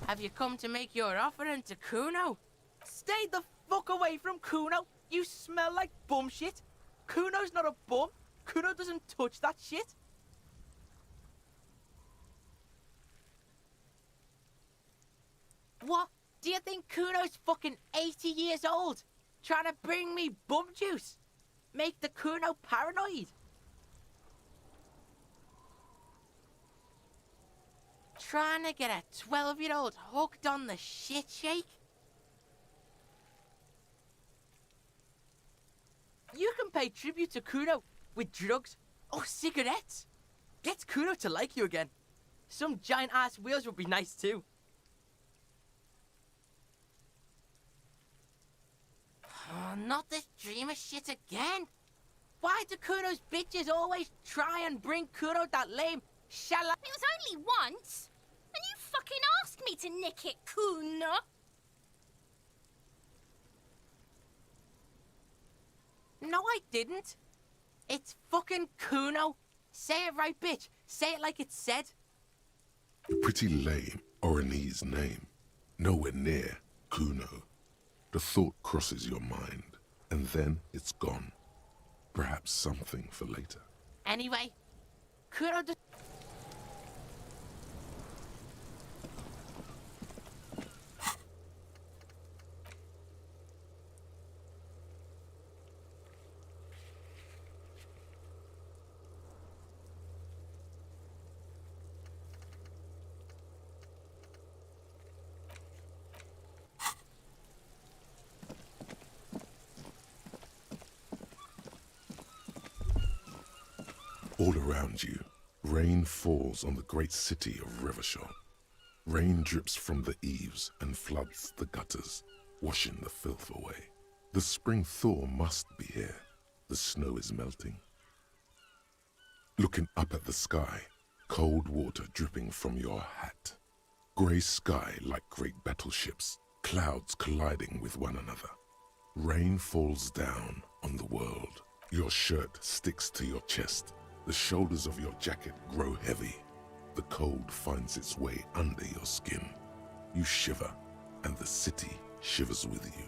Have you come to make your offering to Kuno? Stay the fuck away from Kuno! You smell like bum shit! Kuno's not a bum! Kuno doesn't touch that shit! What? Do you think Kuno's fucking 80 years old? Trying to bring me bum juice? Make the Kuno paranoid? Trying to get a 12-year-old hooked on the shit shake? You can pay tribute to Kuno with drugs or cigarettes. Gets Kuno to like you again. Some giant-ass wheels would be nice too. Oh, not this dreamer shit again. Why do Kuno's bitches always try and bring Kuno that lame shala? It was only once. And you fucking asked me to nick it, Kuno. No, I didn't. It's fucking Kuno. Say it right, bitch. Say it like it's said. Pretty lame, Orionese name. Nowhere near Kuno. The thought crosses your mind, and then it's gone. Perhaps something for later. Anyway, Kuno does... All around you, rain falls on the great city of Revachol. Rain drips from the eaves and floods the gutters, washing the filth away. The spring thaw must be here. The snow is melting. Looking up at the sky, cold water dripping from your hat. Grey sky like great battleships, clouds colliding with one another. Rain falls down on the world. Your shirt sticks to your chest. The shoulders of your jacket grow heavy. The cold finds its way under your skin. You shiver, and the city shivers with you.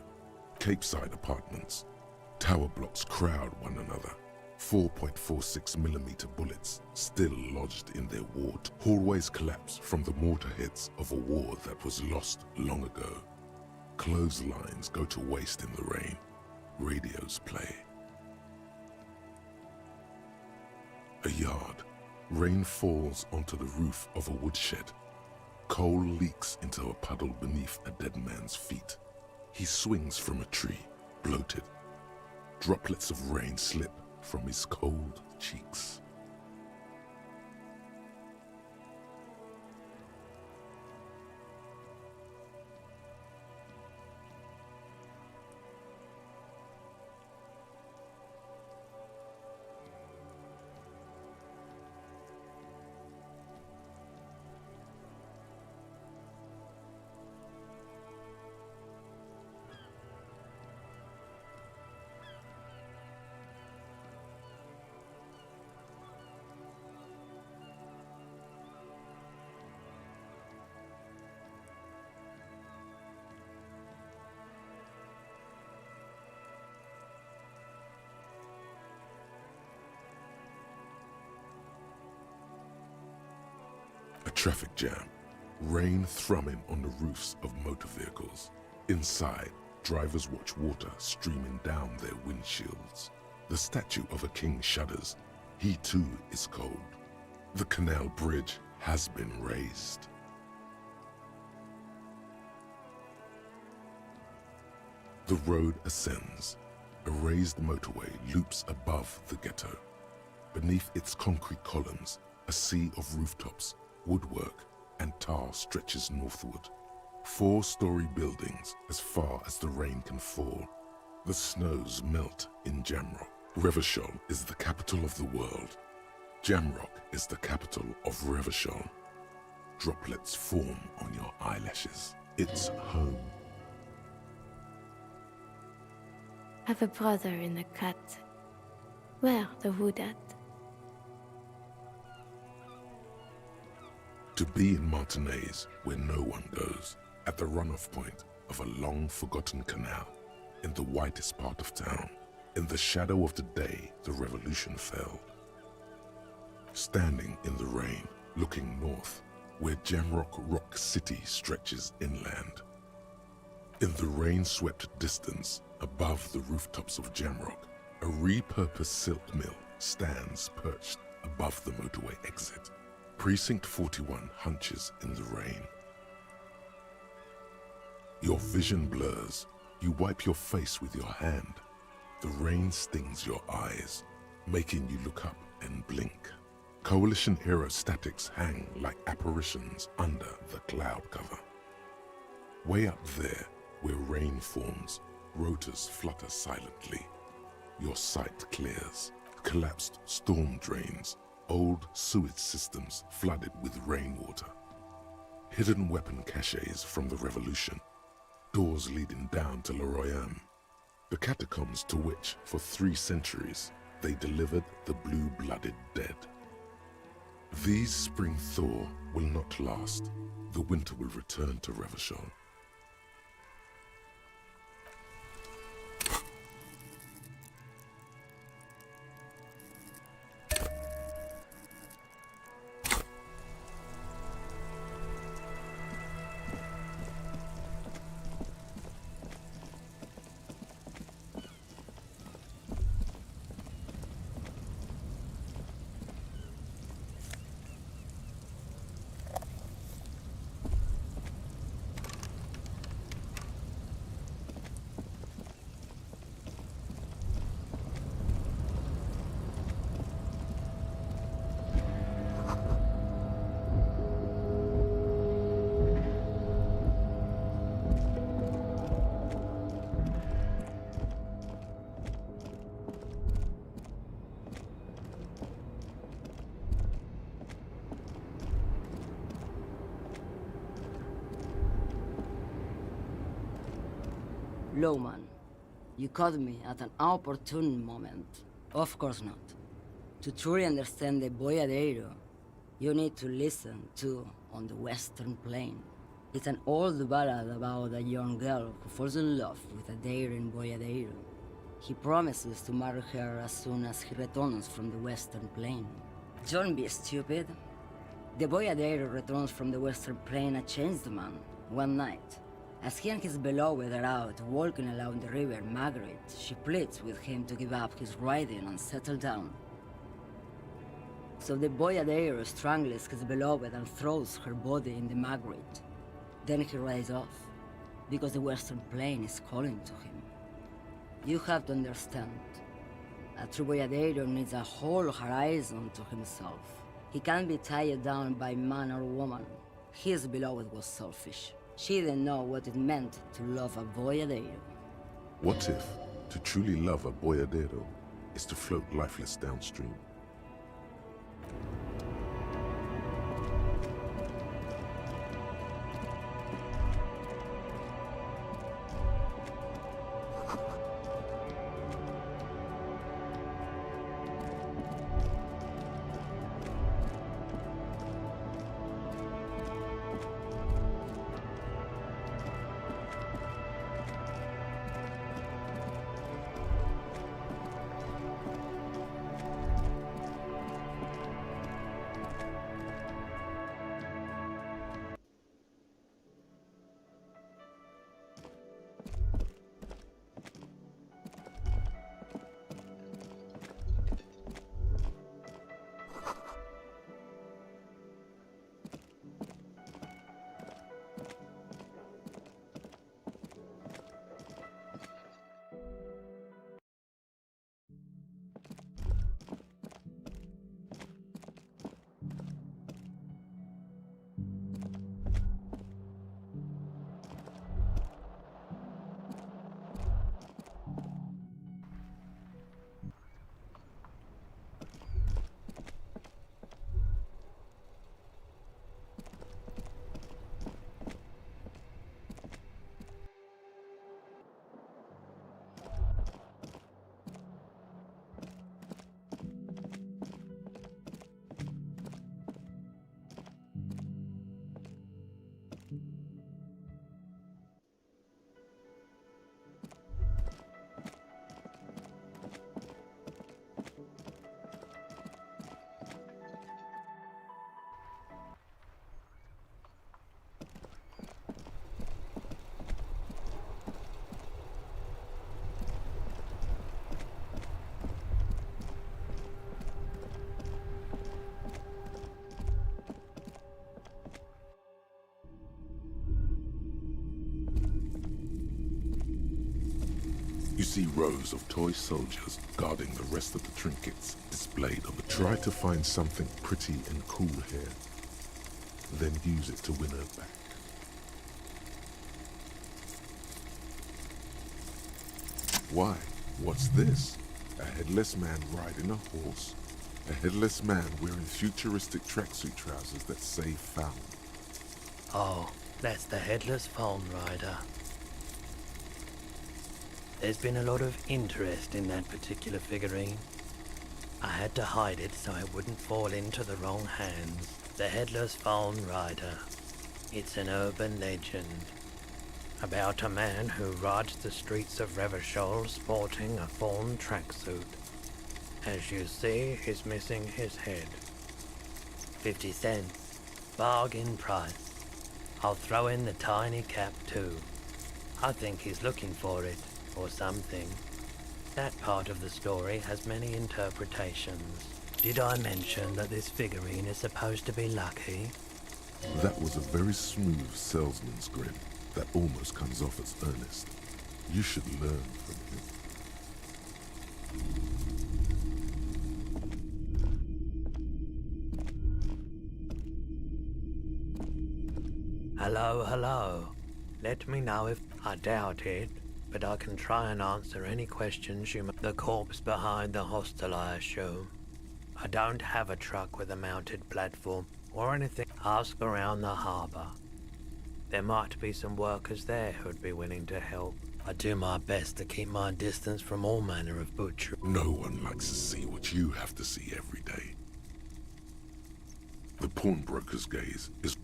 Capeside apartments. Tower blocks crowd one another. 4.46mm bullets still lodged in their wart. Hallways collapse from the mortar hits of a war that was lost long ago. Clotheslines go to waste in the rain. Radios play. A yard. Rain falls onto the roof of a woodshed. Coal leaks into a puddle beneath a dead man's feet. He swings from a tree, bloated. Droplets of rain slip from his cold cheeks. A traffic jam. Rain thrumming on the roofs of motor vehicles. Inside, drivers watch water streaming down their windshields. The statue of a king shudders. He too is cold. The canal bridge has been raised. The road ascends. A raised motorway loops above the ghetto. Beneath its concrete columns, a sea of rooftops, woodwork, and tar stretches northward. 4-story buildings as far as the rain can fall. The snows melt in Jamrock. Revachol is the capital of the world. Jamrock is the capital of Revachol. Droplets form on your eyelashes. It's home. Have a brother in the cut. Where the wood at? To be in Martinez where no one goes, at the runoff point of a long-forgotten canal, in the whitest part of town, in the shadow of the day the revolution fell. Standing in the rain, looking north, where Jamrock Rock City stretches inland. In the rain-swept distance, above the rooftops of Jamrock, a repurposed silk mill stands perched above the motorway exit. Precinct 41 hunches in the rain. Your vision blurs. You wipe your face with your hand. The rain stings your eyes, making you look up and blink. Coalition aerostatics hang like apparitions under the cloud cover. Way up there, where rain forms, rotors flutter silently. Your sight clears. Collapsed storm drains, old sewage systems flooded with rainwater. Hidden weapon caches from the revolution. Doors leading down to Leroyam, the catacombs to which, for 3 centuries, they delivered the blue-blooded dead. These spring thaw will not last. The winter will return to Revachol. Lowman, you caught me at an opportune moment. Of course not. To truly understand the Boyadero, you need to listen to On the Western Plain. It's an old ballad about a young girl who falls in love with a daring Boyadero. He promises to marry her as soon as he returns from the Western Plain. Don't be stupid. The Boyadero returns from the Western Plain a changed man, one night. As he and his beloved are out walking along the river Margaret, she pleads with him to give up his riding and settle down. So the Boyadero strangles his beloved and throws her body in the Margaret. Then he rides off, because the Western Plain is calling to him. You have to understand, a true Boyadero needs a whole horizon to himself. He can't be tied down by man or woman. His beloved was selfish. She didn't know what it meant to love a Boyadero. What if to truly love a Boyadero is to float lifeless downstream? see rows of toy soldiers guarding the rest of the trinkets displayed on the Try to find something pretty and cool here, then use it to win her back. Why? What's this? A headless man riding a horse? A headless man wearing futuristic tracksuit trousers that say found. Oh, that's the headless phone rider. There's been a lot of interest in that particular figurine. I had to hide it so it wouldn't fall into the wrong hands. The headless phone rider. It's an urban legend about a man who rides the streets of Revachol sporting a fawn tracksuit. As you see, he's missing his head. 50 cents. Bargain price. I'll throw in the tiny cap too. I think he's looking for it, or something. That part of the story has many interpretations. Did I mention that this figurine is supposed to be lucky? That was a very smooth salesman's grin that almost comes off as earnest. You should learn from him. Hello, hello. Let me know if I doubt it, but I can try and answer any questions you The corpse behind the hostel, I assume. I don't have a truck with a mounted platform or anything. Ask around the harbour. There might be some workers there who'd be willing to help. I do my best to keep my distance from all manner of butchery. No one likes to see what you have to see every day. The pawnbroker's gaze is...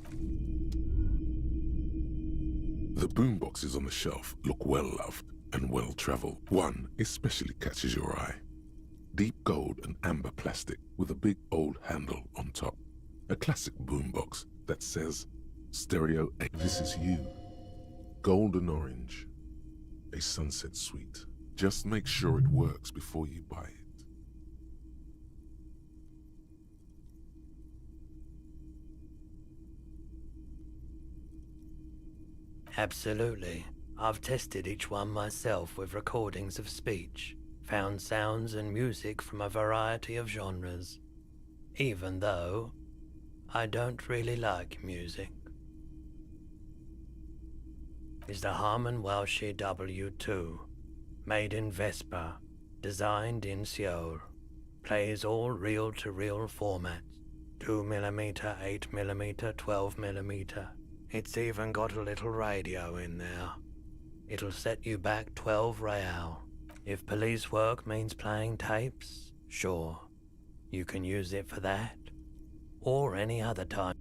The boomboxes on the shelf look well-loved and well-traveled. One especially catches your eye. Deep gold and amber plastic with a big old handle on top. A classic boombox that says, Stereo 8. This is you. Golden orange. A sunset suite. Just make sure it works before you buy it. Absolutely. I've tested each one myself with recordings of speech, found sounds and music from a variety of genres, even though I don't really like music. Is the Harman Welsh W2, made in Vespa, designed in Seoul, plays all reel-to-reel formats, 2mm, 8mm, 12mm. It's even got a little radio in there. It'll set you back 12 real. If police work means playing tapes, sure, you can use it for that, or any other time.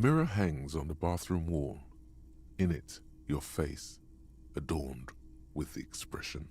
mirror hangs on the bathroom wall. In it, your face, adorned with the expression.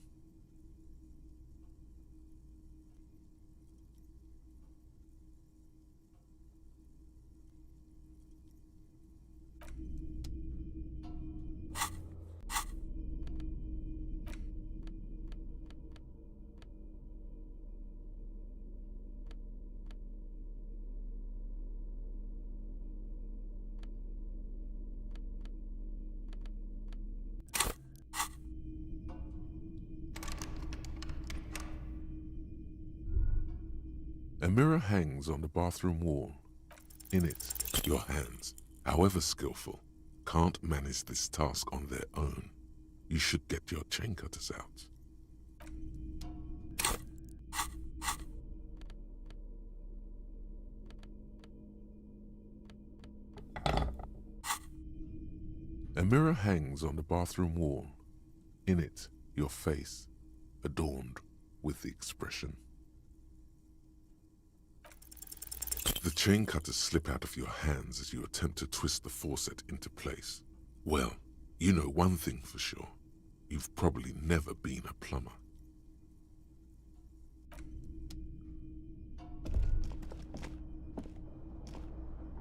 A mirror hangs on the bathroom wall. In it, your hands, however skillful, can't manage this task on their own. You should get your chain cutters out. A mirror hangs on the bathroom wall. In it, your face, adorned with the expression. The chain cutters slip out of your hands as you attempt to twist the faucet into place. Well, you know one thing for sure. You've probably never been a plumber.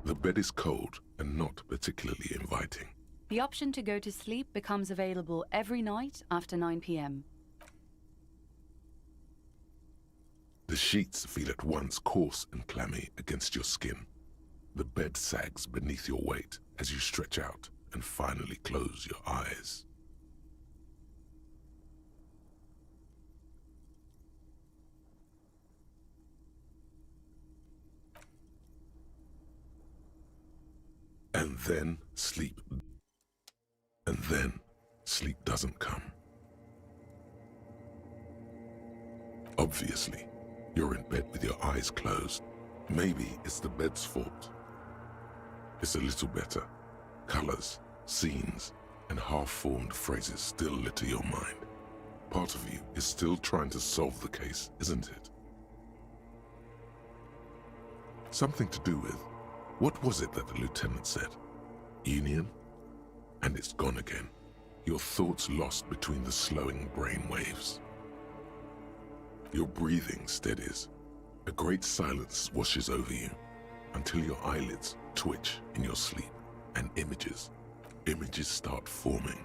The bed is cold and not particularly inviting. The option to go to sleep becomes available every night after 9 p.m. The sheets feel at once coarse and clammy against your skin. The bed sags beneath your weight as you stretch out and finally close your eyes. And then sleep. And then sleep doesn't come. Obviously, you're in bed with your eyes closed. Maybe it's the bed's fault. It's a little better. Colors, scenes, and half-formed phrases still litter your mind. Part of you is still trying to solve the case, isn't it? Something to do with, what was it that the lieutenant said? Union? And it's gone again. Your thoughts lost between the slowing brain waves. Your breathing steadies. A great silence washes over you until your eyelids twitch in your sleep and images start forming.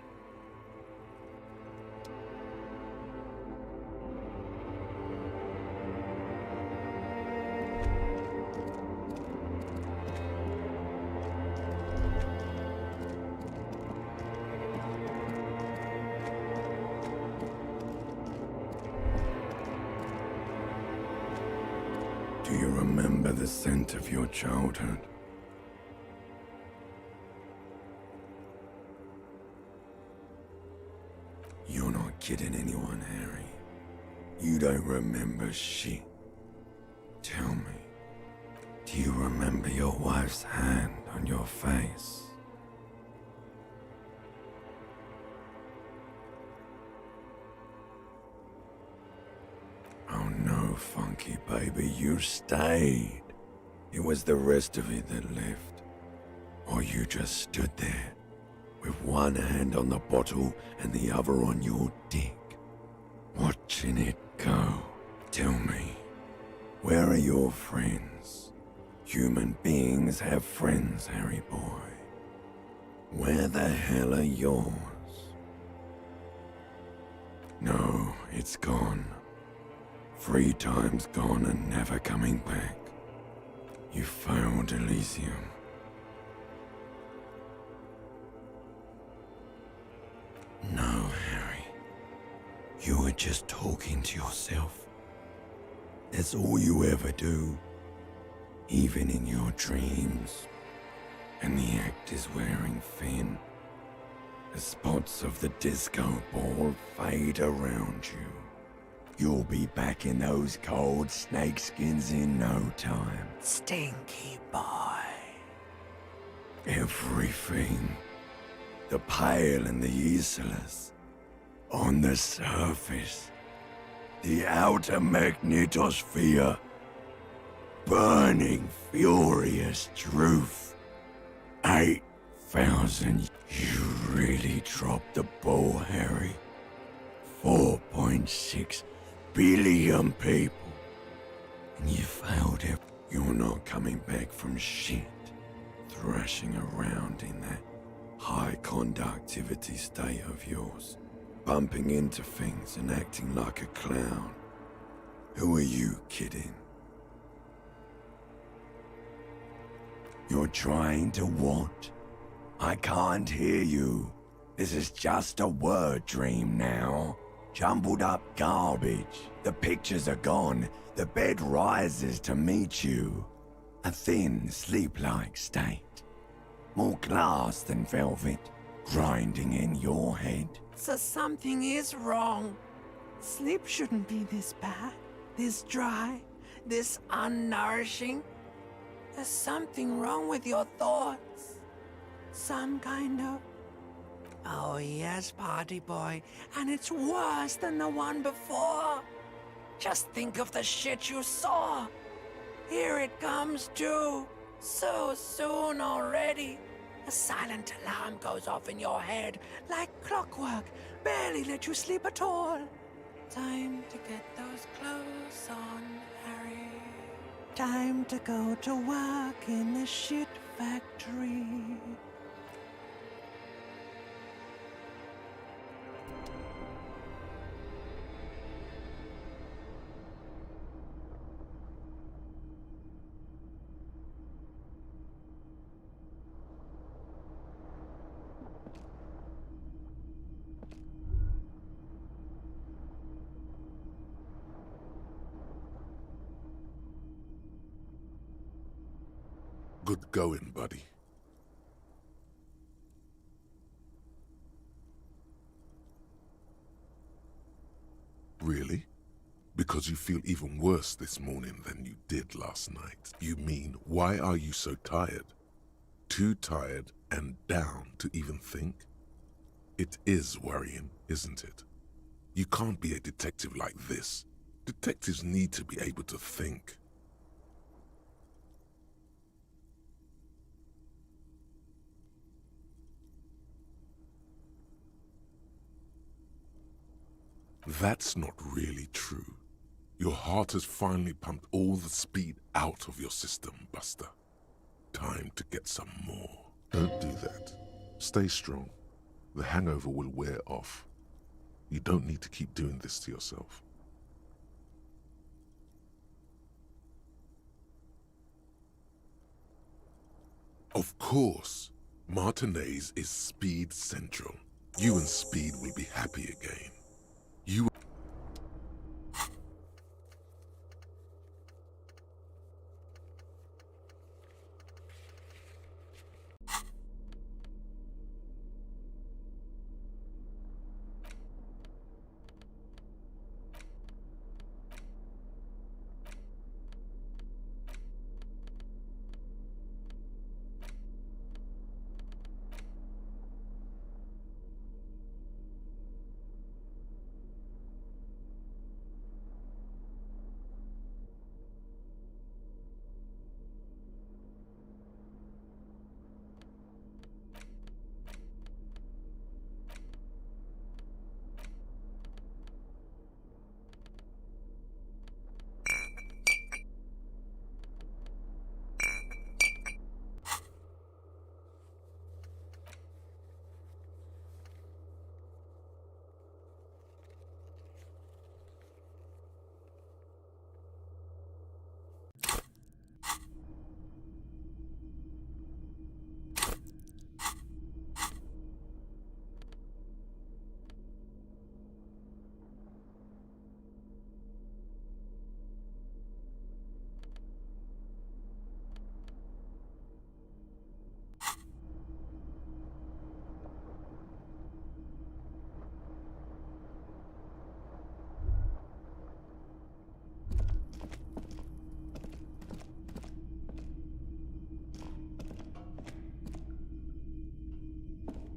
Do you remember the scent of your childhood? You're not kidding anyone, Harry. You don't remember shit. Tell me, do you remember your wife's hand on your face? Oh no, Funky baby, you stayed. It was the rest of it that left. Or you just stood there, with one hand on the bottle and the other on your dick, watching it go. Tell me, where are your friends? Human beings have friends, Harry boy. Where the hell are yours? No, it's gone. 3 times gone and never coming back. You failed Elysium. No, Harry. You were just talking to yourself. That's all you ever do, even in your dreams. And the act is wearing thin. The spots of the disco ball fade around you. You'll be back in those cold snakeskins in no time. Stinky boy. Everything. The pale and the useless. On the surface. The outer magnetosphere. Burning, furious truth. 8,000. You really dropped the ball, Harry. 4.6 billion people. And you failed it. You're not coming back from shit. Thrashing around in that high conductivity state of yours. Bumping into things and acting like a clown. Who are you kidding? You're trying to what? I can't hear you. This is just a word dream now. Jumbled up garbage. The pictures are gone. The bed rises to meet you. A thin, sleep-like state. More glass than velvet, grinding in your head. So something is wrong. Sleep shouldn't be this bad, this dry, this unnourishing. There's something wrong with your thoughts. Some kind of... Oh yes, party boy, and it's worse than the one before. Just think of the shit you saw. Here it comes too. So soon already. A silent alarm goes off in your head like clockwork. Barely let you sleep at all. Time to get those clothes on, Harry. Time to go to work in the shit factory. Good going, buddy. Really? Because you feel even worse this morning than you did last night. You mean, why are you so tired? Too tired and down to even think? It is worrying, isn't it? You can't be a detective like this. Detectives need to be able to think. That's not really true. Your heart has finally pumped all the speed out of your system, Buster. Time to get some more. Don't do that. Stay strong. The hangover will wear off. You don't need to keep doing this to yourself. Of course, Martinez is Speed Central. You and Speed will be happy again. You...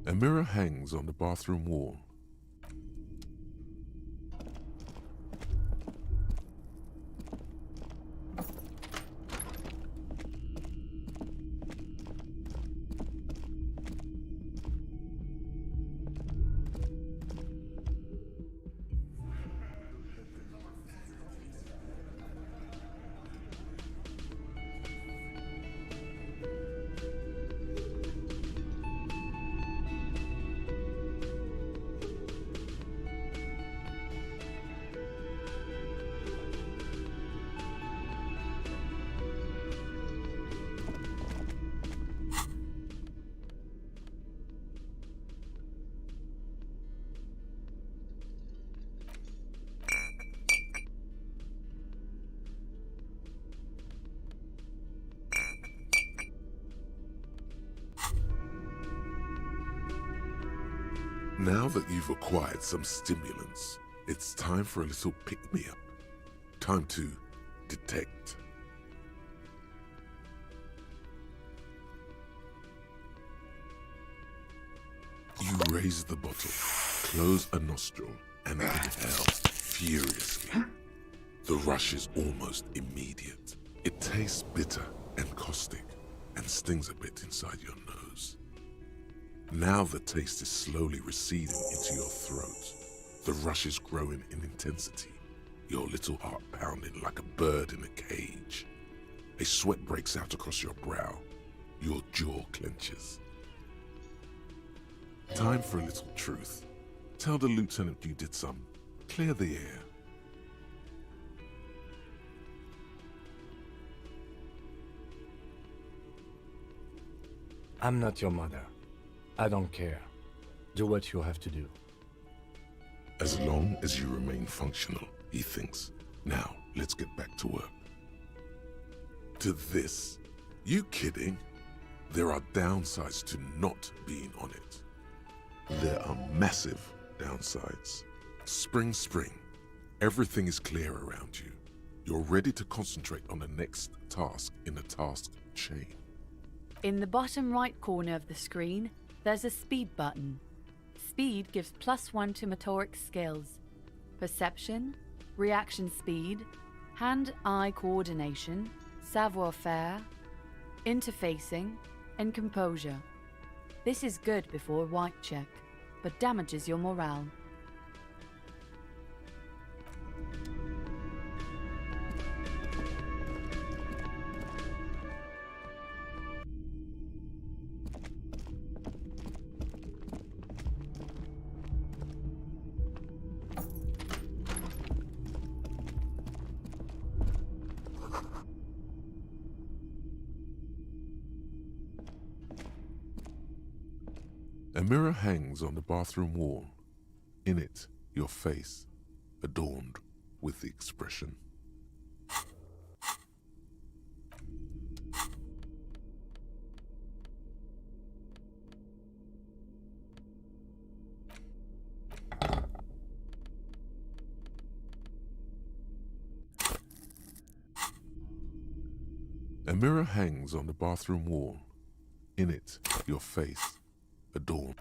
A mirror hangs on the bathroom wall. Now that you've acquired some stimulants, it's time for a little pick-me-up. Time to detect. You raise the bottle, close a nostril, and inhale furiously. The rush is almost immediate. It tastes bitter and caustic and stings a bit inside your nose. Now the taste is slowly receding into your throat. The rush is growing in intensity, your little heart pounding like a bird in a cage. A sweat breaks out across your brow. Your jaw clenches. Time for a little truth. Tell the lieutenant you did some. Clear the air. I'm not your mother. I don't care. Do what you have to do. As long as you remain functional, he thinks. Now, let's get back to work. To this. You kidding? There are downsides to not being on it. There are massive downsides. Spring. Everything is clear around you. You're ready to concentrate on the next task in the task chain. In the bottom right corner of the screen, there's a speed button. Speed gives +1 to motoric skills, perception, reaction speed, hand-eye coordination, savoir-faire, interfacing, and composure. This is good before a white check, but damages your morale. A mirror hangs on the bathroom wall. In it, your face, adorned with the expression. A mirror hangs on the bathroom wall. In it, your face, adorned.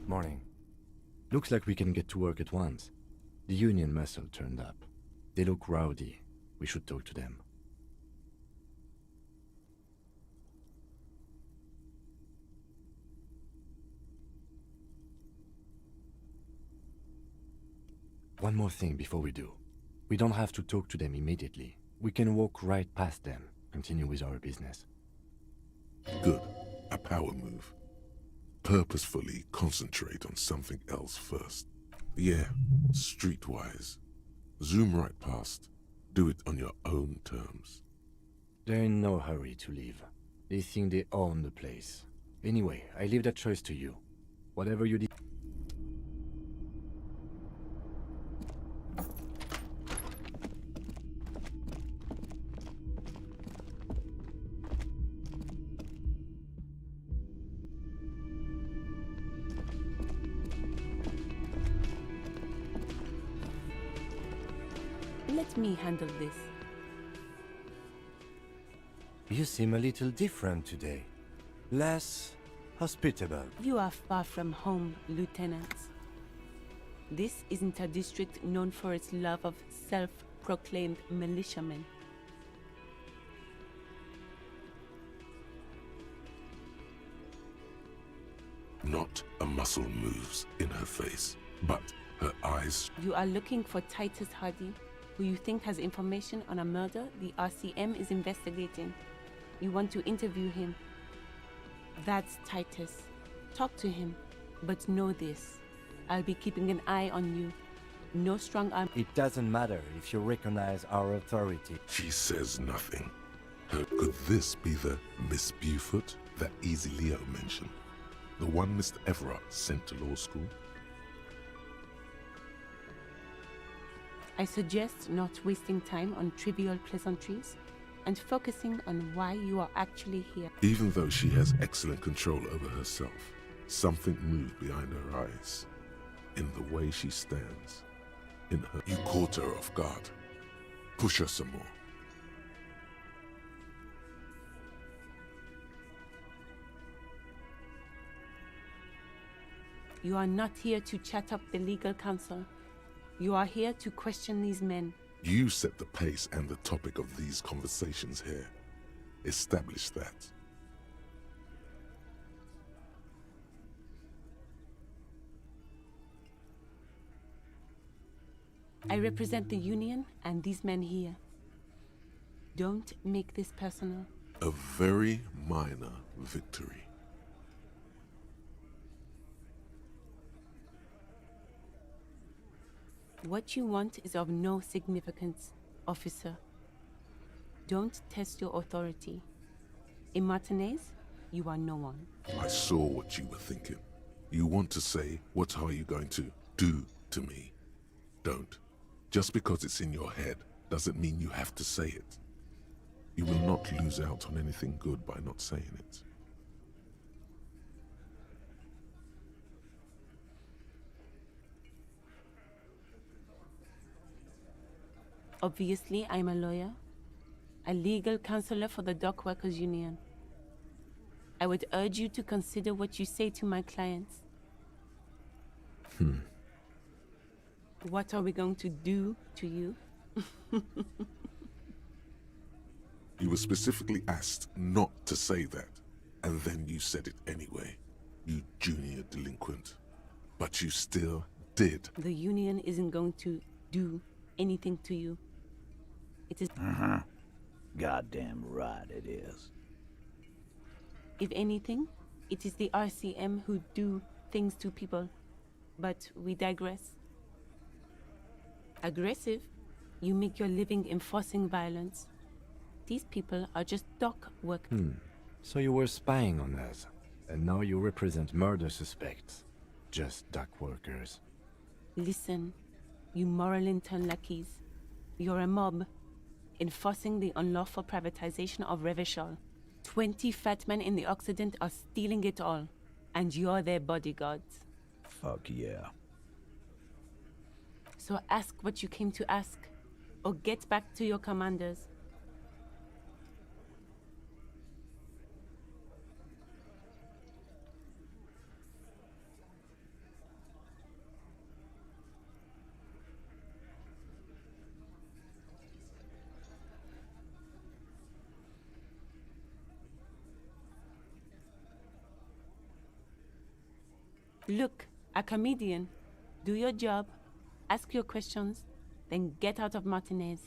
Morning. Looks like we can get to work at once. The Union muscle turned up. They look rowdy. We should talk to them. One more thing before we do. We don't have to talk to them immediately. We can walk right past them, continue with our business. Good. A power move. Purposefully concentrate on something else first. Yeah, streetwise. Zoom right past. Do it on your own terms. They're in no hurry to leave. They think they own the place. Anyway, I leave that choice to you. Whatever you decide. Let me handle this. You seem a little different today. Less hospitable. You are far from home, Lieutenant. This isn't a district known for its love of self-proclaimed militiamen. Not a muscle moves in her face, but her eyes. You are looking for Titus Hardy, who you think has information on a murder the RCM is investigating. You want to interview him. That's Titus. talk to him, but know this. I'll be keeping an eye on you. No strong arm. It doesn't matter if you recognize our authority. She says nothing. Could this be the Miss Beaufort that Easy Leo mentioned? The one Mr. Everard sent to law school? I suggest not wasting time on trivial pleasantries and focusing on why you are actually here. Even though she has excellent control over herself, something moved behind her eyes. In the way she stands. In her... You caught her off guard. Push her some more. You are not here to chat up the legal counsel. You are here to question these men. You set the pace and the topic of these conversations here. Establish that. I represent the Union and these men here. Don't make this personal. A very minor victory. What you want is of no significance, officer. Don't test your authority. In Martinez, you are no one. I saw what you were thinking. You want to say, what are you going to do to me? Don't. Just because it's in your head doesn't mean you have to say it. You will not lose out on anything good by not saying it. Obviously, I'm a lawyer, a legal counselor for the Dock Workers Union. I would urge you to consider what you say to my clients. What are we going to do to you? You were specifically asked not to say that, and then you said it anyway, you junior delinquent. But you still did. The Union isn't going to do anything to you. It is... Goddamn right it is. If anything, it is the RCM who do things to people. But we digress. Aggressive? You make your living enforcing violence. These people are just dock workers. So you were spying on us, and now you represent murder suspects. Just dock workers. Listen, you moral intern lackeys. You're a mob, enforcing the unlawful privatization of Revachol. 20 fat men in the Occident are stealing it all, and you're their bodyguards. Fuck yeah. So ask what you came to ask, or get back to your commanders. Look, a comedian. Do your job, ask your questions, then get out of Martinez.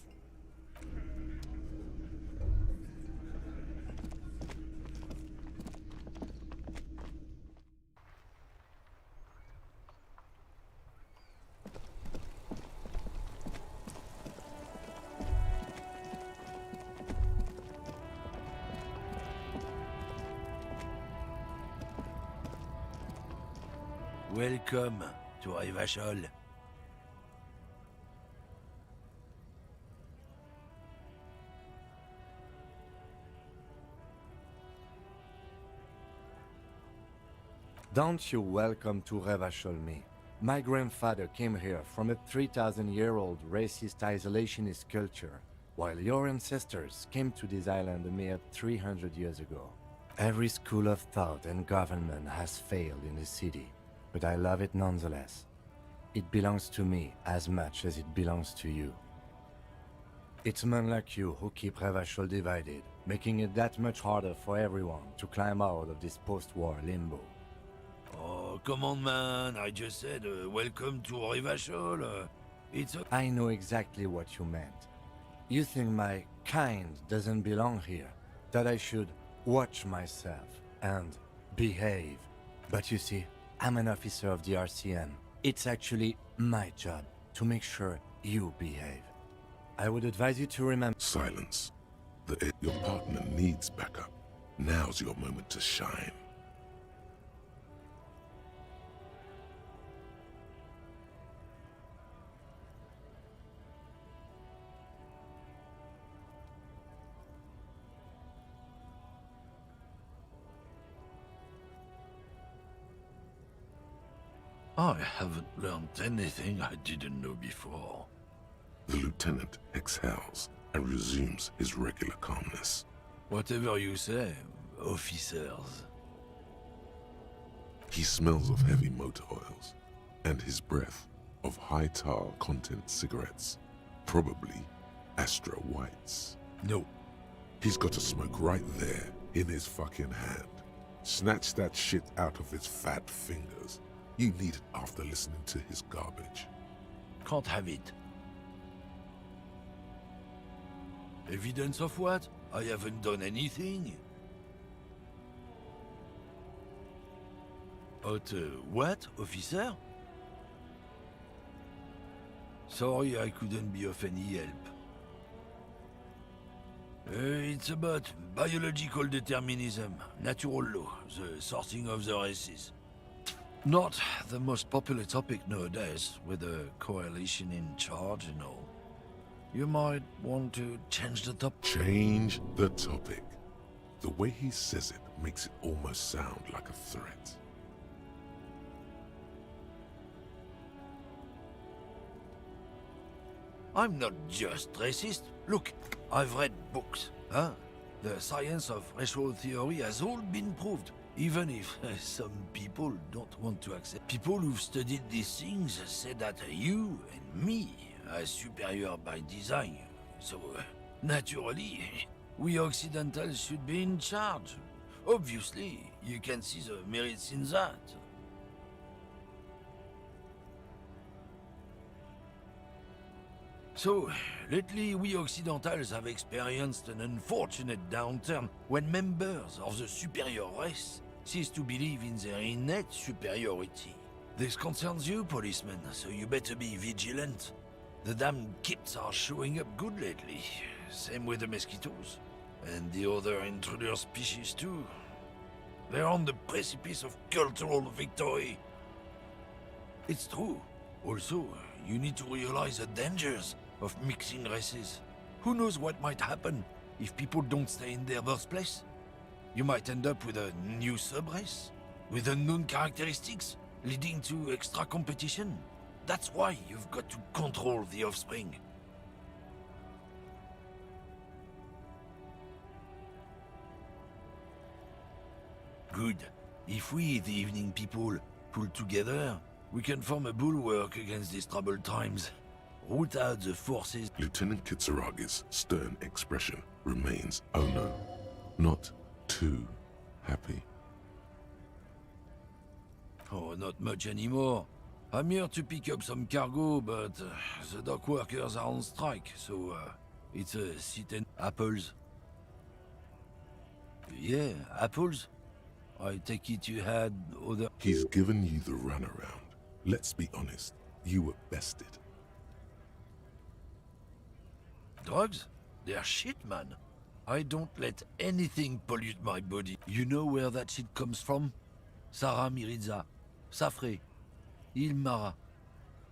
Welcome to Revachol. Don't you welcome to Revachol me. My grandfather came here from a 3,000-year-old racist isolationist culture, while your ancestors came to this island a mere 300 years ago. Every school of thought and government has failed in the city, but I love it nonetheless. It belongs to me as much as it belongs to you. It's men like you who keep Revachol divided, making it that much harder for everyone to climb out of this post-war limbo. Oh, come on, man. I just said, welcome to Revachol. It's a... I know exactly what you meant. You think my kind doesn't belong here, that I should watch myself and behave. But you see, I'm an officer of the RCM. It's actually my job to make sure you behave. I would advise you to remember— Silence. Your partner needs backup. Now's your moment to shine. I haven't learned anything I didn't know before. The lieutenant exhales and resumes his regular calmness. Whatever you say, officers. He smells of heavy motor oils and his breath of high tar content cigarettes, probably Astra Whites. No. He's got a smoke right there in his fucking hand. Snatch that shit out of his fat fingers. You need it after listening to his garbage. Can't have it. Evidence of what? I haven't done anything. What, officer? Sorry, I couldn't be of any help. It's about biological determinism, natural law, the sorting of the races. Not the most popular topic nowadays, with a coalition in charge and all. You might want to change the topic. Change the topic. The way he says it makes it almost sound like a threat. I'm not just racist. Look, I've read books, huh? The science of racial theory has all been proved, even if some people don't want to accept. People who've studied these things say that you and me are superior by design. So, naturally, we Occidentals should be in charge. Obviously, you can see the merits in that. So, lately we Occidentals have experienced an unfortunate downturn when members of the superior race cease to believe in their innate superiority. This concerns you, policemen, so you better be vigilant. The damned kids are showing up good lately. Same with the mosquitoes. And the other intruder species too. They're on the precipice of cultural victory. It's true. Also, you need to realize the dangers of mixing races. Who knows what might happen if people don't stay in their birthplace? You might end up with a new sub-race, with unknown characteristics, leading to extra competition. That's why you've got to control the offspring. Good. If we, the evening people, pull together, we can form a bulwark against these troubled times. Root out the forces. Lieutenant Kitsuragi's stern expression remains, oh no, not too happy. Oh, not much anymore. I'm here to pick up some cargo, but the dock workers are on strike, so it's a sit-in. Apples. Yeah, apples. I take it you had other... He's given you the runaround. Let's be honest, you were bested. Drugs? They're shit, man. I don't let anything pollute my body. You know where that shit comes from? Sarah Miriza, Safre, Ilmara.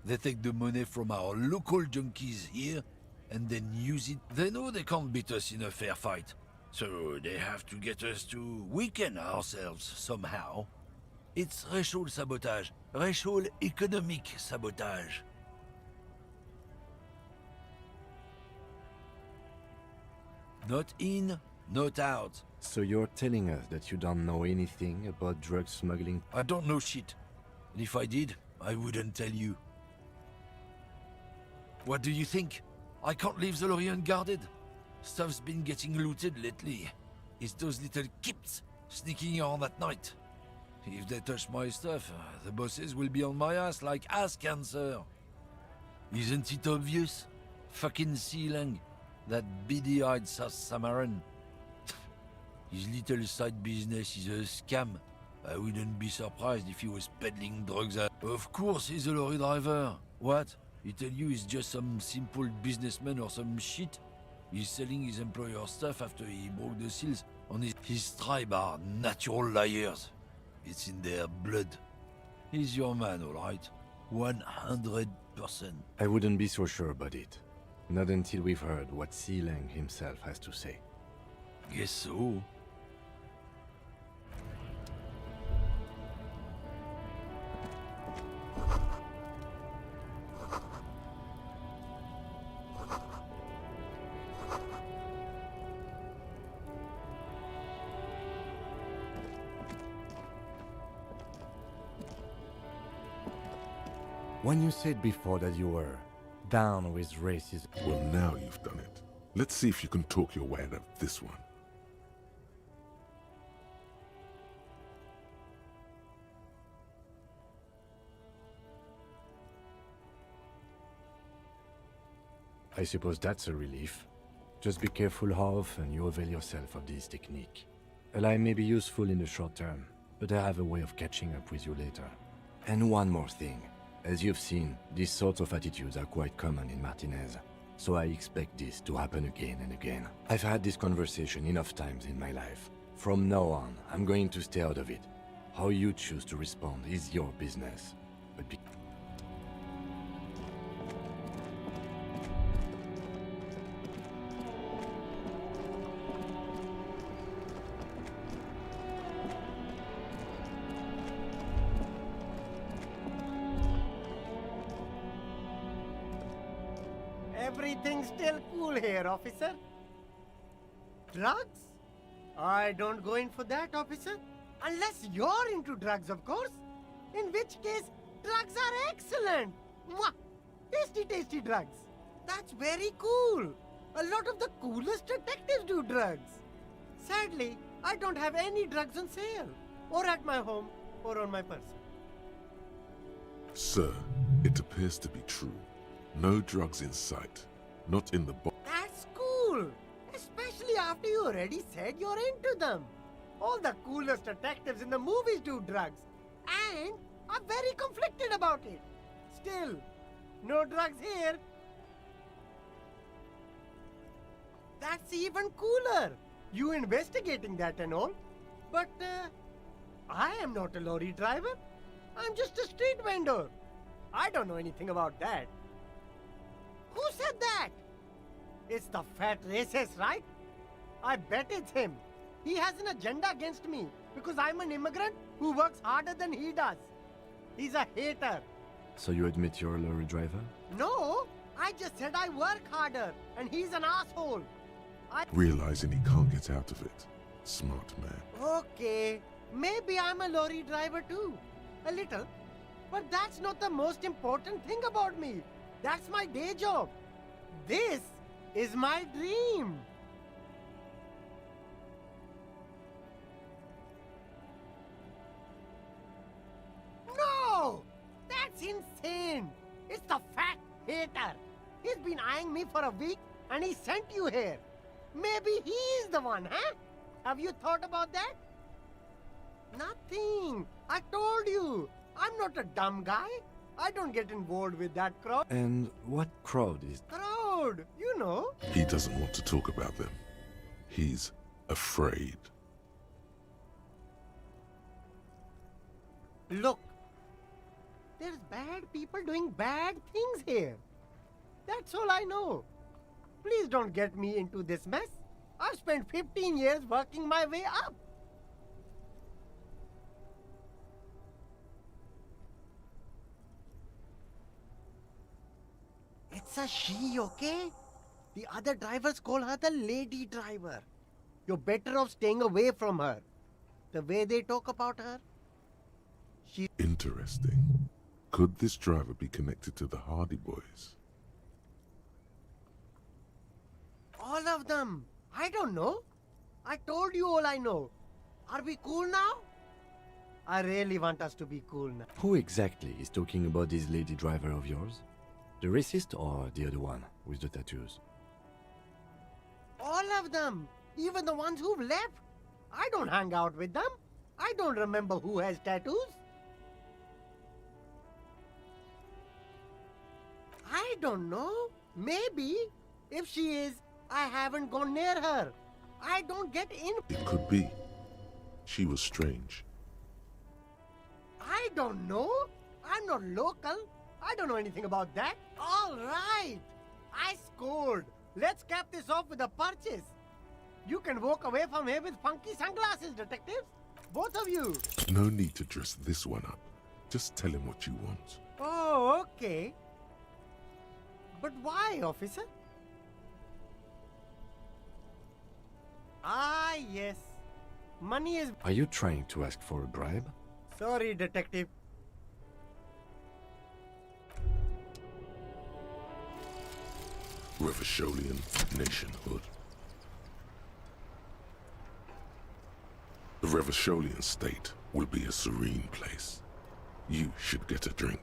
They take the money from our local junkies here and then use it. They know they can't beat us in a fair fight, so they have to get us to weaken ourselves somehow. It's racial sabotage, racial economic sabotage. Not in, not out. So you're telling us that you don't know anything about drug smuggling? I don't know shit. And if I did, I wouldn't tell you. What do you think? I can't leave the lorry unguarded. Stuff's been getting looted lately. It's those little kips sneaking around at night. If they touch my stuff, the bosses will be on my ass like ass cancer. Isn't it obvious? Fucking Sealang, that beady-eyed South Samaran. His little side business is a scam. I wouldn't be surprised if he was peddling drugs at... Of course he's a lorry driver. What? He tell you he's just some simple businessman or some shit? He's selling his employer stuff after he broke the seals on his tribe are natural liars. It's in their blood. He's your man, alright? 100%. I wouldn't be so sure about it. Not until we've heard what Sealang himself has to say. Guess so. When you said before that you were down with racism... Well, now you've done it. Let's see if you can talk your way out of this one. I suppose that's a relief. Just be careful how often you avail yourself of this technique. A lie may be useful in the short term, but I have a way of catching up with you later. And one more thing. As you've seen, these sorts of attitudes are quite common in Martinez, so I expect this to happen again and again. I've had this conversation enough times in my life. From now on, I'm going to stay out of it. How you choose to respond is your business. But be Everything's still cool here, officer. Drugs? I don't go in for that, officer. Unless you're into drugs, of course. In which case, drugs are excellent. Mwah! Tasty, tasty drugs. That's very cool. A lot of the coolest detectives do drugs. Sadly, I don't have any drugs on sale. Or at my home, or on my person. Sir, it appears to be true. No drugs in sight. Not in the box. That's cool. Especially after you already said you're into them. All the coolest detectives in the movies do drugs. And are very conflicted about it. Still, no drugs here. That's even cooler. You investigating that and all. But I am not a lorry driver. I'm just a street vendor. I don't know anything about that. Who said that? It's the fat racist, right? I bet it's him. He has an agenda against me because I'm an immigrant who works harder than he does. He's a hater. So you admit you're a lorry driver? No, I just said I work harder and he's an asshole. Realizing he can't get out of it. Smart man. Okay, maybe I'm a lorry driver too. A little. But that's not the most important thing about me. That's my day job. This is my dream. No! That's insane. It's the fat hater. He's been eyeing me for a week and he sent you here. Maybe he's the one, huh? Have you thought about that? Nothing. I told you. I'm not a dumb guy. I don't get involved with that crowd. And what crowd is... Crowd, you know. He doesn't want to talk about them. He's afraid. Look, there's bad people doing bad things here. That's all I know. Please don't get me into this mess. I've spent 15 years working my way up. It's a she, okay? The other drivers call her the lady driver. You're better off staying away from her. The way they talk about her. Interesting. Could this driver be connected to the Hardy Boys? All of them. I don't know. I told you all I know. Are we cool now? I really want us to be cool now. Who exactly is talking about this lady driver of yours? The racist or the other one with the tattoos? All of them. Even the ones who've left. I don't hang out with them. I don't remember who has tattoos. I don't know. Maybe. If she is, I haven't gone near her. I don't get in. It could be. She was strange. I don't know. I'm not local. I don't know anything about that. All right. I scored. Let's cap this off with a purchase. You can walk away from here with funky sunglasses, detectives. Both of you. No need to dress this one up. Just tell him what you want. Oh, okay. But why, officer? Ah, yes. Money is... Are you trying to ask for a bribe? Sorry, detective. Revacholian nationhood. The Revacholian state will be a serene place. You should get a drink.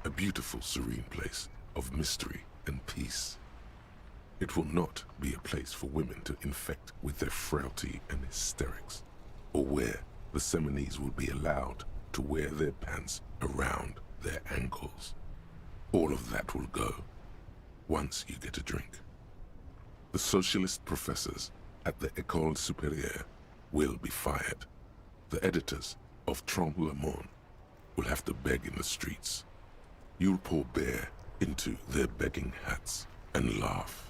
A beautiful, serene place of mystery and peace. It will not be a place for women to infect with their frailty and hysterics, or where the Seminese will be allowed to wear their pants around their ankles. All of that will go once you get a drink. The socialist professors at the École Supérieure will be fired. The editors of Trompe le Monde will have to beg in the streets. You'll pour beer into their begging hats and laugh.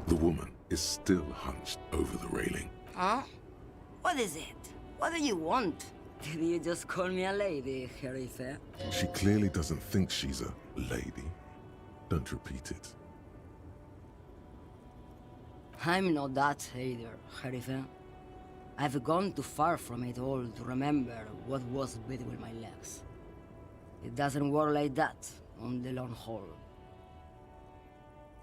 The woman is still hunched over the railing. Huh? What is it? What do you want? Did you just call me a lady, Herife? She clearly doesn't think she's a lady. Don't repeat it. I'm not that either, Herife. I've gone too far from it all to remember what was between my legs. It doesn't work like that on the long haul.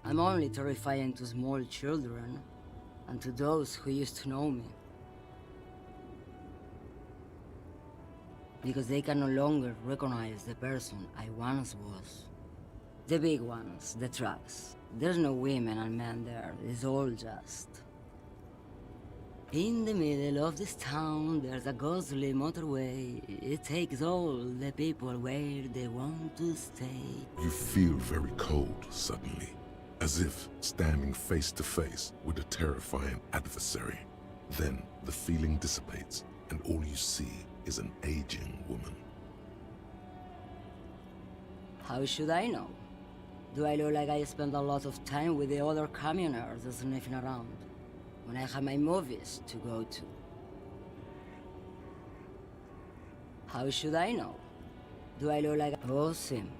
I'm only terrifying to small children and to those who used to know me. Because they can no longer recognize the person I once was. The big ones, the trucks. There's no women and men there, it's all just... In the middle of this town, there's a ghostly motorway. It takes all the people where they want to stay. You feel very cold suddenly, as if standing face to face with a terrifying adversary. Then the feeling dissipates, and all you see is an aging woman. How should I know? Do I look like I spend a lot of time with the other communers sniffing around, when I have my movies to go to? How should I know? Do I look like... Oh, Sim.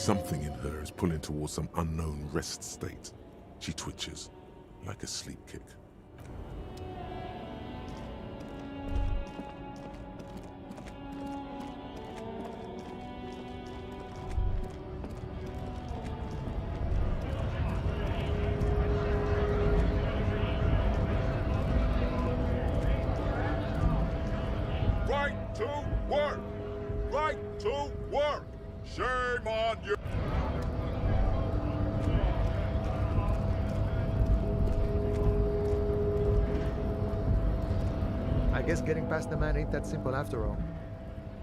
Something in her is pulling towards some unknown rest state. She twitches, like a sleep kick. Right to work! Right to work! Shame on you! I guess getting past the man ain't that simple after all.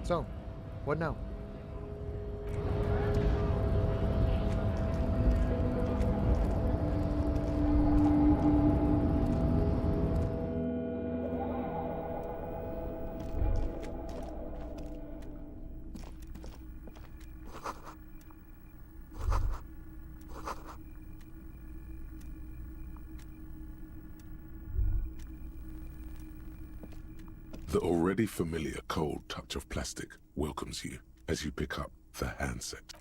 So, what now? The already familiar cold touch of plastic welcomes you as you pick up the handset.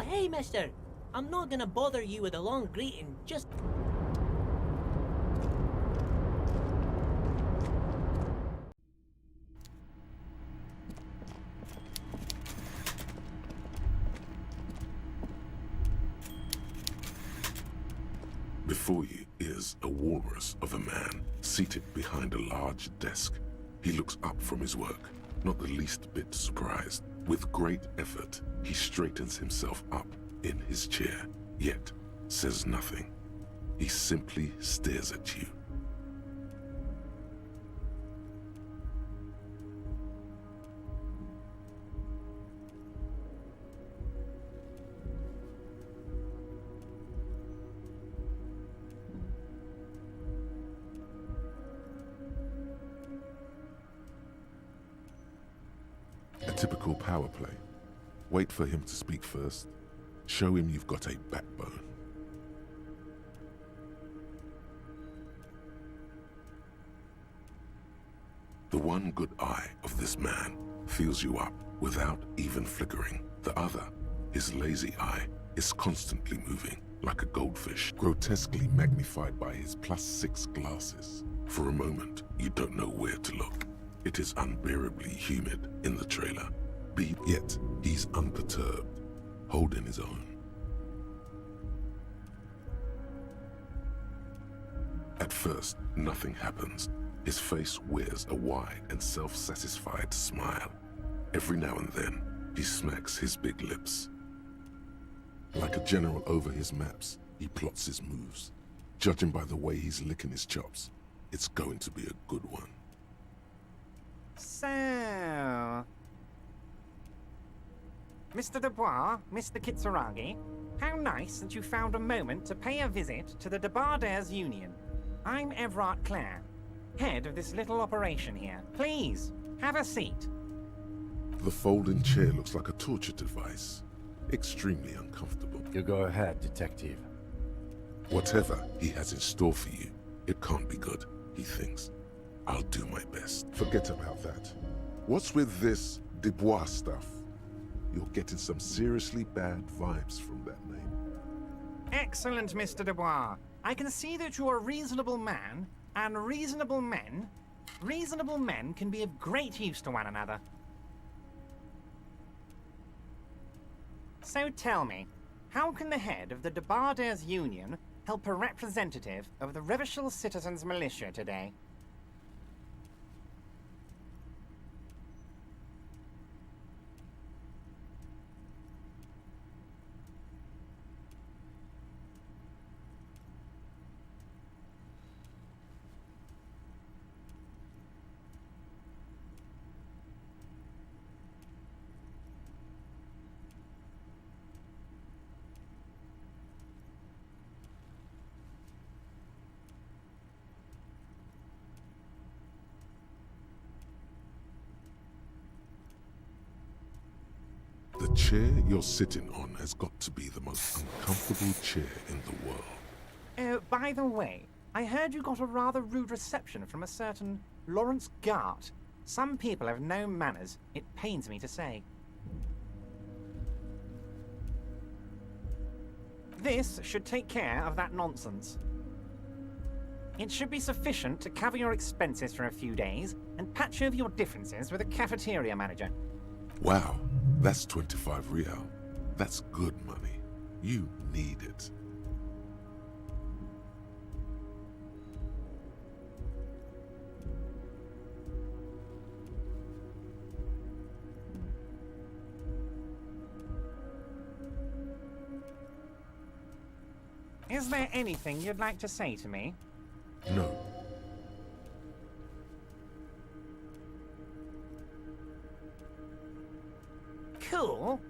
Hey, mister. I'm not gonna bother you with a long greeting, just... Before you is a walrus of a man seated behind a large desk. He looks up from his work, not the least bit surprised. With great effort, he straightens himself up in his chair, yet says nothing. He simply stares at you. A typical power play. Wait for him to speak first. Show him you've got a backbone. The one good eye of this man fills you up without even flickering. The other, his lazy eye, is constantly moving like a goldfish, grotesquely magnified by his +6 glasses. For a moment, you don't know where to look. It is unbearably humid in the trailer. Yet, he's unperturbed, holding his own. At first, nothing happens. His face wears a wide and self-satisfied smile. Every now and then, he smacks his big lips. Like a general over his maps, he plots his moves. Judging by the way he's licking his chops, it's going to be a good one. So... Mr. Dubois, Mr. Kitsuragi, how nice that you found a moment to pay a visit to the Debardairs Union. I'm Everard Clare, head of this little operation here. Please, have a seat. The folding chair looks like a torture device. Extremely uncomfortable. You go ahead, detective. Whatever he has in store for you, it can't be good, he thinks. I'll do my best. Forget about that. What's with this Dubois stuff? You're getting some seriously bad vibes from that name. Excellent, Mr. Dubois. I can see that you're a reasonable man, and reasonable men can be of great use to one another. So tell me, how can the head of the Debardairs Union help a representative of the Revachol Citizens Militia today? chair you're sitting on has got to be the most uncomfortable chair in the world. Oh, by the way, I heard you got a rather rude reception from a certain Lawrence Gart. Some people have no manners, it pains me to say. This should take care of that nonsense. It should be sufficient to cover your expenses for a few days and patch over your differences with a cafeteria manager. Wow, that's 25 real. That's good money. You need it. Is there anything you'd like to say to me? No. Cool?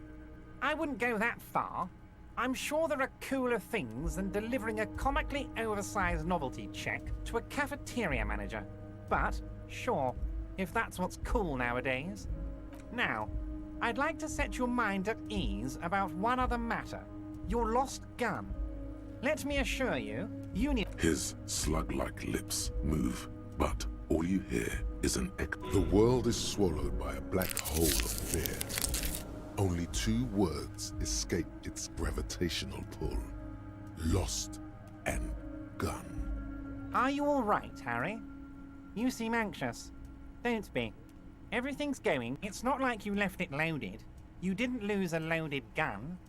I wouldn't go that far. I'm sure there are cooler things than delivering a comically oversized novelty check to a cafeteria manager. But, sure, if that's what's cool nowadays. Now, I'd like to set your mind at ease about one other matter. Your lost gun. Let me assure you, you need— His slug-like lips move, but all you hear is an echo. The world is swallowed by a black hole of fear. Only 2 words escape its gravitational pull. Lost and gun. Are you all right, Harry? You seem anxious. Don't be. Everything's going. It's not like you left it loaded. You didn't lose a loaded gun.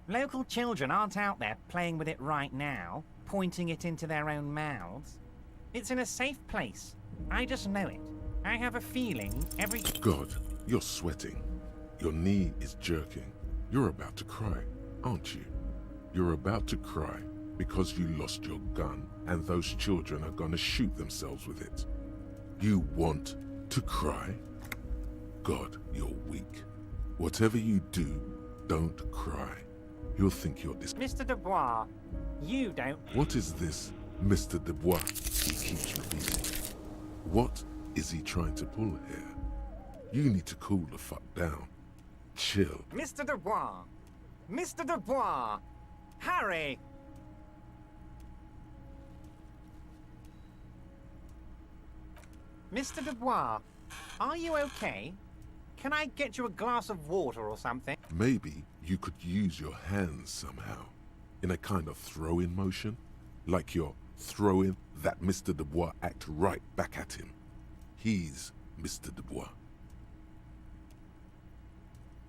Local children aren't out there playing with it right now, pointing it into their own mouths. It's in a safe place. I just know it. I have a feeling every— God, you're sweating. Your knee is jerking. You're about to cry, aren't you? You're about to cry because you lost your gun and those children are gonna shoot themselves with it. You want to cry? God, you're weak. Whatever you do, don't cry. You'll think you're this— Mr. Dubois, you don't— What is this Mr. Dubois he keeps repeating? What is he trying to pull here? You need to cool the fuck down. Chill. Mr. Dubois! Mr. Dubois! Harry! Mr. Dubois, are you okay? Can I get you a glass of water or something? Maybe you could use your hands somehow, in a kind of throw-in motion, like you're throwing that Mr. Dubois act right back at him. He's Mr. Dubois.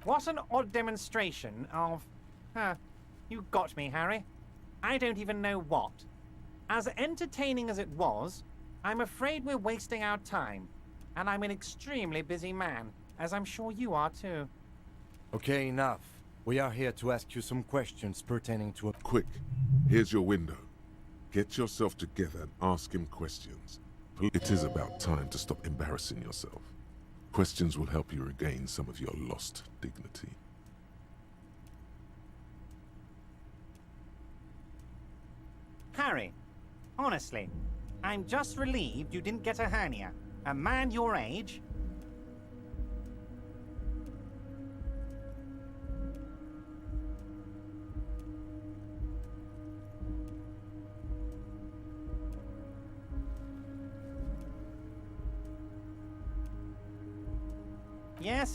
What an odd demonstration of— you got me, Harry. I don't even know what. As entertaining as it was, I'm afraid we're wasting our time. And I'm an extremely busy man, as I'm sure you are too. Okay, enough. We are here to ask you some questions pertaining to a— Quick, here's your window. Get yourself together and ask him questions. It is about time to stop embarrassing yourself. Questions will help you regain some of your lost dignity. Harry, honestly, I'm just relieved you didn't get a hernia. A man your age—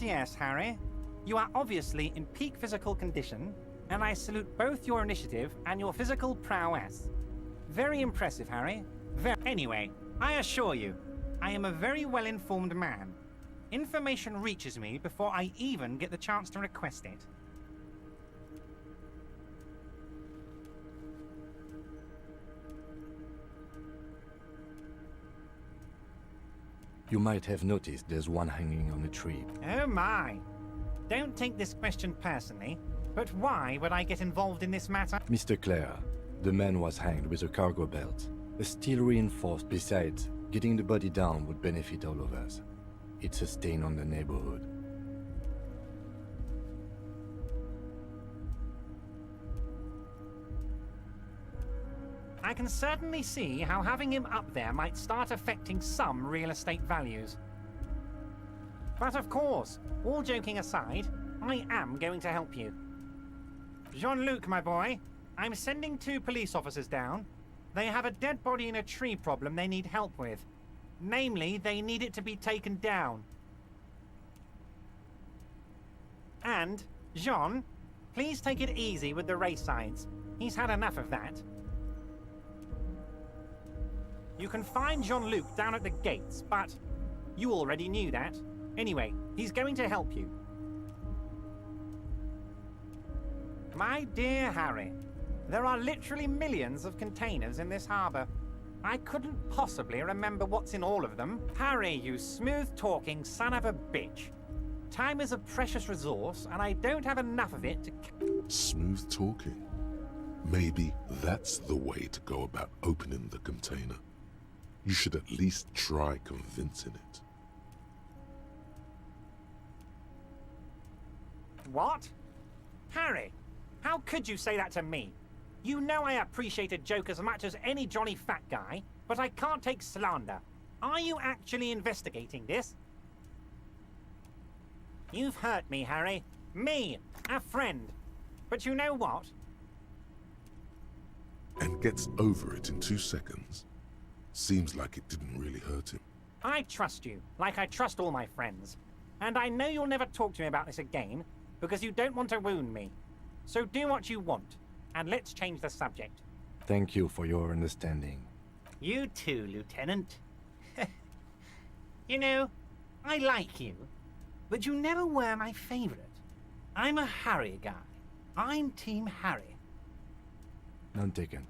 Yes, Harry. You are obviously in peak physical condition, and I salute both your initiative and your physical prowess. Very impressive, Harry. Anyway, I assure you, I am a very well-informed man. Information reaches me before I even get the chance to request it. You might have noticed there's one hanging on a tree. Oh my! Don't take this question personally, but why would I get involved in this matter? Mr. Clare, the man was hanged with a cargo belt. A steel reinforced. Besides, getting the body down would benefit all of us. It's a stain on the neighborhood. I can certainly see how having him up there might start affecting some real estate values. But of course, all joking aside, I am going to help you. Jean-Luc, my boy, I'm sending 2 police officers down. They have a dead body in a tree problem they need help with. Namely, they need it to be taken down. And, Jean, please take it easy with the race signs. He's had enough of that. You can find Jean-Luc down at the gates, but you already knew that. Anyway, he's going to help you. My dear Harry, there are literally millions of containers in this harbor. I couldn't possibly remember what's in all of them. Harry, you smooth-talking son of a bitch. Time is a precious resource, and I don't have enough of it to... Smooth talking. Maybe that's the way to go about opening the container. You should at least try convincing it. What? Harry, how could you say that to me? You know I appreciate a joke as much as any Johnny Fat guy, but I can't take slander. Are you actually investigating this? You've hurt me, Harry. Me, a friend. But you know what? And gets over it in 2 seconds. Seems like it didn't really hurt him. I trust you, like I trust all my friends. And I know you'll never talk to me about this again, because you don't want to wound me. So do what you want, and let's change the subject. Thank you for your understanding. You too, Lieutenant. You know, I like you, but you never were my favorite. I'm a Harry guy. I'm Team Harry. None taken.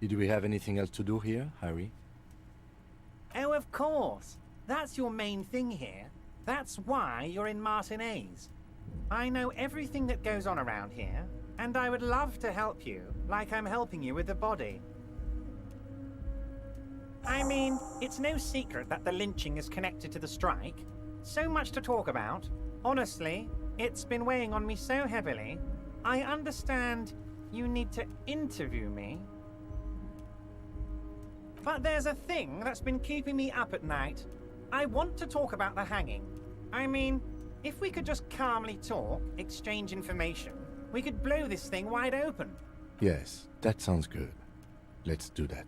Did we have anything else to do here, Harry? Oh, of course. That's your main thing here. That's why you're in Martinez. I know everything that goes on around here, and I would love to help you, like I'm helping you with the body. I mean, it's no secret that the lynching is connected to the strike. So much to talk about. Honestly, it's been weighing on me so heavily. I understand you need to interview me. But there's a thing that's been keeping me up at night. I want to talk about the hanging. I mean, if we could just calmly talk, exchange information, we could blow this thing wide open. Yes, that sounds good. Let's do that.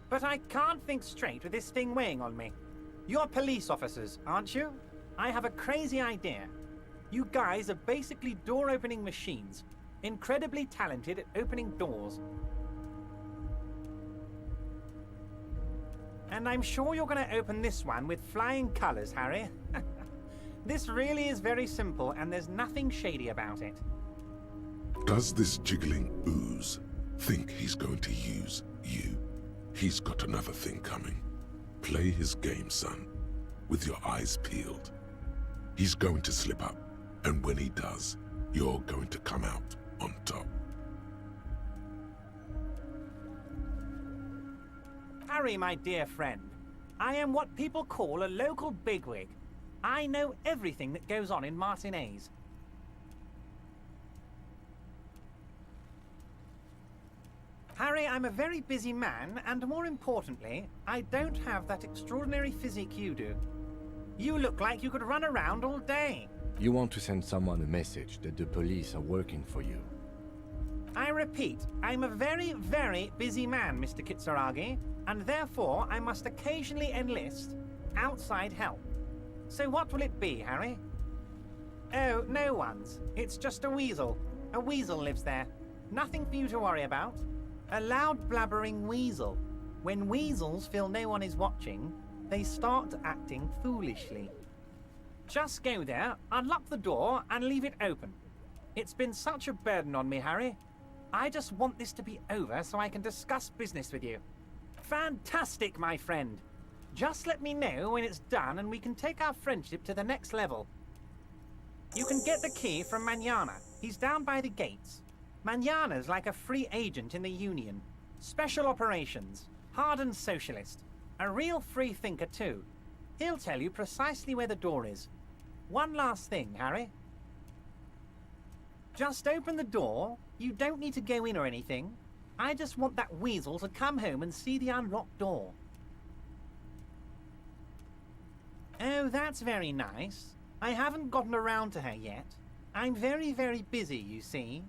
But I can't think straight with this thing weighing on me. You're police officers, aren't you? I have a crazy idea. You guys are basically door-opening machines, incredibly talented at opening doors. And I'm sure you're going to open this one with flying colors, Harry. This really is very simple, and there's nothing shady about it. Does this jiggling ooze think he's going to use you? He's got another thing coming. Play his game, son, with your eyes peeled. He's going to slip up, and when he does, you're going to come out on top. Harry, my dear friend, I am what people call a local bigwig. I know everything that goes on in Martinez. Harry, I'm a very busy man, and more importantly, I don't have that extraordinary physique you do. You look like you could run around all day. You want to send someone a message that the police are working for you. I repeat, I'm a very, very busy man, Mr. Kitsuragi, and therefore I must occasionally enlist outside help. So what will it be, Harry? Oh, no one's. It's just a weasel. A weasel lives there. Nothing for you to worry about. A loud blabbering weasel. When weasels feel no one is watching, they start acting foolishly. Just go there, unlock the door, and leave it open. It's been such a burden on me, Harry. I just want this to be over so I can discuss business with you. Fantastic, my friend. Just let me know when it's done and we can take our friendship to the next level. You can get the key from Manana. He's down by the gates. Manana's like a free agent in the Union. Special operations. Hardened socialist. A real free thinker, too. He'll tell you precisely where the door is. One last thing, Harry. Just open the door. You don't need to go in or anything. I just want that weasel to come home and see the unlocked door. Oh, that's very nice. I haven't gotten around to her yet. I'm very, very busy, you see.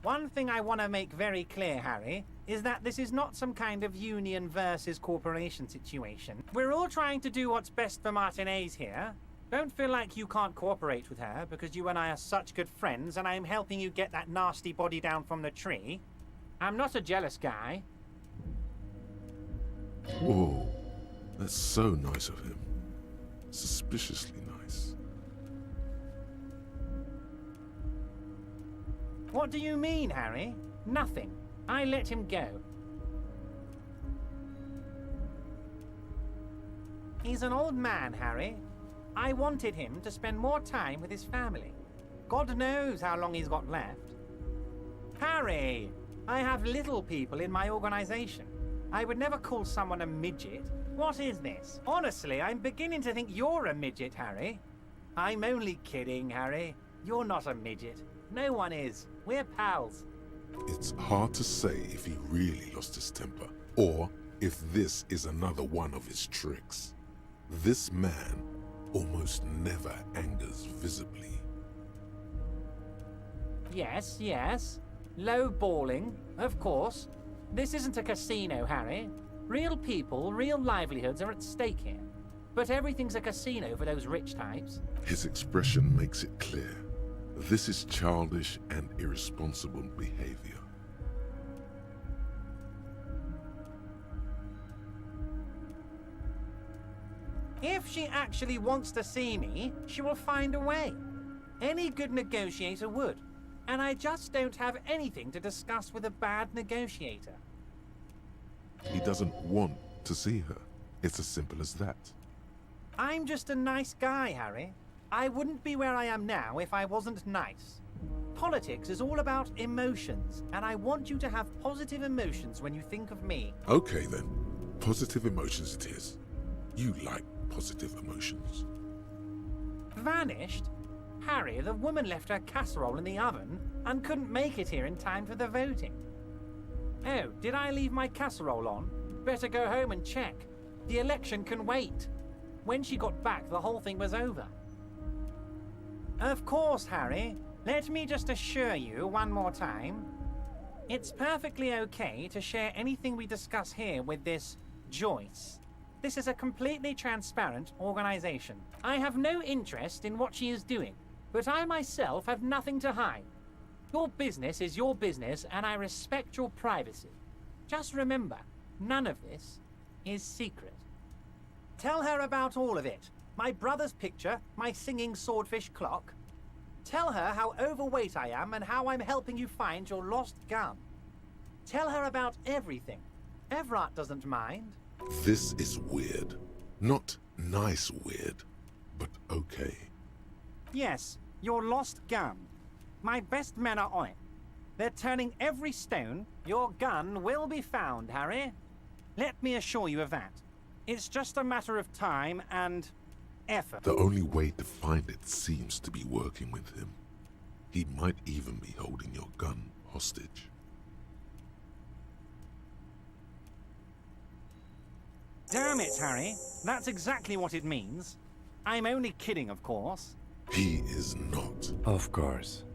One thing I want to make very clear, Harry, is that this is not some kind of union versus corporation situation. We're all trying to do what's best for Martinez here. Don't feel like you can't cooperate with her, because you and I are such good friends, and I'm helping you get that nasty body down from the tree. I'm not a jealous guy. Whoa, that's so nice of him. Suspiciously nice. What do you mean, Harry? Nothing. I let him go. He's an old man, Harry. I wanted him to spend more time with his family. God knows how long he's got left. Harry! I have little people in my organization. I would never call someone a midget. What is this? Honestly, I'm beginning to think you're a midget, Harry. I'm only kidding, Harry. You're not a midget. No one is. We're pals. It's hard to say if he really lost his temper, or if this is another one of his tricks. This man almost never angers visibly. Yes, yes. Low balling, of course. This isn't a casino, Harry. Real people, real livelihoods are at stake here. But everything's a casino for those rich types. His expression makes it clear. This is childish and irresponsible behavior. If she actually wants to see me, she will find a way. Any good negotiator would. And I just don't have anything to discuss with a bad negotiator. He doesn't want to see her. It's as simple as that. I'm just a nice guy, Harry. I wouldn't be where I am now if I wasn't nice. Politics is all about emotions, and I want you to have positive emotions when you think of me. Okay then. Positive emotions it is. You like positive emotions. Vanished? Harry, the woman left her casserole in the oven and couldn't make it here in time for the voting. Oh, did I leave my casserole on? Better go home and check. The election can wait. When she got back, the whole thing was over. Of course, Harry. Let me just assure you one more time. It's perfectly okay to share anything we discuss here with this Joyce. This is a completely transparent organization. I have no interest in what she is doing, but I myself have nothing to hide. Your business is your business, and I respect your privacy. Just remember, none of this is secret. Tell her about all of it. My brother's picture, my singing swordfish clock. Tell her how overweight I am and how I'm helping you find your lost gun. Tell her about everything. Everett doesn't mind. This is weird. Not nice weird, but okay. Yes, your lost gun. My best men are on it. They're turning every stone. Your gun will be found, Harry. Let me assure you of that. It's just a matter of time and effort. The only way to find it seems to be working with him. He might even be holding your gun hostage. Damn it, Harry. That's exactly what it means. I'm only kidding, of course. He is not. Of course.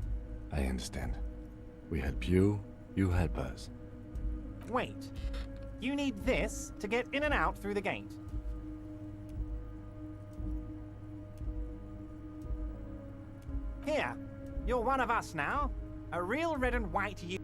I understand. We help you, you help us. Wait. You need this to get in and out through the gate. Here. You're one of us now. A real red and white you.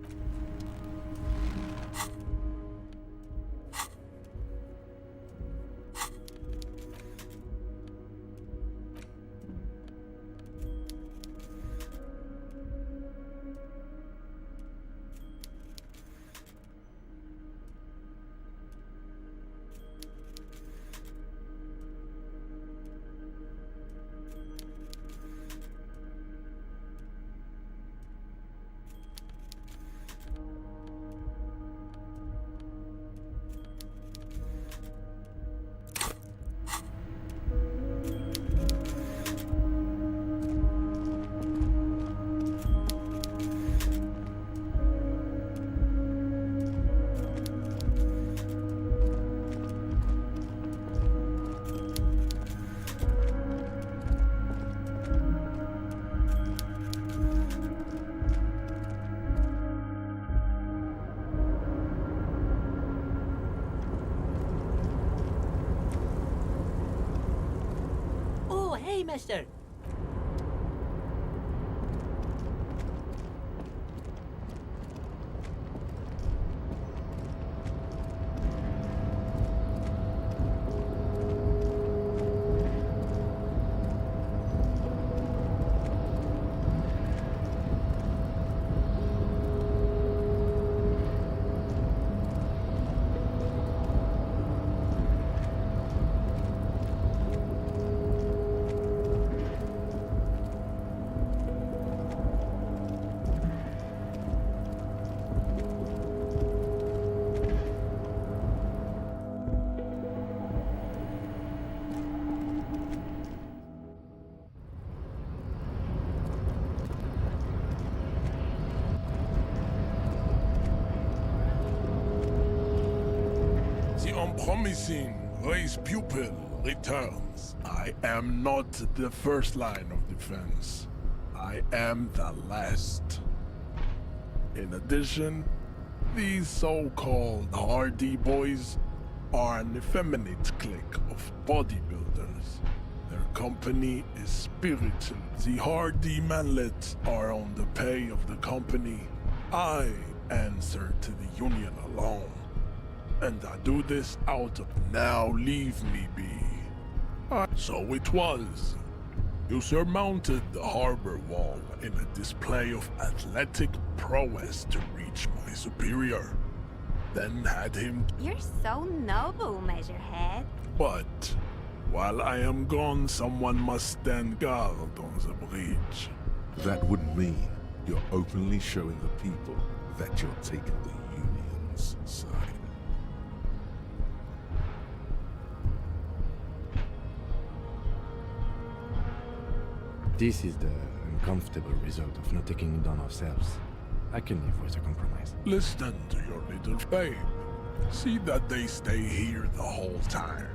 way, mister. The unpromising race pupil returns. I am not the first line of defense. I am the last. In addition, these so-called Hardy boys are an effeminate clique of bodybuilders. Their company is spiritual. The Hardy manlets are on the pay of the company. I answer to the union alone. And I do this out of now leave me be. So it was. You surmounted the harbor wall in a display of athletic prowess to reach my superior. Then had him... You're so noble, Measurehead. But while I am gone, someone must stand guard on the bridge. That would mean you're openly showing the people that you're taking the Union's side. This is the uncomfortable result of not taking it on ourselves. I can live with a compromise. Listen to your little babe. See that they stay here the whole time.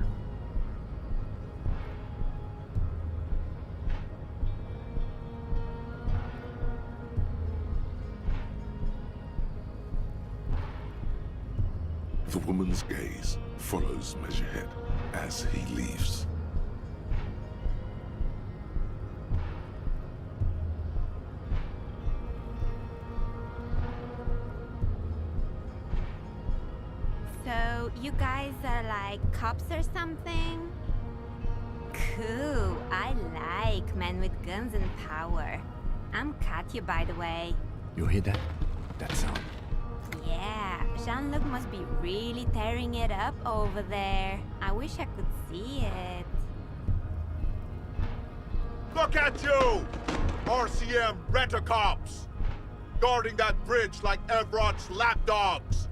The woman's gaze follows Measurehead as he leaves. So, you guys are like cops or something? Cool, I like men with guns and power. I'm Katya, by the way. You hear that? That sound. Yeah, Jean-Luc must be really tearing it up over there. I wish I could see it. Look at you! RCM rent-a-cops! Guarding that bridge like Everott's lapdogs!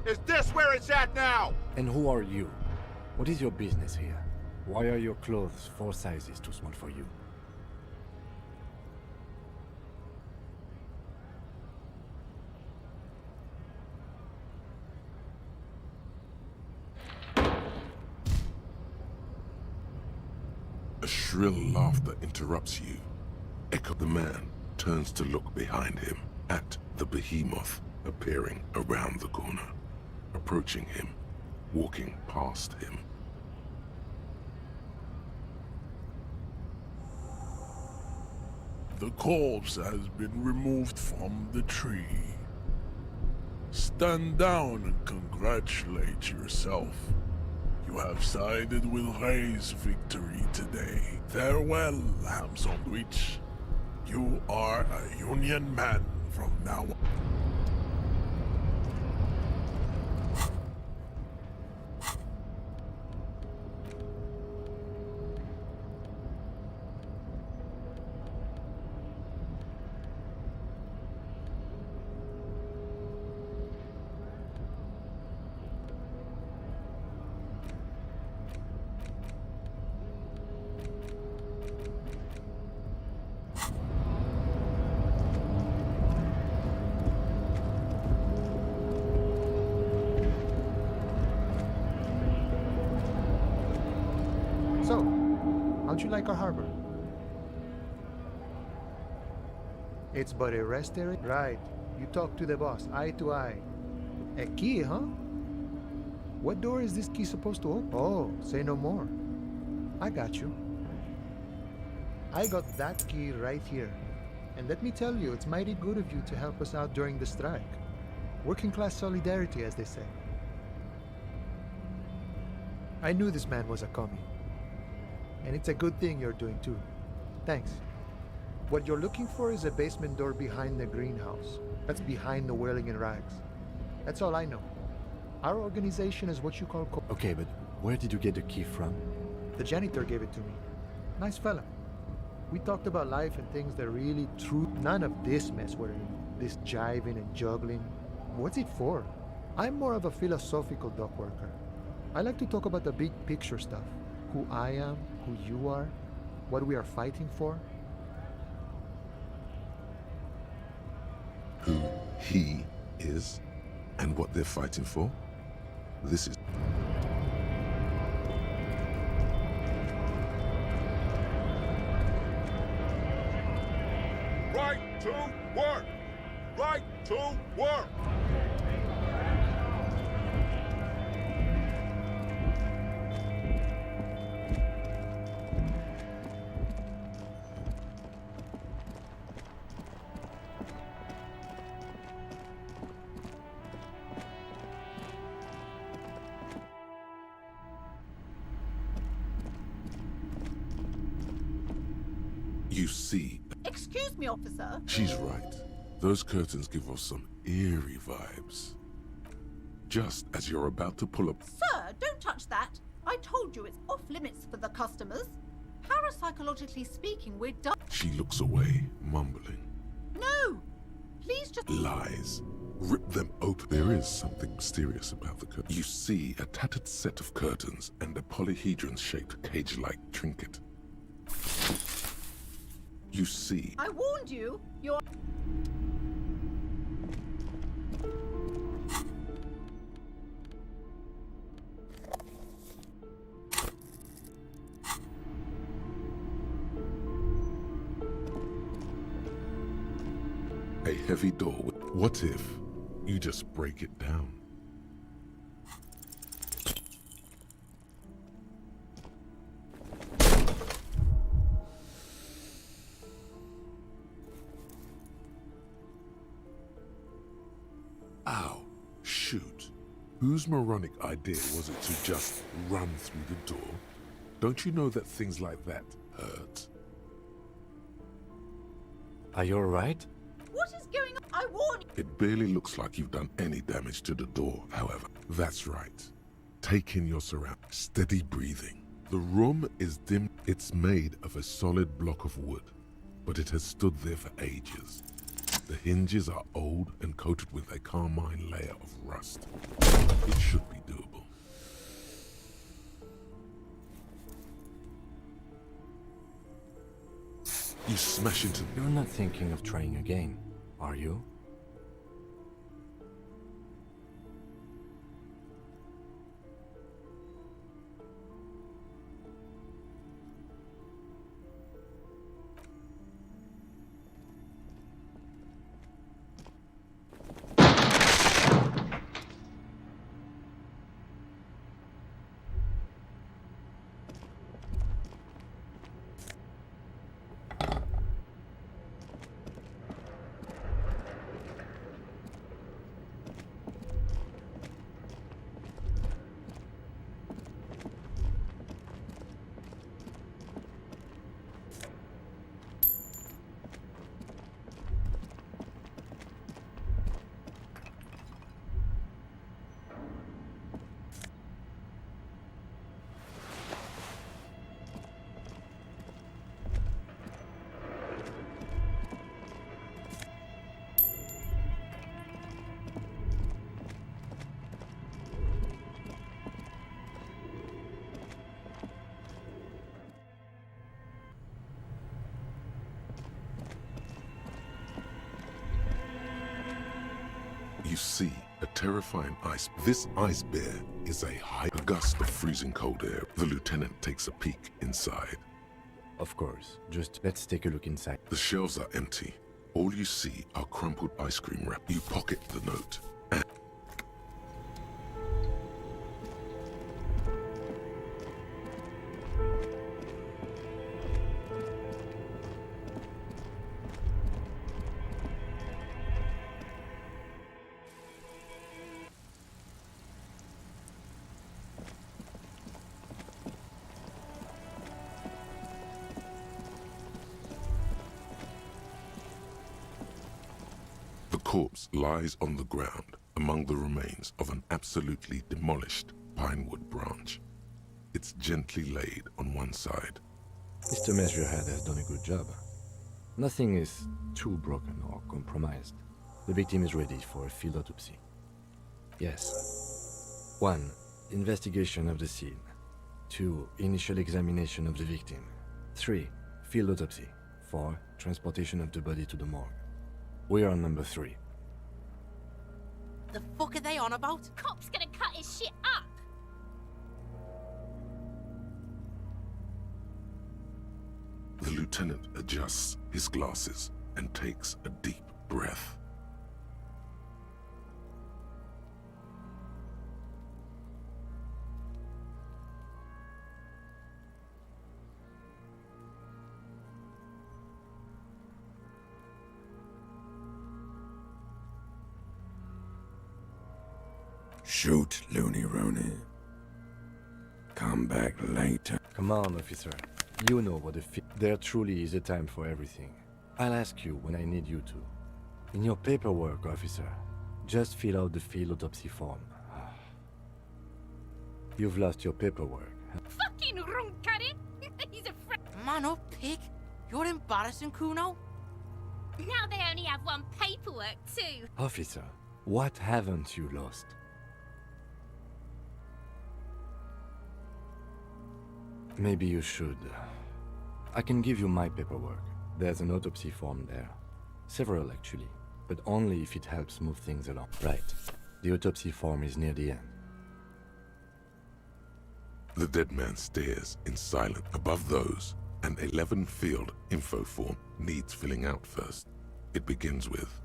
Is this where it's at now? And who are you? What is your business here? Why are your clothes 4 sizes too small for you? A shrill laughter interrupts you. Echo the man turns to look behind him at the behemoth appearing around the corner, approaching him, walking past him. The corpse has been removed from the tree. Stand down and congratulate yourself. You have sided with Ray's victory today. Farewell, ham sandwich. You are a Union man from now on. So, how'd you like our harbor? It's but a rest area? Right. You talk to the boss, eye to eye. A key, huh? What door is this key supposed to open? Oh, say no more. I got you. I got that key right here. And let me tell you, it's mighty good of you to help us out during the strike. Working class solidarity, as they say. I knew this man was a commie. And it's a good thing you're doing too. Thanks. What you're looking for is a basement door behind the greenhouse. That's behind the whirling in rags. That's all I know. Our organization is what you call Okay, but where did you get the key from? The janitor gave it to me. Nice fella. We talked about life and things that really true. None of this mess we're in. This jiving and juggling. What's it for? I'm more of a philosophical dock worker. I like to talk about the big picture stuff. Who I am, who you are, what we are fighting for. Who he is and what they're fighting for. This is... Right to work! Right to work! You see... Excuse me, officer. She's right. Those curtains give off some eerie vibes. Just as you're about to pull up... Sir, don't touch that. I told you it's off limits for the customers. Parapsychologically speaking, we're done. She looks away, mumbling. No! Please just... Lies. Rip them open. There is something mysterious about the curtain. You see a tattered set of curtains and a polyhedron-shaped cage-like trinket. You see... I warned you. You're... A heavy door. What if you just break it down? Ow. Shoot. Whose moronic idea was it to just run through the door? Don't you know that things like that hurt? Are you alright? What is going on? I warn you. It barely looks like you've done any damage to the door, however. That's right. Take in your surroundings. Steady breathing. The room is dim. It's made of a solid block of wood, but it has stood there for ages. The hinges are old and coated with a carmine layer of rust. It should be doable. You smash into... You're not thinking of trying again, are you? You see a terrifying ice. This ice bear is a gust of freezing cold air. The lieutenant takes a peek inside. Of course. Just let's take a look inside. The shelves are empty. All you see are crumpled ice cream wrap. You pocket the note. And corpse lies on the ground among the remains of an absolutely demolished pinewood branch. It's gently laid on one side. Mr. Measurehead has done a good job. Nothing is too broken or compromised. The victim is ready for a field autopsy. Yes. 1. Investigation of the scene. 2. Initial examination of the victim. 3. Field autopsy. 4. Transportation of the body to the morgue. We are on number 3. The fuck are they on about? Cop's gonna cut his shit up. The lieutenant adjusts his glasses and takes a deep breath. Shoot, Looney Rooney. Come back later. Come on, officer. You know what there truly is a time for everything. I'll ask you when I need you to. In your paperwork, officer, just fill out the field autopsy form. You've lost your paperwork. Fucking Runkari! He's a friend. Man up, pig. You're embarrassing, Kuno. Now they only have one paperwork too. Officer, what haven't you lost? Maybe you should. I can give you my paperwork. There's an autopsy form there. Several, actually, but only if it helps move things along. Right. The autopsy form is near the end. The dead man stares in silence. Above those, an 11-field info form needs filling out first. It begins with...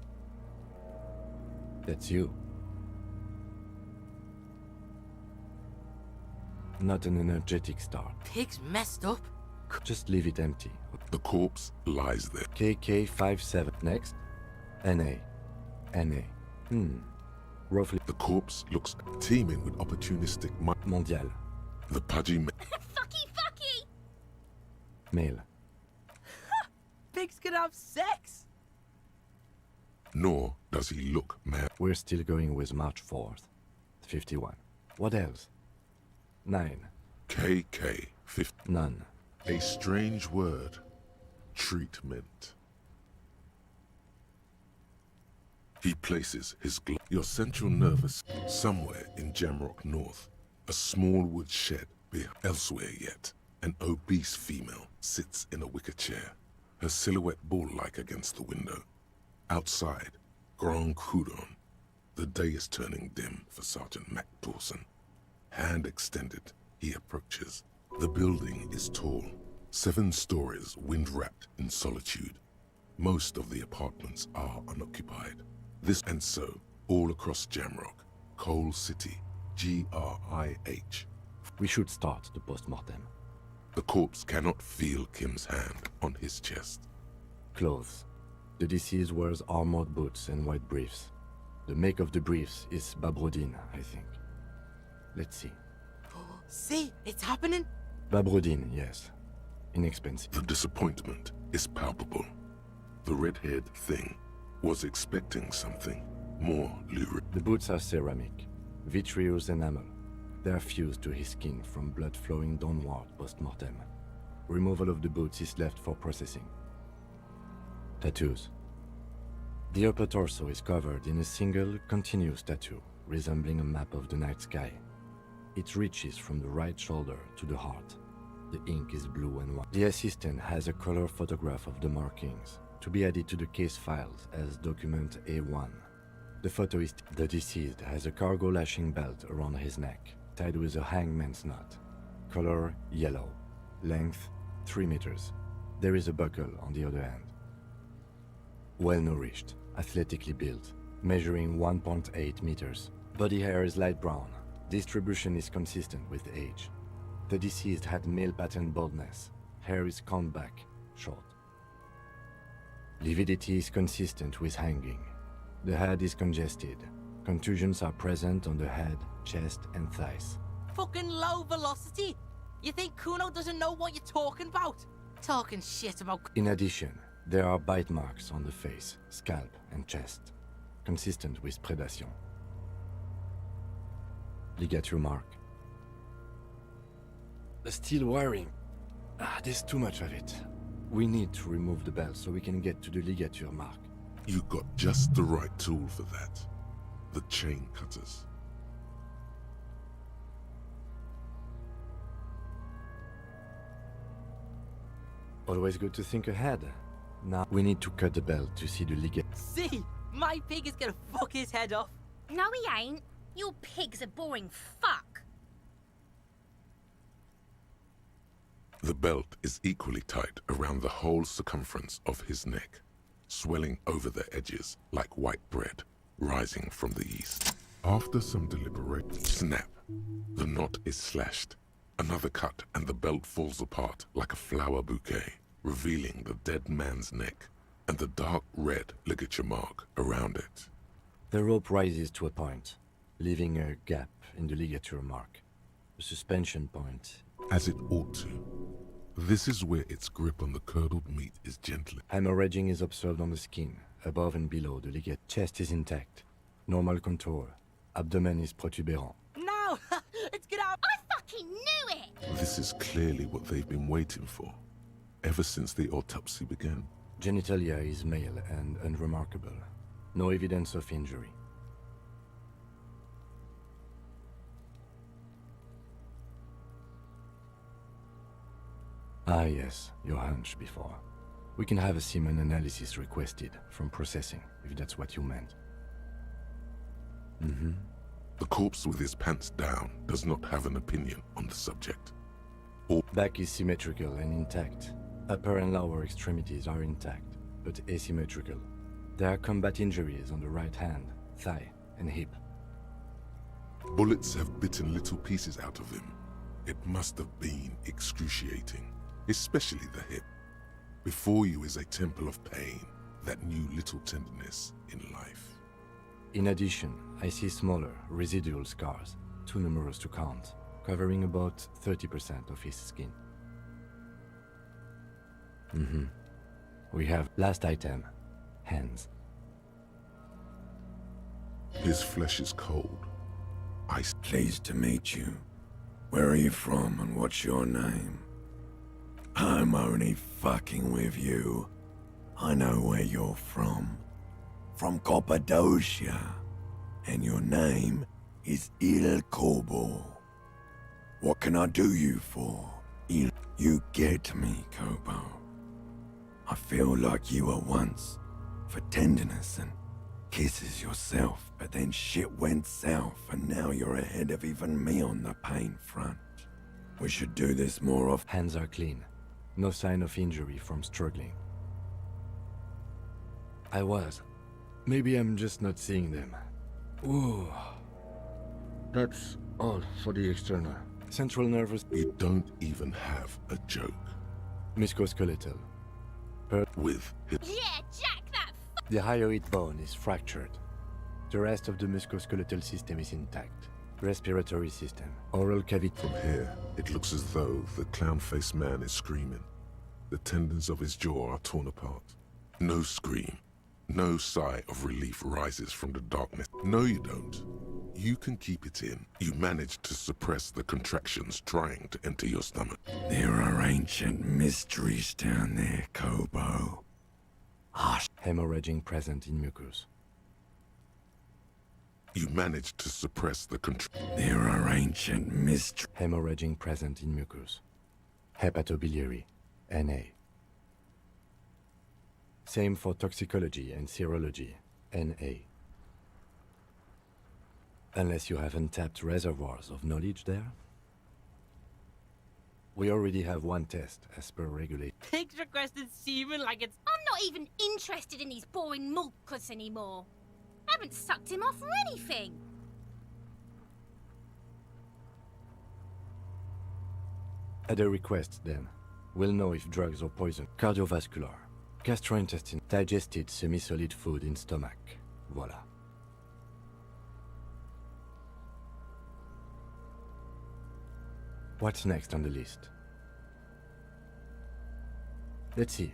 That's you. Not an energetic start. Pig's messed up. Just leave it empty. The corpse lies there. KK57. Next. NA. NA. Roughly. The corpse looks teeming with opportunistic... Mondial. The pudgy... Fucky! Male. Pigs can have sex! Nor does he look mad. We're still going with March 4th. 51. What else? 9. KK50. None. A strange word. Treatment. He places his your central nervous somewhere in Jamrock North. A small wood shed elsewhere yet. An obese female sits in a wicker chair, her silhouette ball-like against the window. Outside, Grand Coudon. The day is turning dim for Sergeant Mac Dawson. Hand extended, he approaches. The building is tall, 7 stories, wind-wrapped in solitude. Most of the apartments are unoccupied. This and so, all across Jamrock, Coal City, GRIH. We should start the post-mortem. The corpse cannot feel Kim's hand on his chest. Clothes. The deceased wears armored boots and white briefs. The make of the briefs is Babrodine, I think. Let's see. See, it's happening. Babrodine, yes. Inexpensive. The disappointment is palpable. The red-haired thing was expecting something more lurid. The boots are ceramic, vitreous enamel. They are fused to his skin from blood flowing downward post-mortem. Removal of the boots is left for processing. Tattoos. The upper torso is covered in a single, continuous tattoo, resembling a map of the night sky. It reaches from the right shoulder to the heart. The ink is blue and white. The assistant has a color photograph of the markings, to be added to the case files as document A1. The photo is the deceased has a cargo lashing belt around his neck, tied with a hangman's knot. Color yellow. Length 3 meters. There is a buckle on the other end. Well-nourished, athletically built, measuring 1.8 meters. Body hair is light brown. Distribution is consistent with age. The deceased had male pattern baldness. Hair is combed back, short. Lividity is consistent with hanging. The head is congested. Contusions are present on the head, chest, and thighs. Fucking low velocity. You think Kuno doesn't know what you're talking about? Talking shit about... In addition, there are bite marks on the face, scalp, and chest. consistent with predation. Ligature mark. The steel wiring. There's too much of it. We need to remove the bell so we can get to the ligature mark. You got just the right tool for that. The chain cutters. Always good to think ahead. Now we need to cut the bell to see the ligature. See? My pig is gonna fuck his head off. No, he ain't. Your pig's a boring fuck. The belt is equally tight around the whole circumference of his neck, swelling over the edges like white bread rising from the east. After some deliberate snap, the knot is slashed. Another cut and the belt falls apart like a flower bouquet, revealing the dead man's neck and the dark red ligature mark around it. The rope rises to a point, leaving a gap in the ligature mark. The suspension point. As it ought to. This is where its grip on the curdled meat is gentler. Hemorrhaging is observed on the skin, above and below the ligature. Chest is intact. Normal contour. Abdomen is protuberant. No! It's get out! I fucking knew it! This is clearly what they've been waiting for, ever since the autopsy began. Genitalia is male and unremarkable. No evidence of injury. Ah yes, your hunch before. We can have a semen analysis requested from processing, if that's what you meant. Mm-hmm. The corpse with his pants down does not have an opinion on the subject. Back is symmetrical and intact. Upper and lower extremities are intact, but asymmetrical. There are combat injuries on the right hand, thigh, and hip. Bullets have bitten little pieces out of him. It must have been excruciating, especially the hip. Before you is a temple of pain that knew little tenderness in life. In addition, I see smaller, residual scars, too numerous to count, covering about 30% of his skin. Mm-hmm. We have last item, hands. His flesh is cold. Ice. Pleased to meet you. Where are you from and what's your name? I'm only fucking with you. I know where you're from. From Cappadocia. And your name is Il Kobo. What can I do you for? You get me, Kobo. I feel like you were once, for tenderness and kisses yourself, but then shit went south and now you're ahead of even me on the pain front. We should do this more often. Hands are clean. No sign of injury from struggling. I was. Maybe I'm just not seeing them. Ooh. That's all for the external. Central nervous. You don't even have a joke. Musculoskeletal. With his... Yeah, Jack, that The hyoid bone is fractured. The rest of the musculoskeletal system is intact. Respiratory system, oral cavity. From here, it looks as though the clown-faced man is screaming. The tendons of his jaw are torn apart. No scream. No sigh of relief rises from the darkness. No, you don't. You can keep it in. You manage to suppress the contractions trying to enter your stomach. There are ancient mysteries down there, Kobo. Hemorrhaging present in mucus. You manage to suppress the There are ancient mysteries. Hemorrhaging present in mucus. Hepatobiliary, Na. Same for toxicology and serology, Na. Unless you have untapped reservoirs of knowledge there. We already have one test, as per regulation. Pigs requested semen like it's... I'm not even interested in these boring mulkus anymore. I haven't sucked him off or anything. At a request, then. We'll know if drugs or poison. Cardiovascular. Gastrointestinal. Digested semi-solid food in stomach. Voila. What's next on the list? Let's see.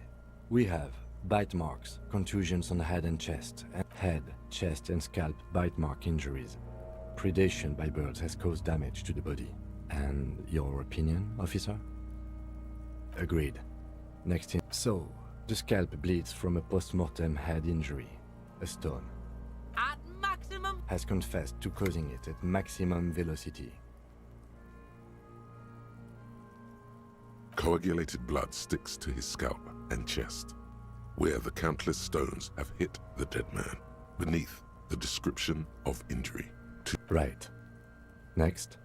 We have Bite marks, contusions on head and chest, and head, chest and scalp bite mark injuries. Predation by birds has caused damage to the body. And your opinion, officer? Agreed. Next in. So, the scalp bleeds from a post-mortem head injury. A stone. At maximum? Has confessed to causing it at maximum velocity. Coagulated blood sticks to his scalp and chest, where the countless stones have hit the dead man, beneath the description of injury. Right. Next.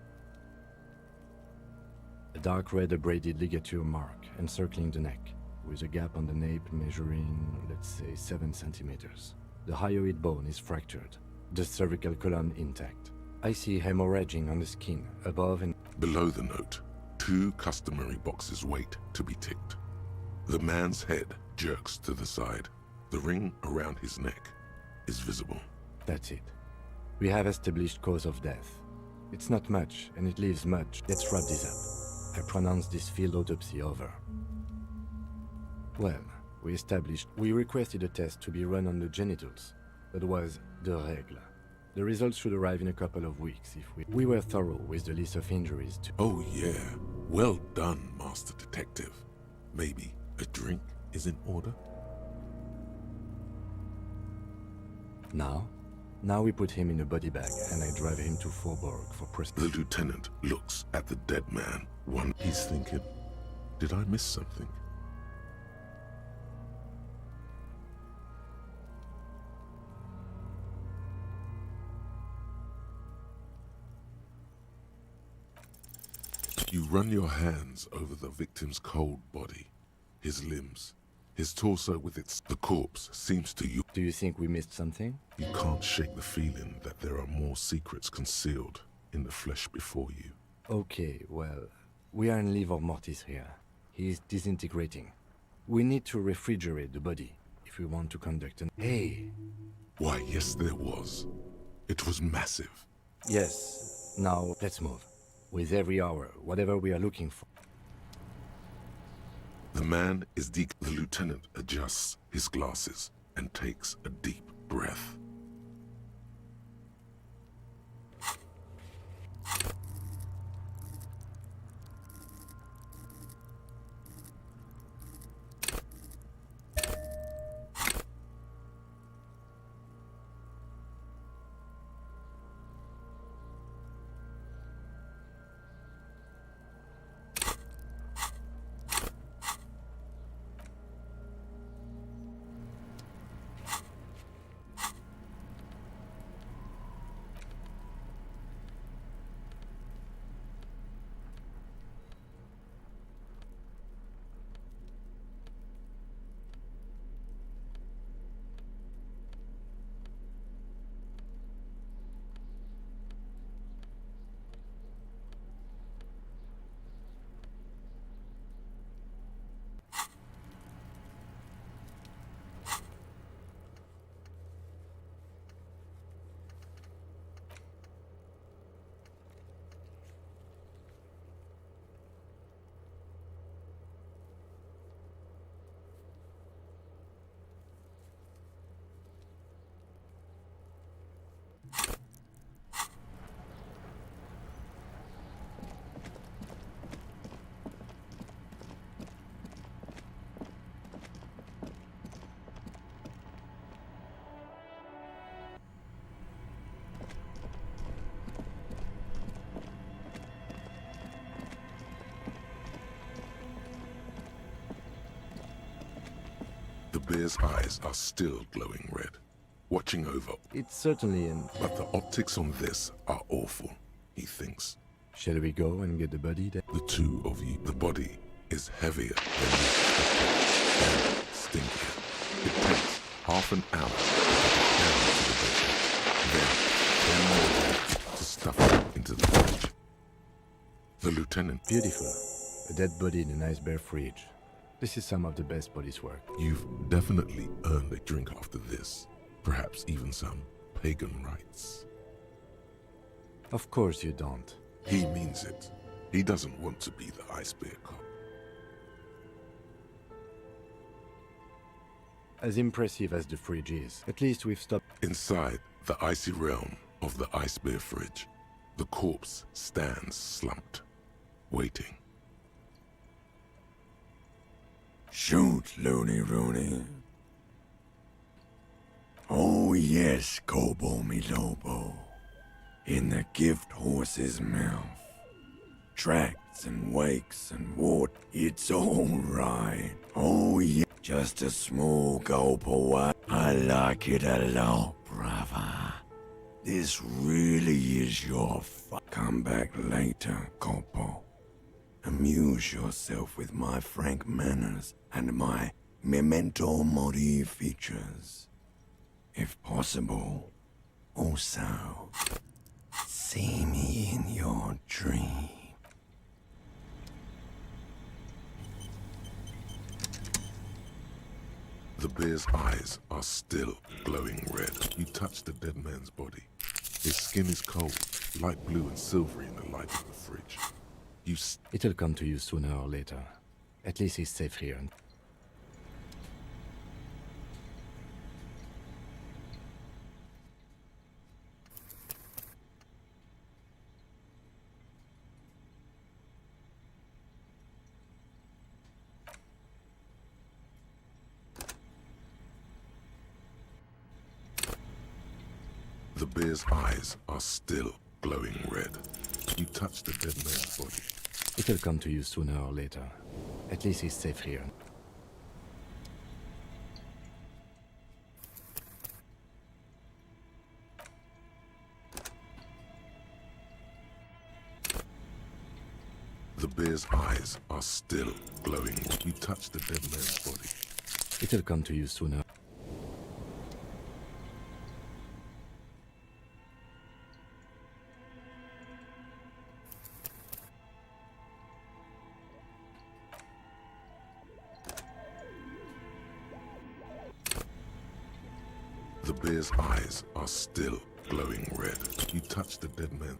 A dark red abraded ligature mark encircling the neck, with a gap on the nape measuring, let's say, 7 centimeters. The hyoid bone is fractured, the cervical column intact. I see hemorrhaging on the skin, above and below the note. 2 customary boxes wait to be ticked. The man's head jerks to the side. The ring around his neck is visible. That's it. We have established cause of death. It's not much, and it leaves much. Let's wrap this up. I pronounce this field autopsy over. Well, we requested a test to be run on the genitals. That was the règle. The results should arrive in a couple of weeks if we were thorough with the list of injuries too. Oh yeah, well done, Master Detective. Maybe a drink is in order? Now we put him in a body bag and I drive him to Faubourg for The lieutenant looks at the dead man. He's thinking, did I miss something? You run your hands over the victim's cold body, his limbs, his torso with the corpse seems to you. Do you think we missed something? You can't shake the feeling that there are more secrets concealed in the flesh before you. Okay, well, we are in livor mortis here. He is disintegrating. We need to refrigerate the body if we want to conduct an... Hey! Why, yes there was. It was massive. Yes. Now, let's move. With every hour, whatever we are looking for. The man is The lieutenant adjusts his glasses and takes a deep breath. The bear's eyes are still glowing red, watching over. It's certainly an... But the optics on this are awful, he thinks. Shall we go and get the body then? The two of you. The body is heavier than you expected and stinkier. It takes half an hour to get down to the bed. Then 10 more to stuff it into the fridge. The lieutenant. Beautiful. A dead body in a nice bare fridge. This is some of the best police work. You've definitely earned a drink after this. Perhaps even some pagan rites. Of course you don't. He means it. He doesn't want to be the ice bear cop. as impressive as the fridge is. At least we've stopped. Inside the icy realm of the ice beer fridge, the corpse stands slumped, waiting. Shoot, Looney Rooney. Oh yes, Kobo mi Lobo. In the gift horse's mouth. Tracts and wakes and water. It's all right. Oh yeah, just a small gulp away. I like it a lot, brother. This really is your Come back later, Kobo. Amuse yourself with my frank manners and my memento mori features. If possible, also, see me in your dream. The bear's eyes are still glowing red. You touch the dead man's body. His skin is cold, light blue and silvery in the light of the fridge. It'll come to you sooner or later. At least he's safe here. The bear's eyes are still glowing red. You touch the dead man's body. It'll come to you sooner or later. At least he's safe here. The bear's eyes are still glowing. You touch the dead man's body. It'll come to you sooner. The bear's eyes are still glowing red. You touch the dead man.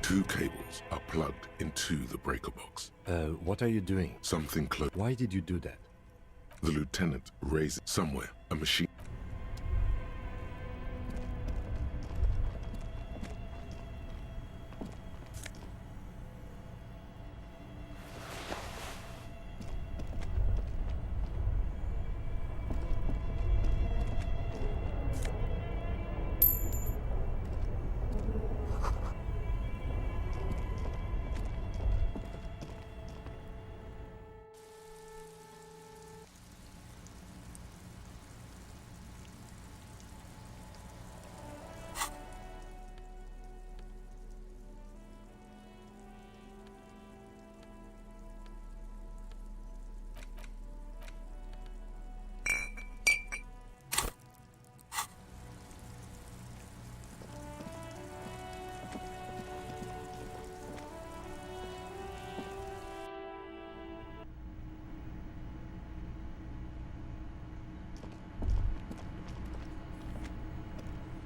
2 cables are plugged into the breaker box. What are you doing? Something close. Why did you do that? The lieutenant raised somewhere a machine.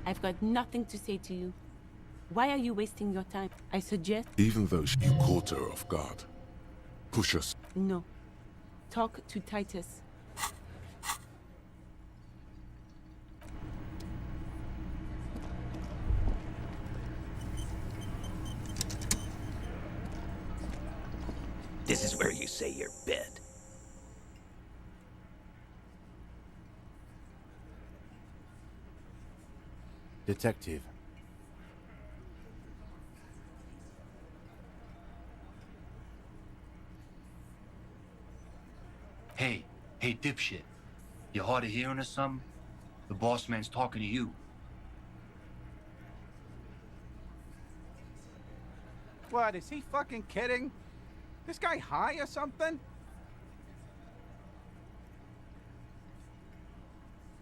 I've got nothing to say to you. Why are you wasting your time? I suggest... Even though you caught her off guard. Push us. No. Talk to Titus. This is where you say your bed. Detective. Hey, dipshit. You hard of hearing or something? The boss man's talking to you. What, is he fucking kidding? This guy high or something?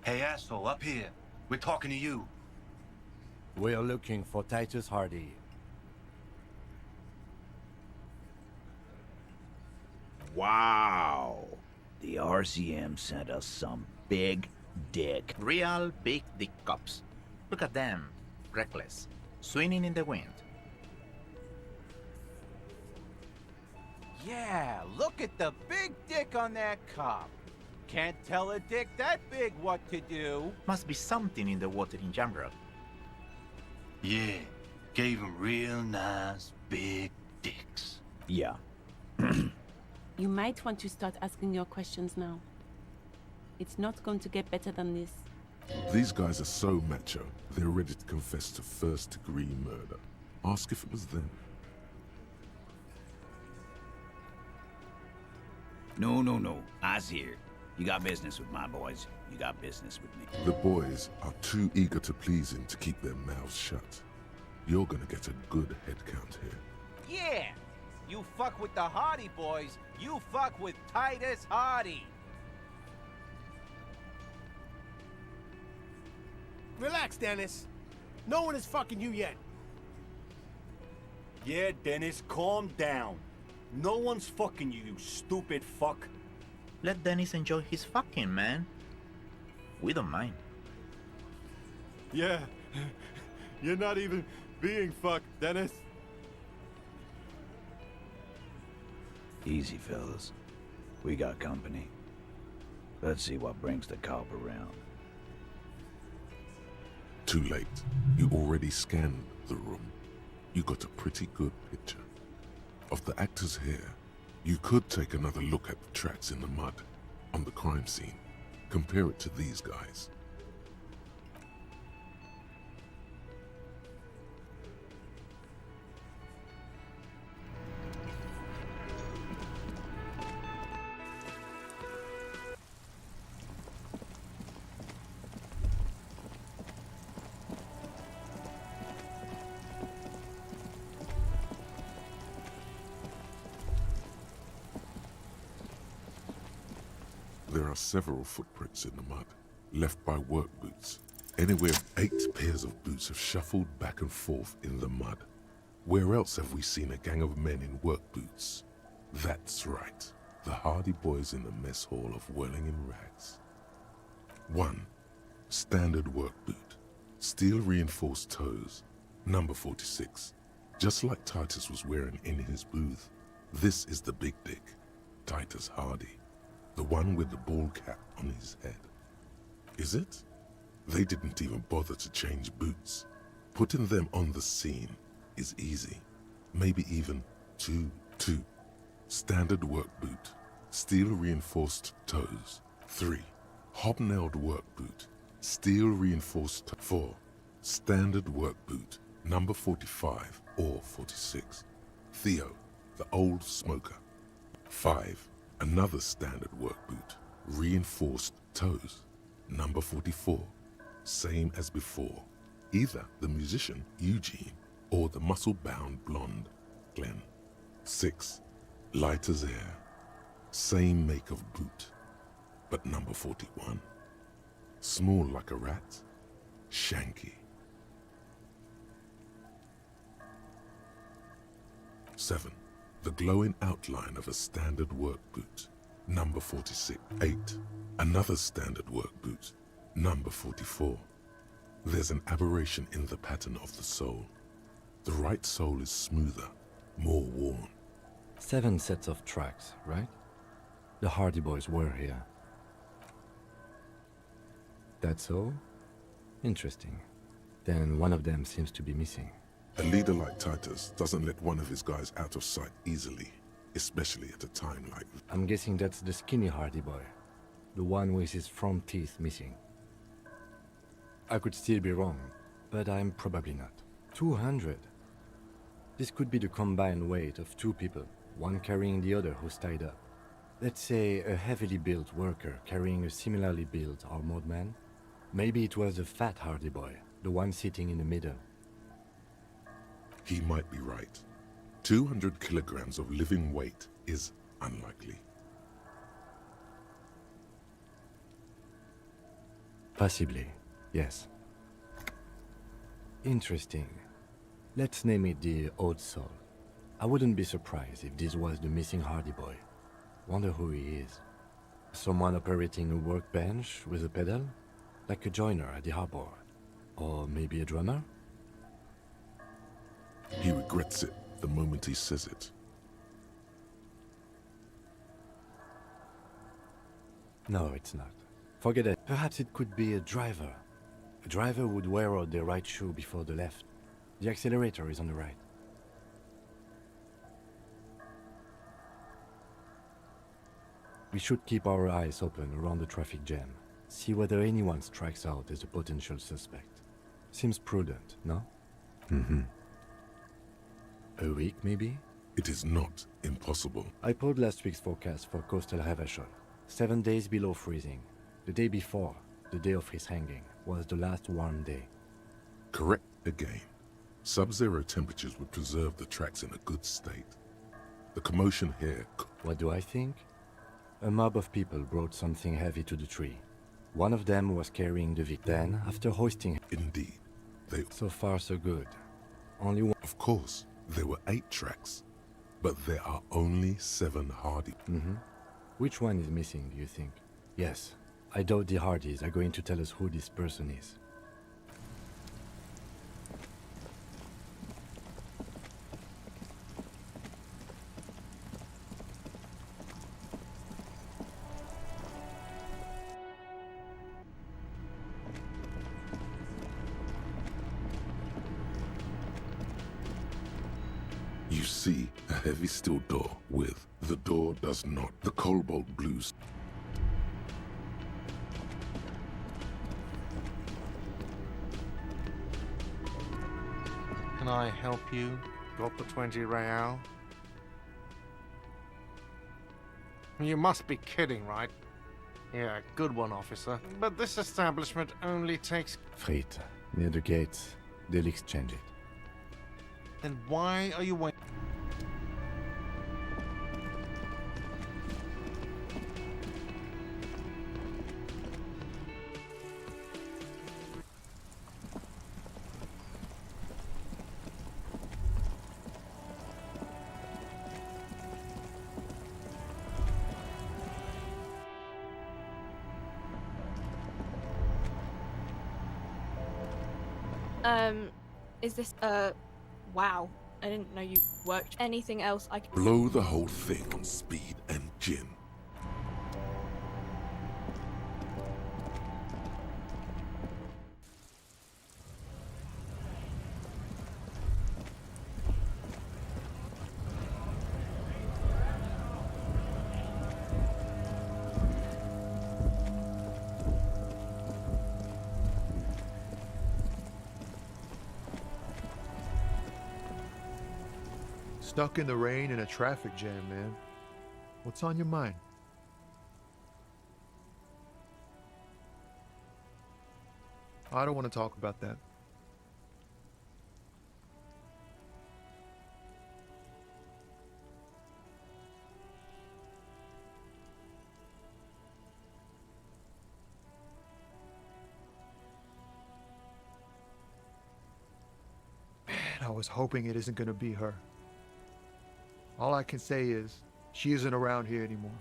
Hey, asshole, up here. We're talking to you. We're looking for Titus Hardy. Wow. The RCM sent us some big dick. Real big dick cops. Look at them. Reckless. Swinging in the wind. Yeah, look at the big dick on that cop. Can't tell a dick that big what to do. Must be something in the water in general. Yeah, gave him real nice big dicks. Yeah. You might want to start asking your questions now. It's not going to get better than this. These guys are so macho, they're ready to confess to first-degree murder. Ask if it was them. No. I's here. You got business with my boys. You got business with me. The boys are too eager to please him to keep their mouths shut. You're gonna get a good head count here. Yeah! You fuck with the Hardy boys, you fuck with Titus Hardy. Relax, Dennis. No one is fucking you yet. Yeah, Dennis, calm down. No one's fucking you, you stupid fuck. Let Dennis enjoy his fucking, man. We don't mind. Yeah, you're not even being fucked, Dennis. Easy, fellas. We got company. Let's see what brings the cop around. Too late. You already scanned the room. You got a pretty good picture. Of the actors here, you could take another look at the tracks in the mud on the crime scene. Compare it to these guys. There are several footprints in the mud, left by work boots. Anywhere 8 pairs of boots have shuffled back and forth in the mud. Where else have we seen a gang of men in work boots? That's right, the Hardy boys in the mess hall of whirling in rags. 1. Standard work boot. Steel reinforced toes, number 46. just like Titus was wearing in his booth. This is the big dick, Titus Hardy, the one with the ball cap on his head. Is it? They didn't even bother to change boots. Putting them on the scene is easy, maybe even too. Standard work boot, steel reinforced toes. 3. Hobnailed work boot, steel reinforced 4. Standard work boot, number 45 or 46. Theo, the old smoker. 5. Another standard work boot, reinforced toes, number 44. Same as before. Either the musician, Eugene, or the muscle-bound blonde, Glenn. 6. Light as air. Same make of boot, but number 41. Small like a rat, Shanky. 7. The glowing outline of a standard work boot, number 46. 8. Another standard work boot, number 44. There's an aberration in the pattern of the sole. The right sole is smoother, more worn. 7 sets of tracks, right? The Hardy Boys were here. That's all? Interesting. Then one of them seems to be missing. A leader like Titus doesn't let one of his guys out of sight easily, especially at a time like this. I'm guessing that's the skinny Hardy Boy. The one with his front teeth missing. I could still be wrong, but I'm probably not. 200. This could be the combined weight of 2 people, one carrying the other who's tied up. Let's say a heavily built worker carrying a similarly built armored man. Maybe it was the fat Hardy Boy, the one sitting in the middle. He might be right. 200 kilograms of living weight is unlikely. Possibly, yes. Interesting. Let's name it the Old Soul. I wouldn't be surprised if this was the missing Hardy Boy. Wonder who he is. Someone operating a workbench with a pedal? Like a joiner at the harbor? Or maybe a drummer? He regrets it the moment he says it. No, it's not. Forget it. Perhaps it could be a driver. A driver would wear out their right shoe before the left. The accelerator is on the right. We should keep our eyes open around the traffic jam. See whether anyone strikes out as a potential suspect. Seems prudent, no? Mm-hmm. A week, maybe? It is not impossible. I pulled last week's forecast for coastal Havashol. 7 days below freezing. The day before, the day of his hanging, was the last warm day. Correct again. Sub-zero temperatures would preserve the tracks in a good state. The commotion here... What do I think? A mob of people brought something heavy to the tree. One of them was carrying the victim. Then, after hoisting... Indeed. They... So far, so good. Only one... Of course, there were 8 tracks, but there are only 7 Hardy. Mm-hmm. Which one is missing, do you think? Yes, I doubt the Hardys are going to tell us who this person is. You see a heavy steel door with the door does not. The cobalt blues. Can I help you? Got the 20 real? You must be kidding, right? Yeah, good one, officer. But this establishment only takes... Freight, near the gates. They'll exchange it. Then why are you waiting? Is this, wow. I didn't know you worked. Anything else I could... Blow the whole thing on speed and gin. Stuck in the rain in a traffic jam, man. What's on your mind? I don't want to talk about that. Man, I was hoping it isn't going to be her. All I can say is, she isn't around here anymore.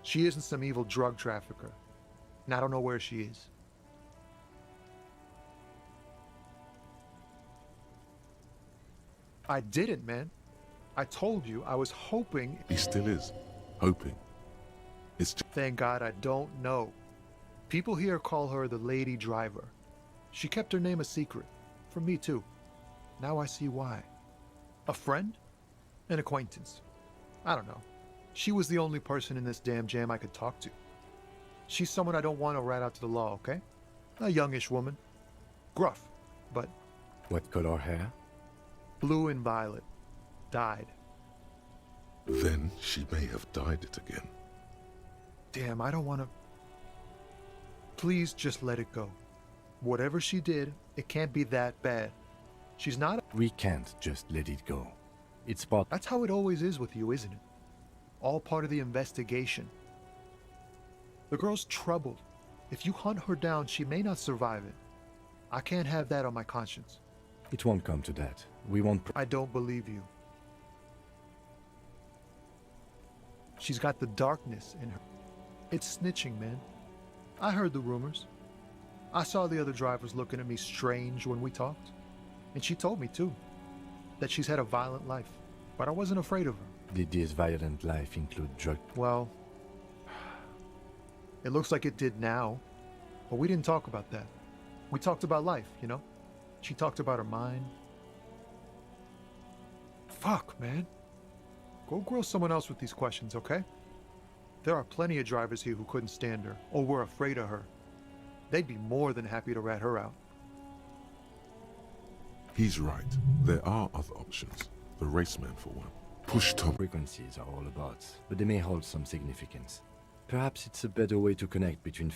She isn't some evil drug trafficker. And I don't know where she is. I didn't, man. I told you I was hoping... He still is. Hoping. It's just... Thank God I don't know. People here call her the lady driver. She kept her name a secret. From me, too. Now I see why. A friend? An acquaintance. I don't know. She was the only person in this damn jam I could talk to. She's someone I don't want to rat out to the law, okay? A youngish woman. Gruff, but... What color hair? Blue and violet. Died. Then she may have dyed it again. Damn, I don't want to... Please just let it go. Whatever she did, it can't be that bad. She's not... We can't just let it go. It's part... That's how it always is with you, isn't it? All part of the investigation. The girl's troubled. If you hunt her down, she may not survive it. I can't have that on my conscience. It won't come to that. We won't... I don't believe you. She's got the darkness in her. It's snitching, man. I heard the rumors. I saw the other drivers looking at me strange when we talked. And she told me, too, that she's had a violent life. But I wasn't afraid of her. Did this violent life include drug... Well, it looks like it did now. But we didn't talk about that. We talked about life, you know? She talked about her mind. Fuck, man. Go grill someone else with these questions, okay? There are plenty of drivers here who couldn't stand her, or were afraid of her. They'd be more than happy to rat her out. He's right. There are other options. The raceman, for one. Push Tom. Frequencies are all about, but they may hold some significance. Perhaps it's a better way to connect between...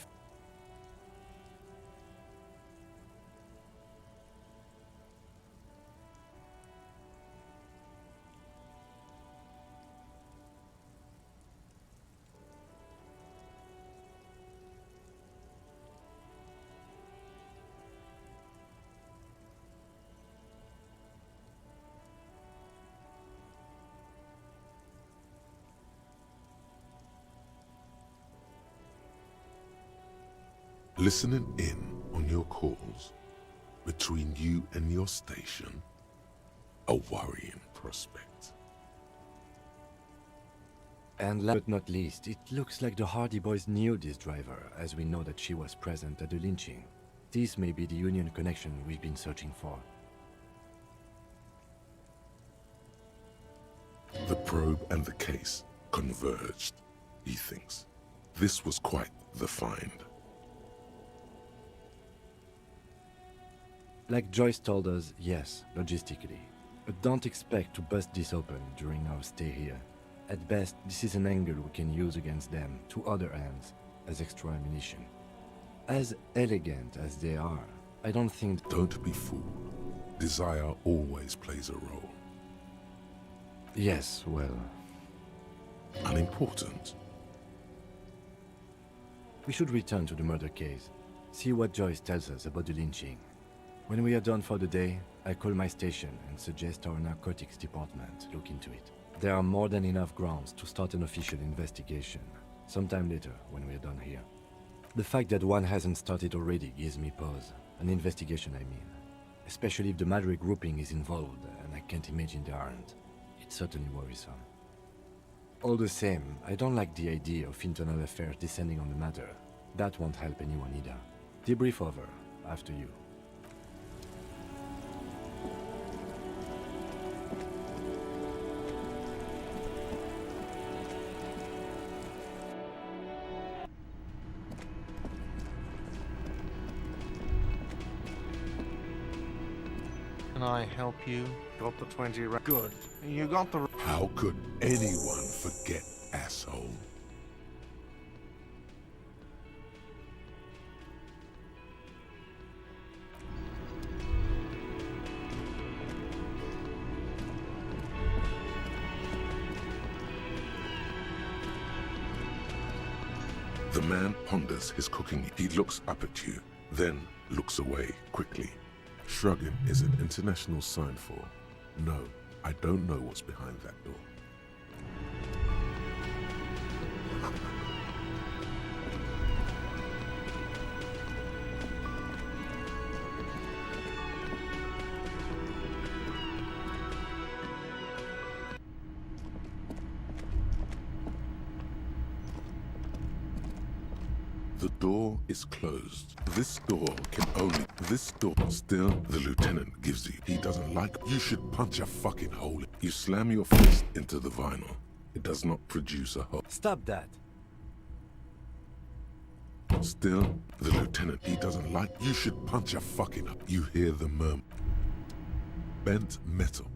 Listening in on your calls between you and your station, a worrying prospect. And last but not least, it looks like the Hardy Boys knew this driver, as we know that she was present at the lynching. This may be the Union connection we've been searching for. The probe and the case converged, he thinks. This was quite the find. Like Joyce told us, yes, logistically. But don't expect to bust this open during our stay here. At best, this is an angle we can use against them, to other ends, as extra ammunition. As elegant as they are, I don't think... Don't be fooled. Desire always plays a role. Yes, well... Unimportant. We should return to the murder case. See what Joyce tells us about the lynching. When we are done for the day, I call my station and suggest our narcotics department look into it. There are more than enough grounds to start an official investigation, sometime later when we are done here. The fact that one hasn't started already gives me pause. An investigation, I mean. Especially if the Madrid grouping is involved, and I can't imagine there aren't. It's certainly worrisome. All the same, I don't like the idea of internal affairs descending on the matter. That won't help anyone either. Debrief over. After you. Can I help you? Got the 20 Good. You got the... How could anyone forget, asshole? The man ponders his cooking. He looks up at you, then looks away quickly. Shrugging is an international sign for, no, I don't know what's behind that door. The door is closed. This door can only... This door... Still, the lieutenant gives you. He doesn't like... You should punch a fucking hole. You slam your fist into the vinyl. It does not produce a hole. Stop that. Still, the lieutenant, he doesn't like... You should punch a fucking... You hear the murmur. Bent metal.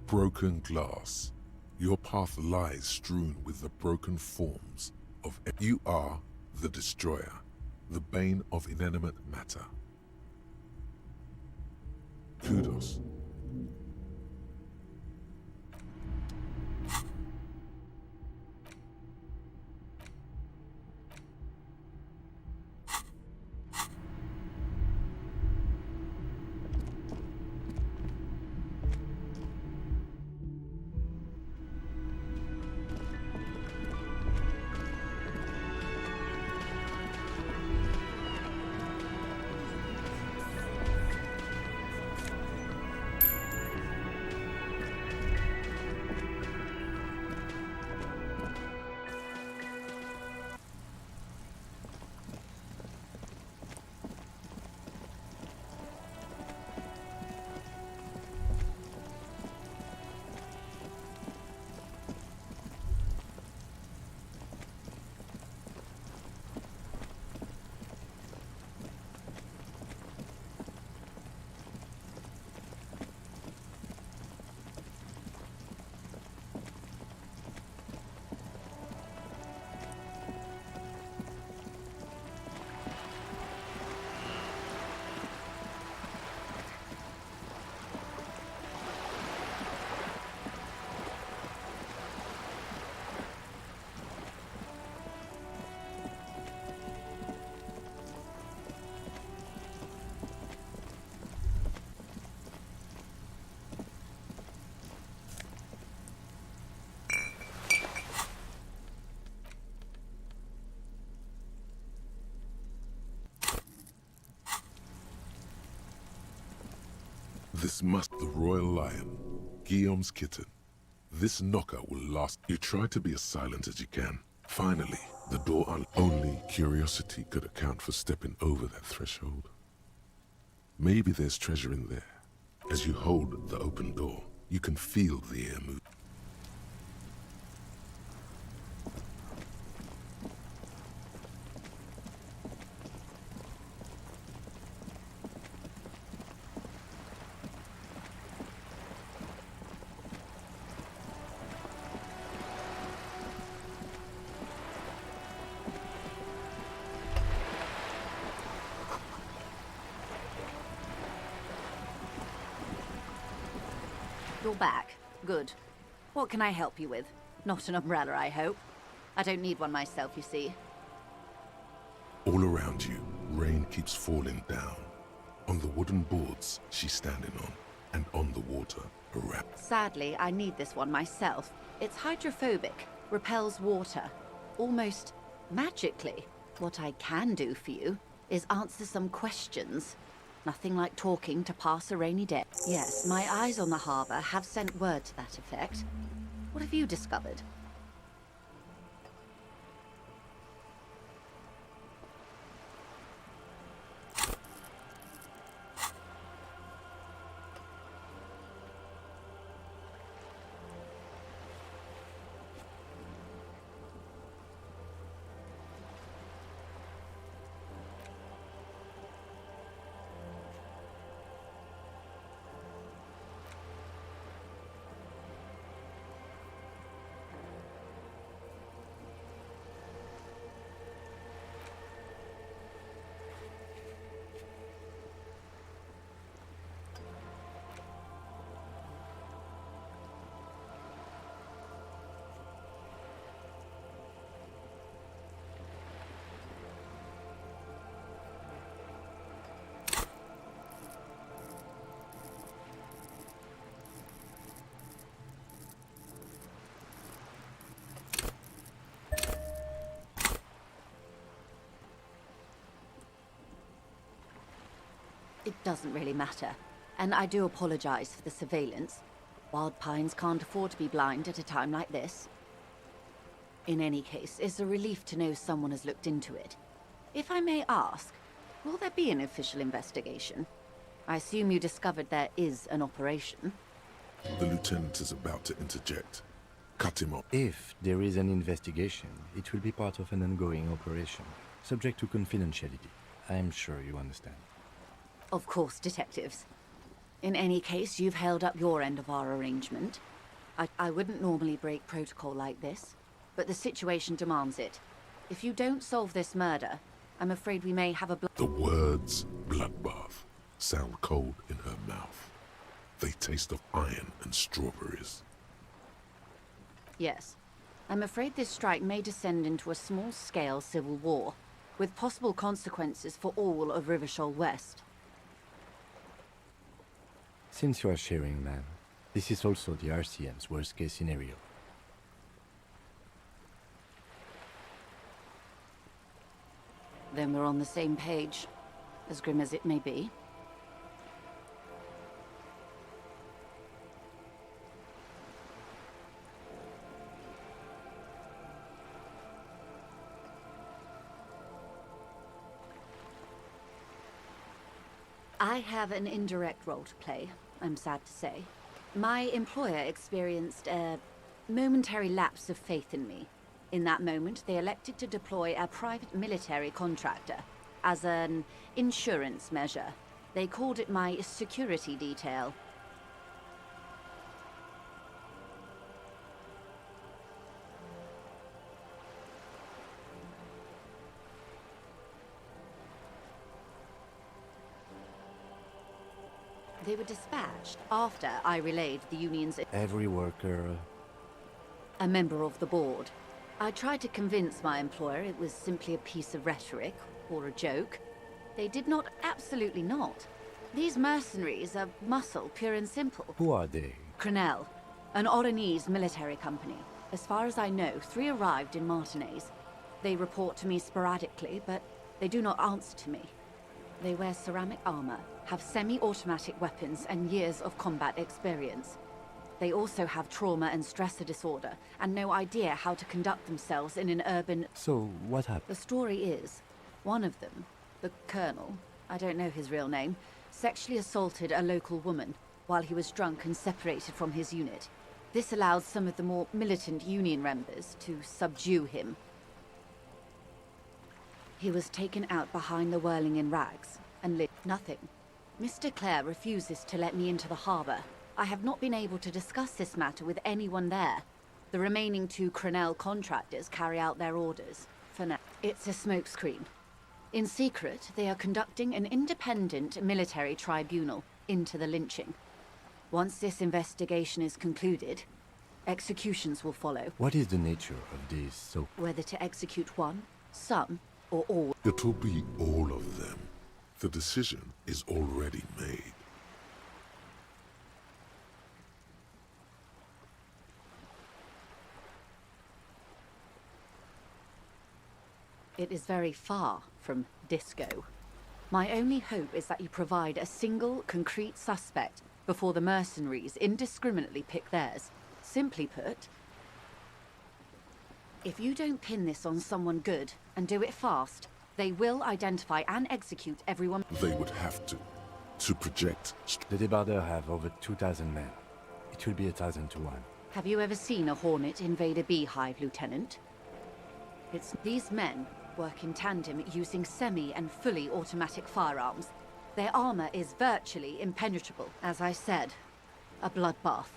Broken glass. Your path lies strewn with the broken forms of... You are... the destroyer, the bane of inanimate matter. Kudos. This must the royal lion, Guillaume's kitten. This knocker will last. You try to be as silent as you can. Finally, the door only curiosity could account for stepping over that threshold. Maybe there's treasure in there. As you hold the open door, you can feel the air move. You're back. Good. What can I help you with? Not an umbrella, I hope. I don't need one myself, you see. All around you, rain keeps falling down. On the wooden boards she's standing on, and on the water around. Sadly, I need this one myself. It's hydrophobic, repels water, almost magically. What I can do for you is answer some questions. Nothing like talking to pass a rainy day. Yes, my eyes on the harbor have sent word to that effect. What have you discovered? It doesn't really matter, and I do apologize for the surveillance. Wild Pines can't afford to be blind at a time like this. In any case, it's a relief to know someone has looked into it. If I may ask, will there be an official investigation? I assume you discovered there is an operation. The lieutenant is about to interject. Cut him off. If there is an investigation, it will be part of an ongoing operation, subject to confidentiality. I'm sure you understand. Of course, detectives. In any case, you've held up your end of our arrangement. I wouldn't normally break protocol like this, but the situation demands it. If you don't solve this murder, I'm afraid we may have a The words bloodbath sound cold in her mouth. They taste of iron and strawberries. Yes. I'm afraid this strike may descend into a small-scale civil war, with possible consequences for all of Rivershoal West. Since you are sharing, ma'am, this is also the RCM's worst-case scenario. Then we're on the same page, as grim as it may be. I have an indirect role to play, I'm sad to say. My employer experienced a momentary lapse of faith in me. In that moment, they elected to deploy a private military contractor as an insurance measure. They called it my security detail. They were dispatched after I relayed the union's... Every worker... A member of the board. I tried to convince my employer it was simply a piece of rhetoric, or a joke. They did not, absolutely not. These mercenaries are muscle, pure and simple. Who are they? Crenell, an Oranese military company. As far as I know, 3 arrived in Martinez. They report to me sporadically, but they do not answer to me. They wear ceramic armor, have semi-automatic weapons, and years of combat experience. They also have trauma and stressor disorder, and no idea how to conduct themselves in an urban... So, what happened? The story is, one of them, the colonel, I don't know his real name, sexually assaulted a local woman while he was drunk and separated from his unit. This allowed some of the more militant union members to subdue him. He was taken out behind the whirling in rags and lit nothing. Mr. Clare refuses to let me into the harbor. I have not been able to discuss this matter with anyone there. The remaining 2 Crenell contractors carry out their orders. For now, it's a smokescreen. In secret, they are conducting an independent military tribunal into the lynching. Once this investigation is concluded, executions will follow. What is the nature of this, so... Whether to execute one, some, or all. It'll be all of them. The decision is already made. It is very far from disco. My only hope is that you provide a single, concrete suspect before the mercenaries indiscriminately pick theirs. Simply put, if you don't pin this on someone good and do it fast, they will identify and execute everyone. They would have to project. The Debardeurs have over 2,000 men. It will be 1,000 to 1. Have you ever seen a Hornet invade a beehive, Lieutenant? These men work in tandem using semi and fully automatic firearms. Their armor is virtually impenetrable. As I said, a bloodbath.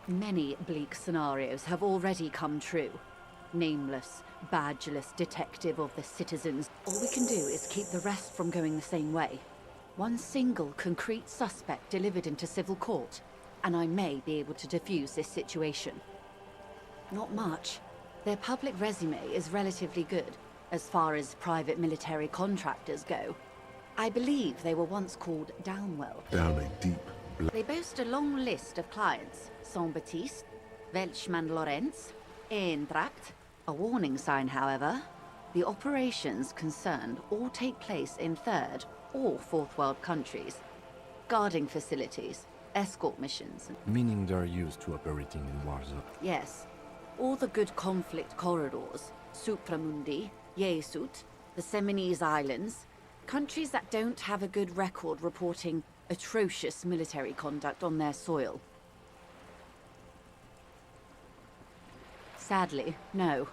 Many bleak scenarios have already come true. Nameless, badgeless detective of the citizens. All we can do is keep the rest from going the same way. One single concrete suspect delivered into civil court, and I may be able to defuse this situation. Not much. Their public resume is relatively good, as far as private military contractors go. I believe they were once called Downwell. Down a deep They boast a long list of clients. Saint-Baptiste, Welchman-Lorenz, Eintracht. A warning sign, however. The operations concerned all take place in third or fourth world countries. Guarding facilities, escort missions. Meaning they're used to operating in war zones. Yes. All the good conflict corridors. Supramundi, Yesut, the Seminese Islands. Countries that don't have a good record reporting atrocious military conduct on their soil. Sadly, no.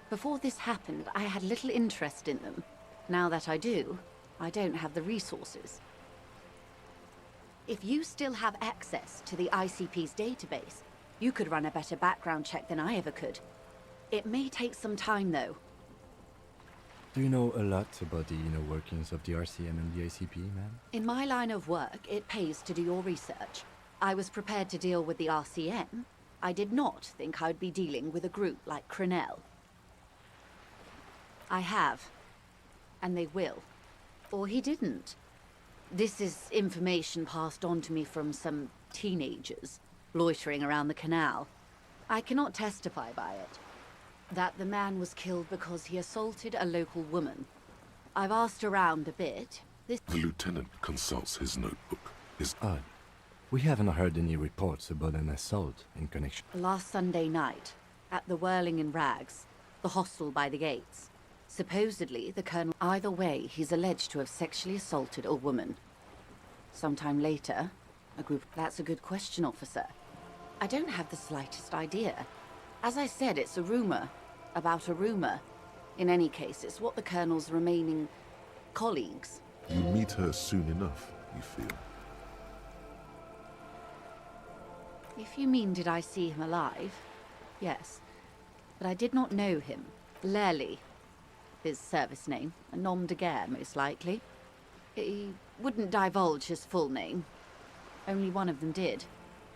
Before this happened, I had little interest in them. Now that I do, I don't have the resources. If you still have access to the ICP's database, you could run a better background check than I ever could. It may take some time, though. Do you know a lot about the inner workings of the RCM and the ICP, ma'am? In my line of work, it pays to do your research. I was prepared to deal with the RCM. I did not think I'd be dealing with a group like Crenel. I have. And they will. Or he didn't. This is information passed on to me from some teenagers loitering around the canal. I cannot testify by it. That the man was killed because he assaulted a local woman. I've asked around a bit. The lieutenant consults his notebook. Odd. We haven't heard any reports about an assault in connection. Last Sunday night, at the Whirling in Rags, the hostel by the gates. Supposedly, the colonel... Either way, he's alleged to have sexually assaulted a woman. Sometime later, a group... That's a good question, officer. I don't have the slightest idea. As I said, it's a rumor. About a rumor. In any case, it's what the colonel's remaining... colleagues. You meet her soon enough, you feel. If you mean did I see him alive, yes. But I did not know him. Lely, his service name, a nom de guerre, most likely. He wouldn't divulge his full name. Only one of them did.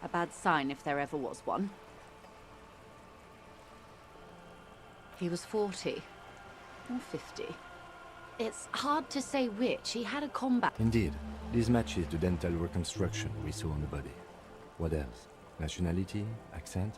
A bad sign if there ever was one. He was 40. Or 50. It's hard to say which. He had a combat... Indeed. This matches the dental reconstruction we saw on the body. What else? Nationality? Accent?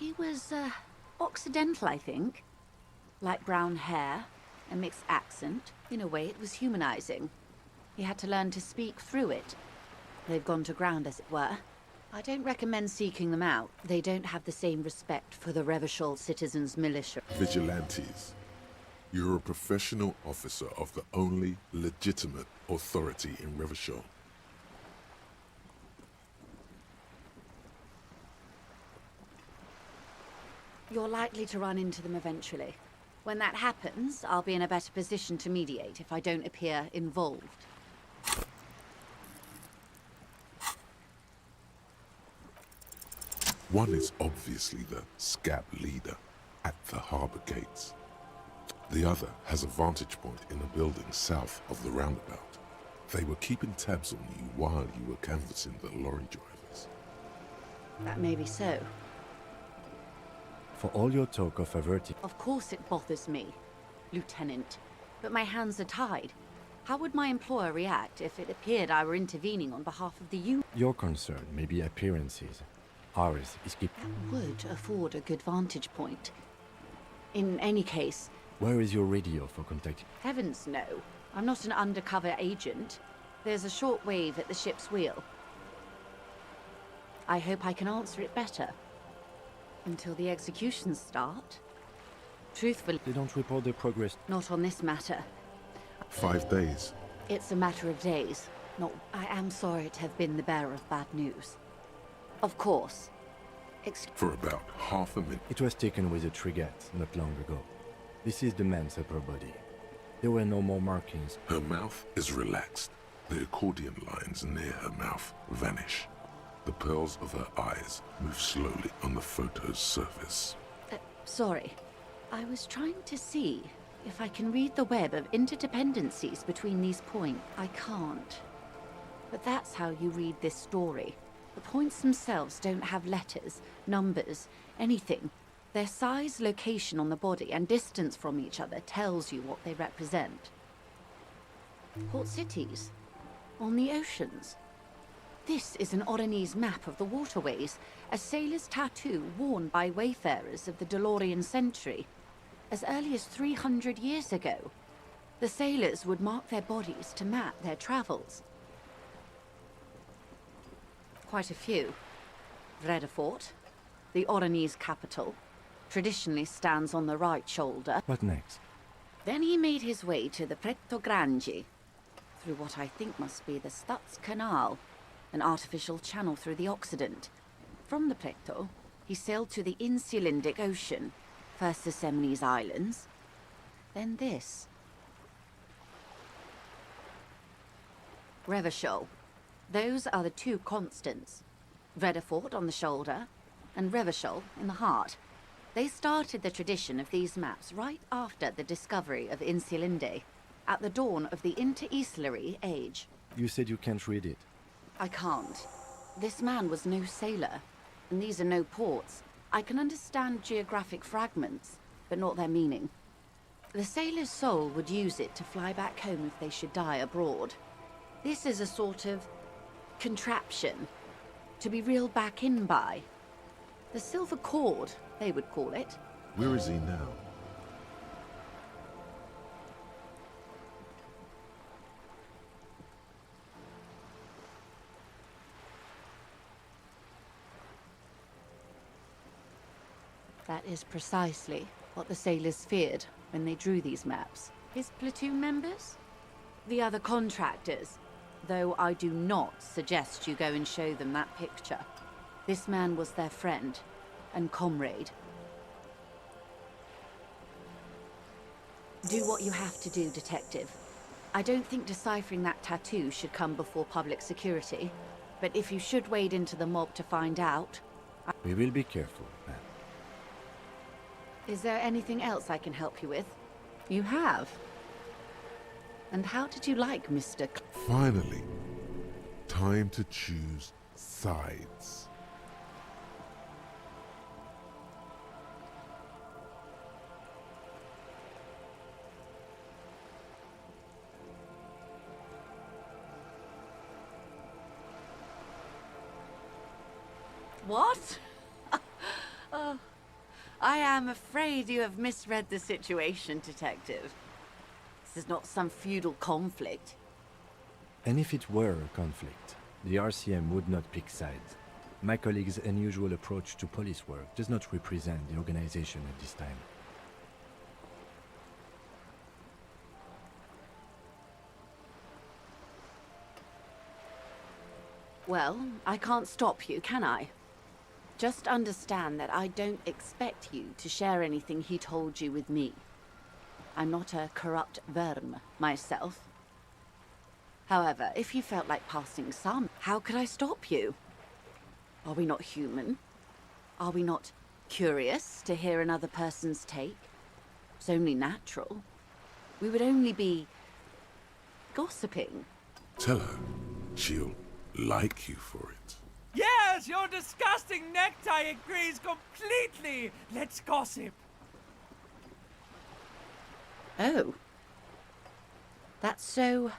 He was, Occidental, I think. Light brown hair, a mixed accent. In a way, it was humanizing. He had to learn to speak through it. They've gone to ground, as it were. I don't recommend seeking them out. They don't have the same respect for the Revachol citizens' militia. Vigilantes. You're a professional officer of the only legitimate authority in Revachol. You're likely to run into them eventually. When that happens, I'll be in a better position to mediate if I don't appear involved. One is obviously the scab leader at the harbour gates. The other has a vantage point in a building south of the roundabout. They were keeping tabs on you while you were canvassing the lorry drivers. That may be so. For all your talk of averting... Of course it bothers me, Lieutenant. But my hands are tied. How would my employer react if it appeared I were intervening on behalf of the U? Your concern may be appearances. Ours is keep... That would afford a good vantage point. In any case... Where is your radio for contact? Heavens no. I'm not an undercover agent. There's a short wave at the ship's wheel. I hope I can answer it better. Until the executions start. Truthfully... They don't report their progress. Not on this matter. 5 days. It's a matter of days. Not... I am sorry to have been the bearer of bad news. Of course. For about half a minute. It was taken with a frigate not long ago. This is the man's upper body. There were no more markings. Her mouth is relaxed. The accordion lines near her mouth vanish. The pearls of her eyes move slowly on the photo's surface. Sorry. I was trying to see if I can read the web of interdependencies between these points. I can't. But that's how you read this story. The points themselves don't have letters, numbers, anything. Their size, location on the body, and distance from each other tells you what they represent. Port cities. On the oceans. This is an Oronese map of the waterways, a sailor's tattoo worn by wayfarers of the Delorian century. As early as 300 years ago, the sailors would mark their bodies to map their travels. Quite a few. Vredefort, the Oronese capital, traditionally stands on the right shoulder. What next? Then he made his way to the Pretto Grande, through what I think must be the Stutz Canal, an artificial channel through the Occident. From the Pretto, he sailed to the Insulindic Ocean, first the Semnes Islands, then this. Revachol. Those are the two constants. Vredefort on the shoulder, and Revachol in the heart. They started the tradition of these maps right after the discovery of Insulinde, at the dawn of the Interinsulary Age. You said you can't read it. I can't. This man was no sailor, and these are no ports. I can understand geographic fragments, but not their meaning. The sailor's soul would use it to fly back home if they should die abroad. This is a sort of contraption, to be reeled back in by. The silver cord, they would call it. Where is he now? That is precisely what the sailors feared when they drew these maps. His platoon members? The other contractors, though I do not suggest you go and show them that picture. This man was their friend and comrade. Do what you have to do, Detective. I don't think deciphering that tattoo should come before public security, but if you should wade into the mob to find out... We will be careful, ma'am. Is there anything else I can help you with? You have. And how did you like Mr. Finally, time to choose sides. What? I am afraid you have misread the situation, Detective. This is not some feudal conflict. And if it were a conflict, the RCM would not pick sides. My colleague's unusual approach to police work does not represent the organization at this time. Well, I can't stop you, can I? Just understand that I don't expect you to share anything he told you with me. I'm not a corrupt verm myself. However, if you felt like passing some, how could I stop you? Are we not human? Are we not curious to hear another person's take? It's only natural. We would only be gossiping. Tell her she'll like you for it. Yes, your disgusting necktie agrees completely. Let's gossip. Oh. That's so...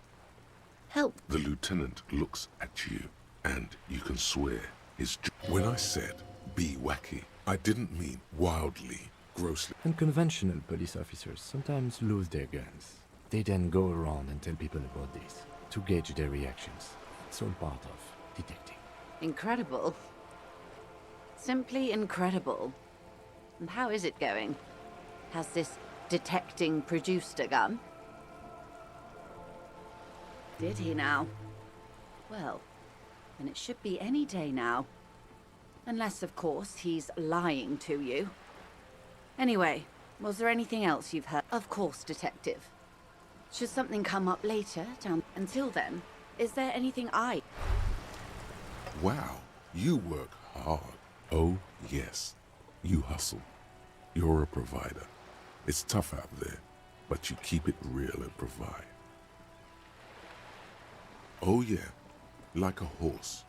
The lieutenant looks at you, and you can swear his... When I said be wacky, I didn't mean wildly, grossly. Unconventional police officers sometimes lose their guns. They then go around and tell people about this, to gauge their reactions. It's all part of detecting. Incredible. Simply incredible. And how is it going? Has this detecting produced a gun? Did he now? Well, then it should be any day now. Unless, of course, he's lying to you. Anyway, was there anything else you've heard? Of course, Detective. Should something come up later, until then, is there anything I... Wow, you work hard. Oh, yes. You hustle. You're a provider. It's tough out there, but you keep it real and provide. Oh yeah, like a horse.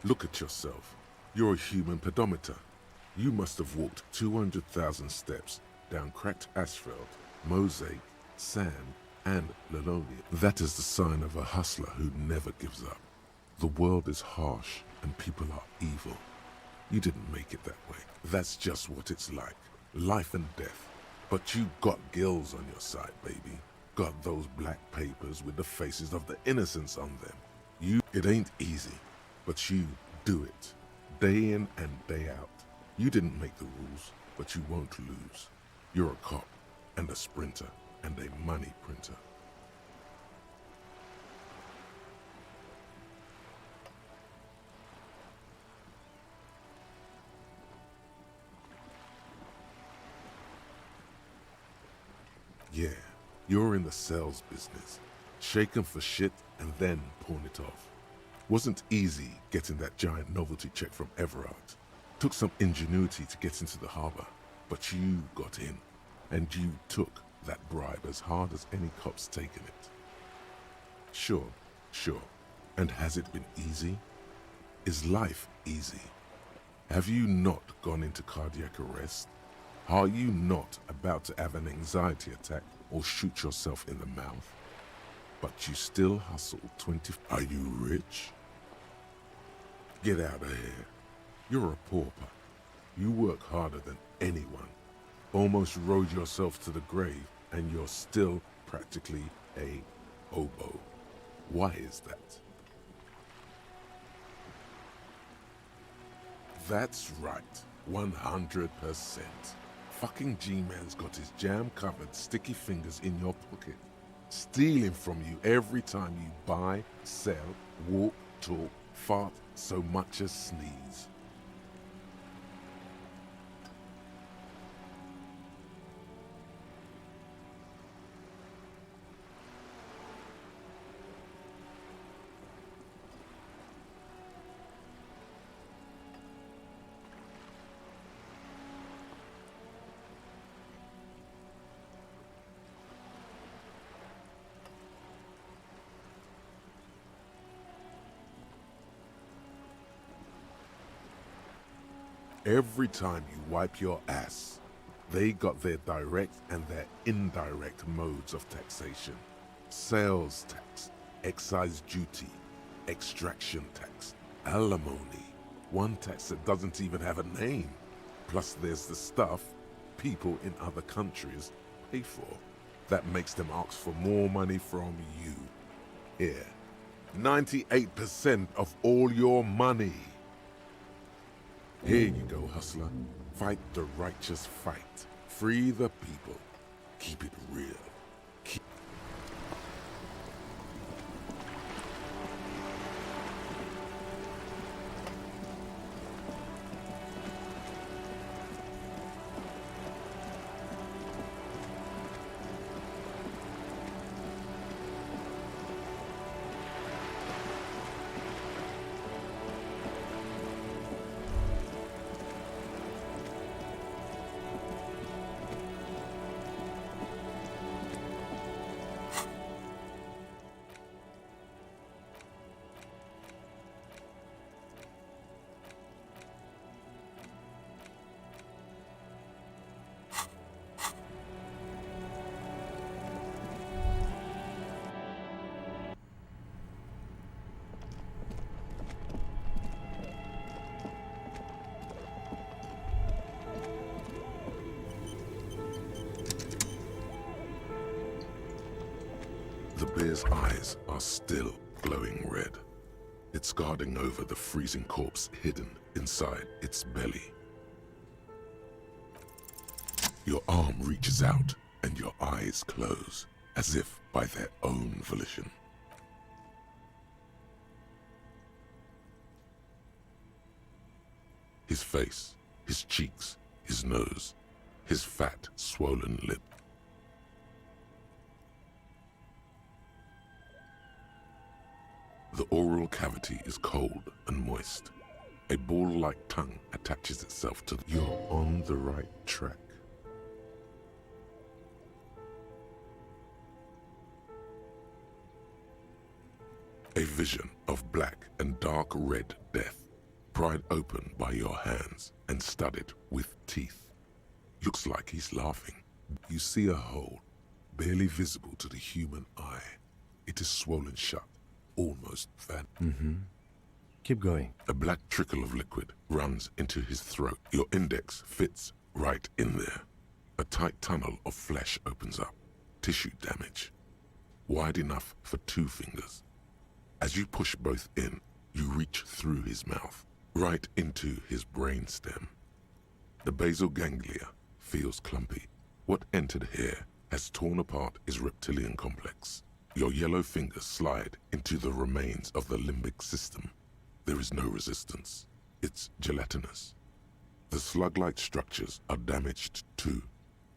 Look at yourself. You're a human pedometer. You must have walked 200,000 steps down cracked asphalt, mosaic, sand, and linoleum. That is the sign of a hustler who never gives up. The world is harsh and people are evil. You didn't make it that way. That's just what it's like. Life and death. But you got gills on your side, baby. Got those black papers with the faces of the innocents on them. It ain't easy, but you do it. Day in and day out. You didn't make the rules, but you won't lose. You're a cop, and a sprinter, and a money printer. Yeah, you're in the sales business. Shake 'em for shit and then pawn it off. Wasn't easy getting that giant novelty check from Everard. Took some ingenuity to get into the harbor, but you got in, and you took that bribe as hard as any cop's taken it. Sure. And has it been easy? Is life easy? Have you not gone into cardiac arrest? Are you not about to have an anxiety attack or shoot yourself in the mouth? But you still hustle 20... Are you rich? Get out of here. You're a pauper. You work harder than anyone. Almost rode yourself to the grave, and you're still practically a hobo. Why is that? That's right. 100%. Fucking G-Man's got his jam-covered sticky fingers in your pocket, stealing from you every time you buy, sell, walk, talk, fart, so much as sneeze. Every time you wipe your ass, they got their direct and their indirect modes of taxation. Sales tax, excise duty, extraction tax, alimony, one tax that doesn't even have a name. Plus there's the stuff people in other countries pay for. That makes them ask for more money from you. Here, 98% of all your money. Here you go, hustler. Fight the righteous fight. Free the people. Keep it real. The bear's eyes are still glowing red. It's guarding over the freezing corpse hidden inside its belly. Your arm reaches out and your eyes close, as if by their own volition. His face, his cheeks, his nose, his fat, swollen lip. The oral cavity is cold and moist. A ball-like tongue attaches itself to You're on the right track. A vision of black and dark red death, pried open by your hands and studded with teeth. Looks like he's laughing. You see a hole, barely visible to the human eye. It is swollen shut. Almost fat. Keep going. A black trickle of liquid runs into his throat. Your index fits right in there. A tight tunnel of flesh opens up. Tissue damage. Wide enough for 2 fingers. As you push both in, you reach through his mouth, right into his brain stem. The basal ganglia feels clumpy. What entered here has torn apart his reptilian complex. Your yellow fingers slide into the remains of the limbic system. There is no resistance. It's gelatinous. The slug-like structures are damaged too.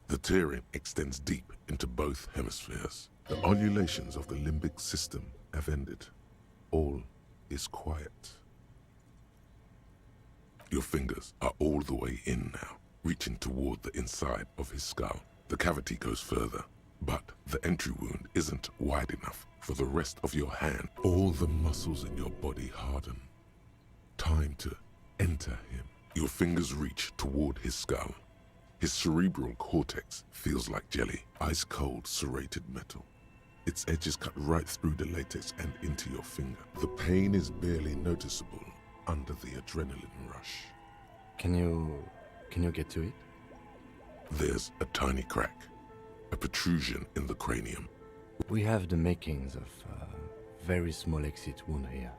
The tearing extends deep into both hemispheres. The undulations of the limbic system have ended. All is quiet. Your fingers are all the way in now, reaching toward the inside of his skull. The cavity goes further. But the entry wound isn't wide enough for the rest of your hand. All the muscles in your body harden. Time to enter him. Your fingers reach toward his skull. His cerebral cortex feels like jelly, ice-cold serrated metal. Its edges cut right through the latex and into your finger. The pain is barely noticeable under the adrenaline rush. Can you get to it? There's a tiny crack. A protrusion in the cranium. We have the makings of a very small exit wound here.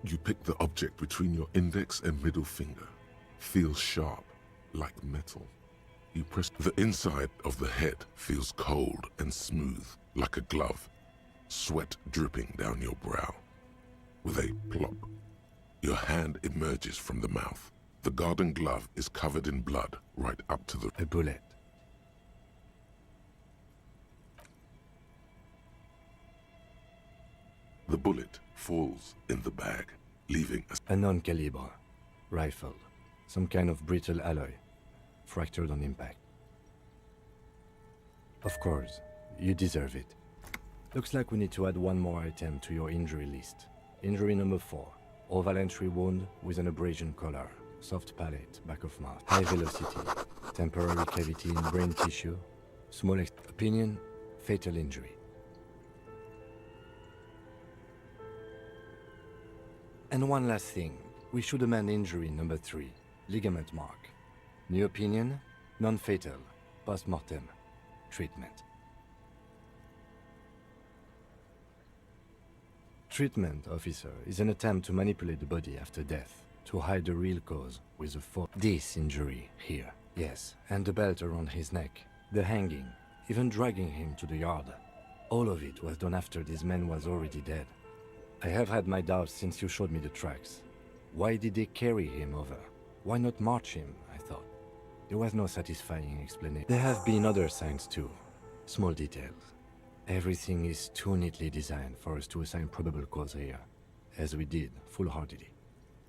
You pick the object between your index and middle finger. Feels sharp, like metal. You press the inside of the head feels cold and smooth, like a glove. Sweat dripping down your brow. With a plop, your hand emerges from the mouth. The garden glove is covered in blood right up to the... A bullet. The bullet falls in the bag, leaving a non-caliber rifle. Some kind of brittle alloy, fractured on impact. Of course, you deserve it. Looks like we need to add 1 more item to your injury list. Injury number 4. Oval entry wound with an abrasion collar. Soft palate, back of mouth. High velocity. Temporary cavity in brain tissue. Small opinion, fatal injury. And one last thing. We should amend injury number 3. Ligament mark. New opinion? Non-fatal. Post-mortem. Treatment. Treatment, officer, is an attempt to manipulate the body after death, to hide the real cause with a this injury here. Yes, and the belt around his neck, the hanging, even dragging him to the yard. All of it was done after this man was already dead. I have had my doubts since you showed me the tracks. Why did they carry him over? Why not march him, I thought. There was no satisfying explanation. There have been other signs too. Small details. Everything is too neatly designed for us to assign probable cause here, as we did, full-heartedly.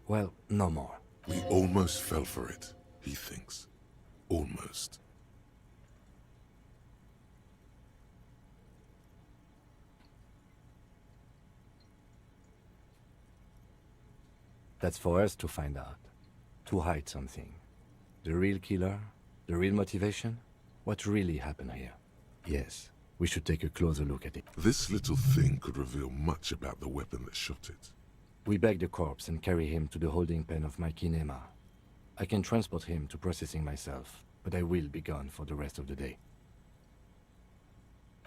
Well, no more. We almost fell for it, he thinks. Almost. That's for us to find out. To hide something. The real killer? The real motivation? What really happened here? Yes, we should take a closer look at it. This little thing could reveal much about the weapon that shot it. We bag the corpse and carry him to the holding pen of my kinema. I can transport him to processing myself, but I will be gone for the rest of the day.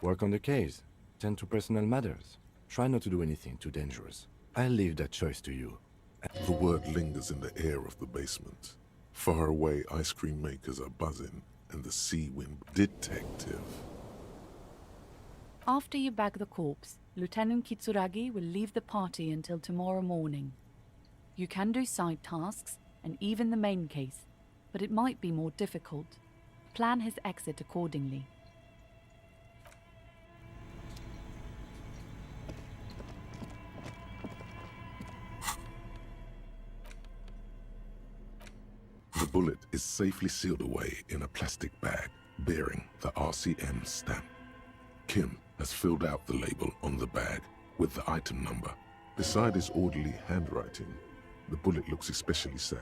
Work on the case. Tend to personal matters. Try not to do anything too dangerous. I'll leave that choice to you. The word lingers in the air of the basement. Far away, ice cream makers are buzzing, and the sea wind. Detective. After you bag the corpse, Lieutenant Kitsuragi will leave the party until tomorrow morning. You can do side tasks, and even the main case, but it might be more difficult. Plan his exit accordingly. The bullet is safely sealed away in a plastic bag bearing the RCM stamp. Kim has filled out the label on the bag with the item number. Beside his orderly handwriting, the bullet looks especially sad,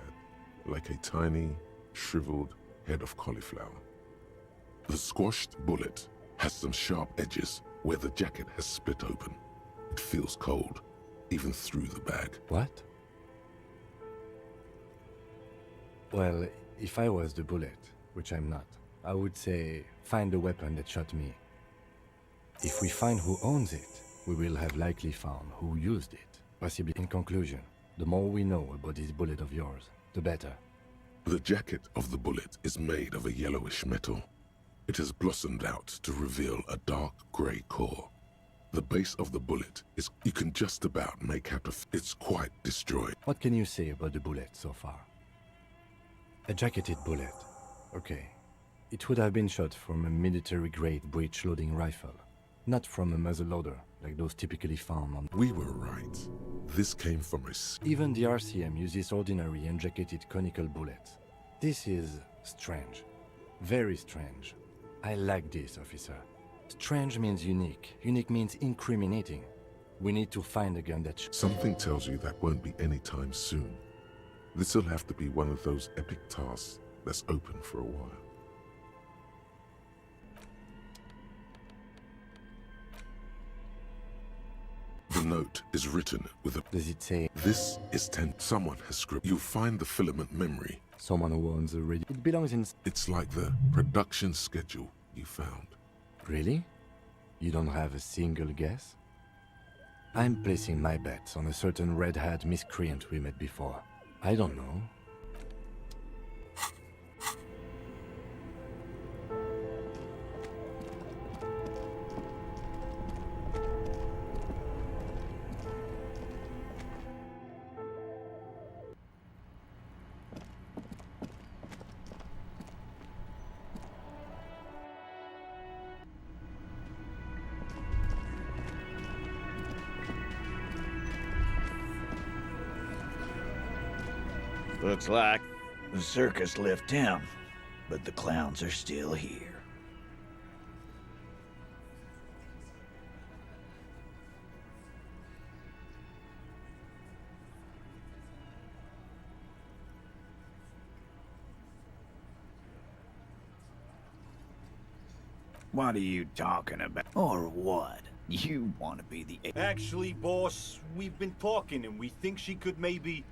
like a tiny, shriveled head of cauliflower. The squashed bullet has some sharp edges where the jacket has split open. It feels cold, even through the bag. What? Well, if I was the bullet, which I'm not, I would say, find the weapon that shot me. If we find who owns it, we will have likely found who used it. Possibly. In conclusion, the more we know about this bullet of yours, the better. The jacket of the bullet is made of a yellowish metal. It has blossomed out to reveal a dark grey core. The base of the bullet is, you can just about make out it's quite destroyed. What can you say about the bullet so far? A jacketed bullet. Okay. It would have been shot from a military-grade breech-loading rifle, not from a muzzleloader, like those typically found on... We were right. This came from a... Even the RCM uses ordinary unjacketed conical bullets. This is strange. Very strange. I like this, officer. Strange means unique. Unique means incriminating. We need to find a gun that... Something tells you that won't be any time soon. This'll have to be one of those epic tasks that's open for a while. The note is written with a... Does it say... This is 10. Someone has scripted. You'll find the filament memory. Someone who owns a radio... It belongs in... It's like the production schedule you found. Really? You don't have a single guess? I'm placing my bets on a certain red-haired miscreant we met before. I don't know. Looks like the circus left town, but the clowns are still here. What are you talking about? Or what? You want to be the... Actually, boss, we've been talking and we think she could maybe...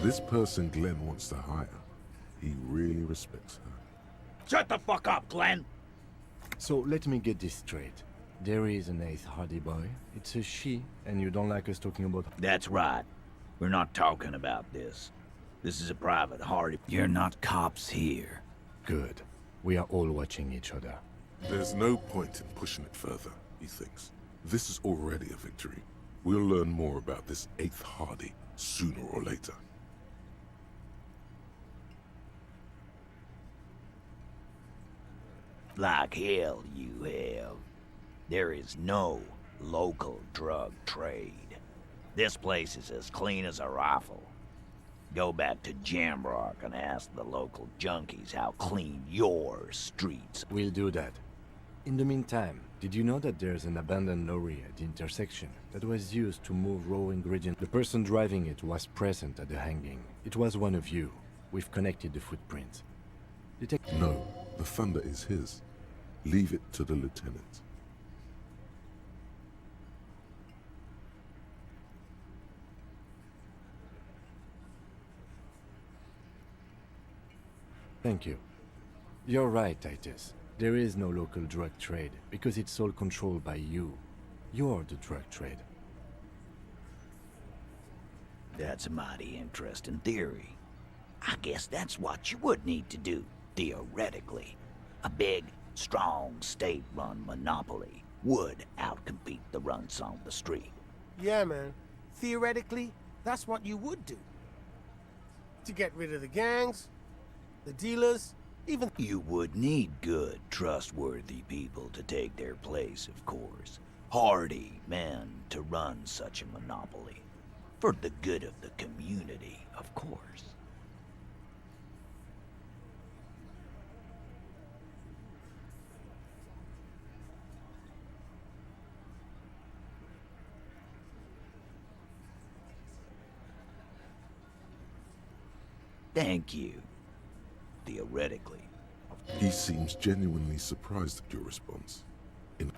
This person Glenn wants to hire, he really respects her. Shut the fuck up, Glenn! So let me get this straight. There is an 8th Hardy boy. It's a she, and you don't like us talking about... That's right. We're not talking about this. This is a private Hardy. You're not cops here. Good. We are all watching each other. There's no point in pushing it further, he thinks. This is already a victory. We'll learn more about this 8th Hardy sooner or later. Like hell you have. There is no local drug trade. This place is as clean as a rifle. Go back to Jamrock and ask the local junkies how clean your streets are. We'll do that. In the meantime, did you know that there's an abandoned lorry at the intersection that was used to move raw ingredients? The person driving it was present at the hanging. It was one of you. We've connected the footprints. No, the thunder is his. Leave it to the lieutenant. Thank you. You're right, Titus. There is no local drug trade, because it's all controlled by you. You're the drug trade. That's a mighty interesting theory. I guess that's what you would need to do, theoretically. A big, strong, state-run monopoly would outcompete the runts on the street. Yeah, man. Theoretically, that's what you would do. To get rid of the gangs, the dealers, even... You would need good, trustworthy people to take their place, of course. Hardy men to run such a monopoly. For the good of the community, of course. Thank you. Theoretically. He seems genuinely surprised at your response.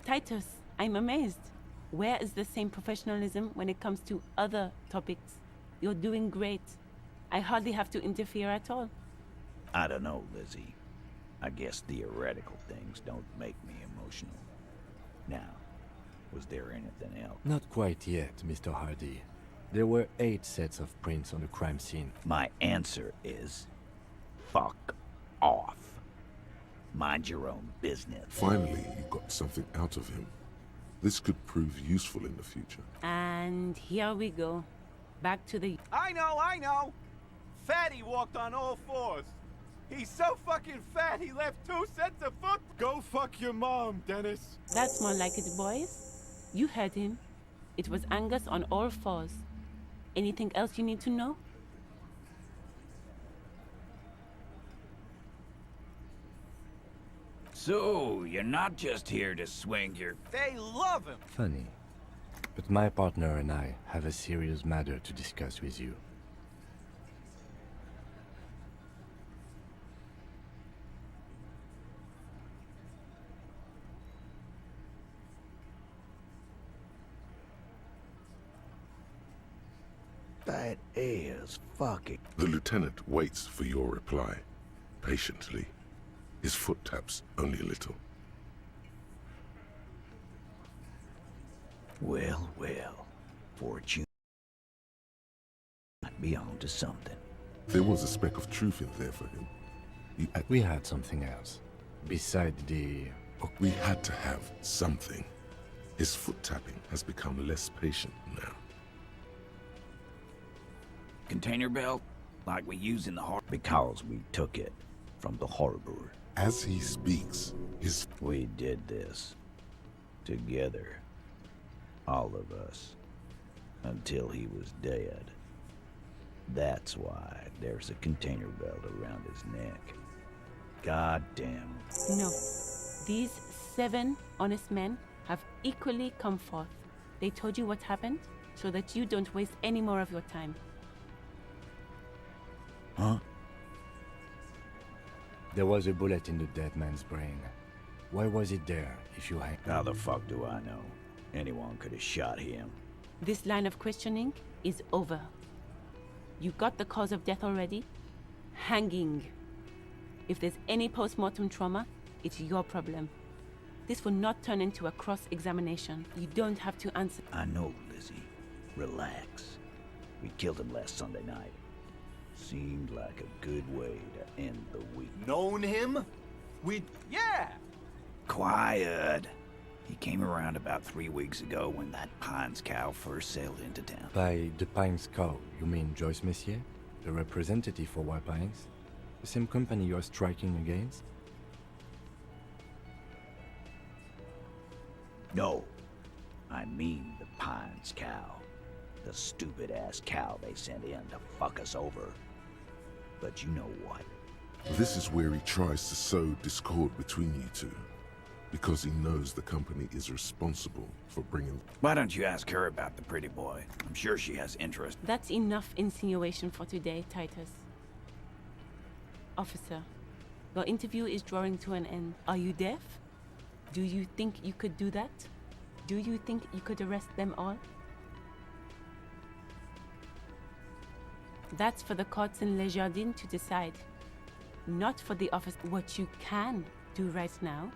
Titus, I'm amazed. Where is the same professionalism when it comes to other topics? You're doing great. I hardly have to interfere at all. I don't know, Lizzie. I guess theoretical things don't make me emotional. Now, was there anything else? Not quite yet, Mr. Hardy. There were 8 sets of prints on the crime scene. My answer is... fuck off. Mind your own business. Finally, you got something out of him. This could prove useful in the future. And here we go. Back to the... I know! Fatty walked on all 4s. He's so fucking fat he left 2 sets of foot. Go fuck your mom, Dennis. That's more like it, boys. You heard him. It was Angus on all 4s. Anything else you need to know? So, you're not just here to swing your... They love him! Funny. But my partner and I have a serious matter to discuss with you. That is fucking... The lieutenant waits for your reply, patiently. His foot taps only a little. Well, fortune might be on to something. There was a speck of truth in there for him. We had something else. Beside the... We had to have something. His foot tapping has become less patient now. Container belt? Like we use in the harbor? Because we took it from the harbor. As he speaks, We did this. Together. All of us. Until he was dead. That's why there's a container belt around his neck. God damn. No. These 7 honest men have equally come forth. They told you what happened so that you don't waste any more of your time. Huh? There was a bullet in the dead man's brain. Why was it there, if you hang? How the fuck do I know? Anyone could have shot him. This line of questioning is over. You got the cause of death already? Hanging. If there's any post-mortem trauma, it's your problem. This will not turn into a cross-examination. You don't have to answer. I know, Lizzie. Relax. We killed him last Sunday night. Seemed like a good way to end the week. Known him? Yeah! Quiet. He came around about 3 weeks ago when that Pines cow first sailed into town. By the Pines cow, you mean Joyce Messier? The representative for White Pines? The same company you're striking against? No. I mean the Pines cow. The stupid-ass cow they sent in to fuck us over. But you know what? This is where he tries to sow discord between you two, because he knows the company is responsible for bringing... Why don't you ask her about the pretty boy? I'm sure she has interest. That's enough insinuation for today, Titus. Officer, your interview is drawing to an end. Are you deaf? Do you think you could do that? Do you think you could arrest them all? That's for the courts in Les Jardins to decide. Not for the office. What you can do right now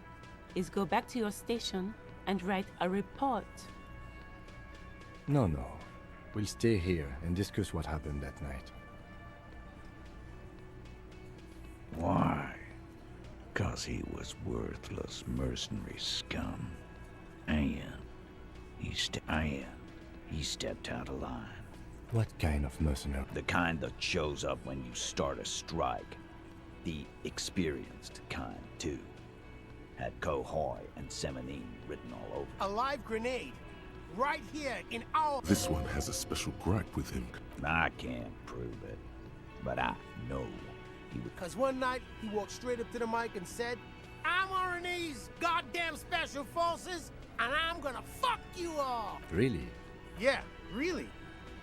is go back to your station and write a report. No. We'll stay here and discuss what happened that night. Why? 'Cause he was worthless mercenary scum. And he stepped out of line. What kind of mercenary? The kind that shows up when you start a strike. The experienced kind, too. Had Cohoy and Semenine written all over. A live grenade. Right here in our... This one has a special gripe with him. I can't prove it, but I know he would. Because one night, he walked straight up to the mic and said, "I'm RNE's goddamn special forces, and I'm gonna fuck you all." Really? Yeah, really.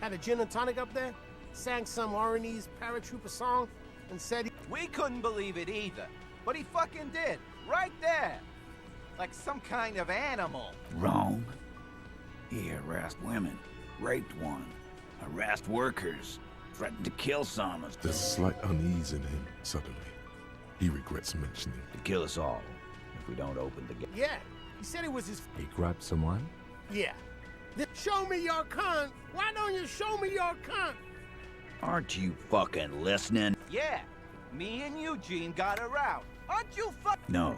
Had a gin and tonic up there, sang some RNE's paratrooper song, and said We couldn't believe it either, but he fucking did. Right there. Like some kind of animal. Wrong. He harassed women, raped one, harassed workers, threatened to kill some. There's slight unease in him, suddenly. He regrets mentioning. To kill us all if we don't open the gate. Yeah, he said it was his... He grabbed someone? Yeah. Show me your cunt. Why don't you show me your cunt? Aren't you fucking listening? Yeah, me and Eugene got her out. Aren't you No.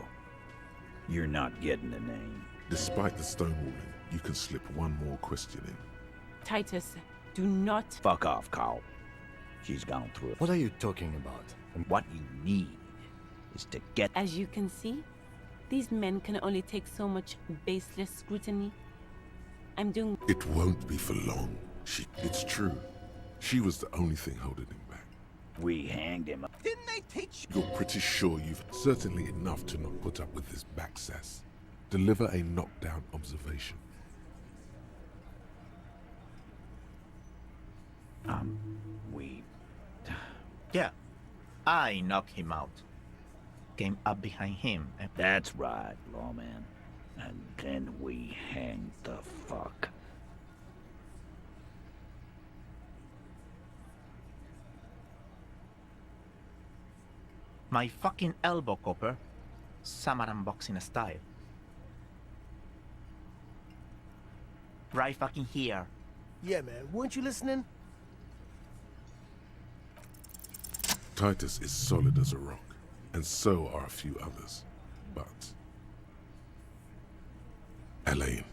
You're not getting the name. Despite the stonewalling, you can slip one more question in. Titus, do not... Fuck off, Carl. She's gone through it. What are you talking about? What you need is to get... As you can see, these men can only take so much baseless scrutiny. I'm doing... It won't be for long. It's true. She was the only thing holding him back. We hanged him. Didn't they teach You're pretty sure you've certainly enough to not put up with this back sass. Deliver a knockdown observation. We... Yeah, I knocked him out. Came up behind him and... That's right, lawman. And then we hanged the fuck. My fucking elbow, Copper. Samaran boxing style. Right fucking here. Yeah, man. Weren't you listening? Titus is solid as a rock, and so are a few others. But... Elaine,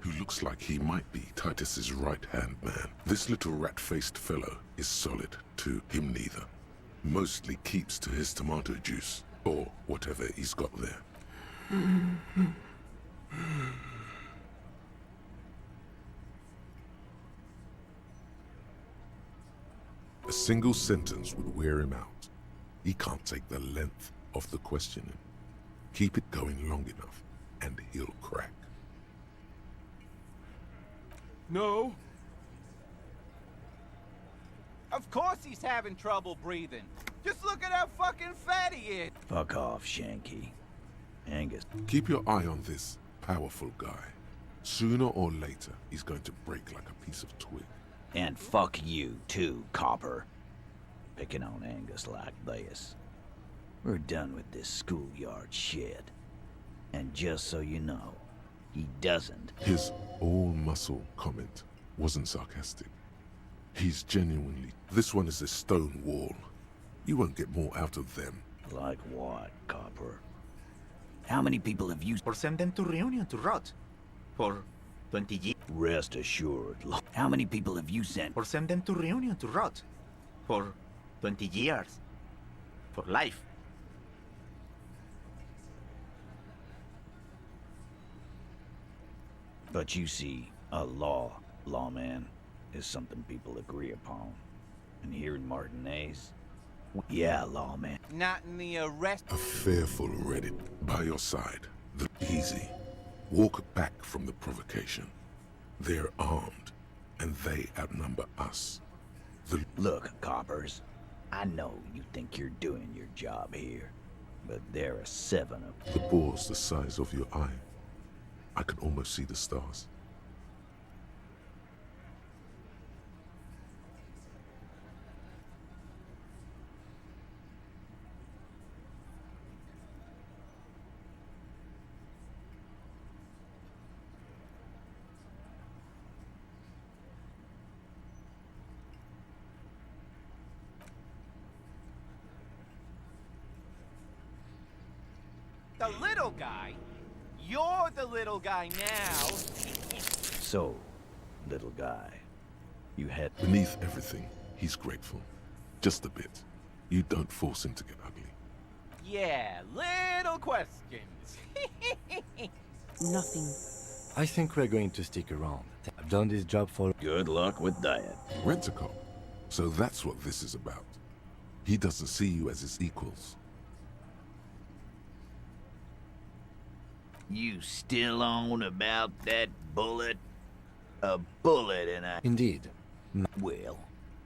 who looks like he might be Titus's right-hand man. This little rat-faced fellow is solid too. Him neither. Mostly keeps to his tomato juice, or whatever he's got there. A single sentence would wear him out. He can't take the length of the questioning. Keep it going long enough, and he'll crack. No. Of course he's having trouble breathing. Just look at how fucking fat he is. Fuck off, Shanky. Angus. Keep your eye on this powerful guy. Sooner or later, he's going to break like a piece of twig. And fuck you, too, copper. Picking on Angus like this. We're done with this schoolyard shit. And just so you know, he doesn't. His all-muscle comment wasn't sarcastic. He's genuinely... This one is a stone wall. You won't get more out of them. Like what, copper? How many people have you... Or send them to Reunion to rot. For 20 years. Rest assured. How many people have you sent? Or send them to Reunion to rot. For 20 years. For life. But you see, a lawman, is something people agree upon. And here in Martinez, yeah, lawman. Not in the arrest. A fearful Reddit by your side. Easy. Walk back from the provocation. They're armed, and they outnumber us. Look, coppers, I know you think you're doing your job here, but there are 7 of them. The bore's the size of your eye. I can almost see the stars. The little guy? You're the little guy now. So, little guy, you had... Beneath everything, he's grateful. Just a bit. You don't force him to get ugly. Yeah, little questions. Nothing. I think we're going to stick around. I've done this job for... Good luck with that. Rent-a-cop. So that's what this is about. He doesn't see you as his equals. You still on about that bullet? A bullet in a... Indeed. Well,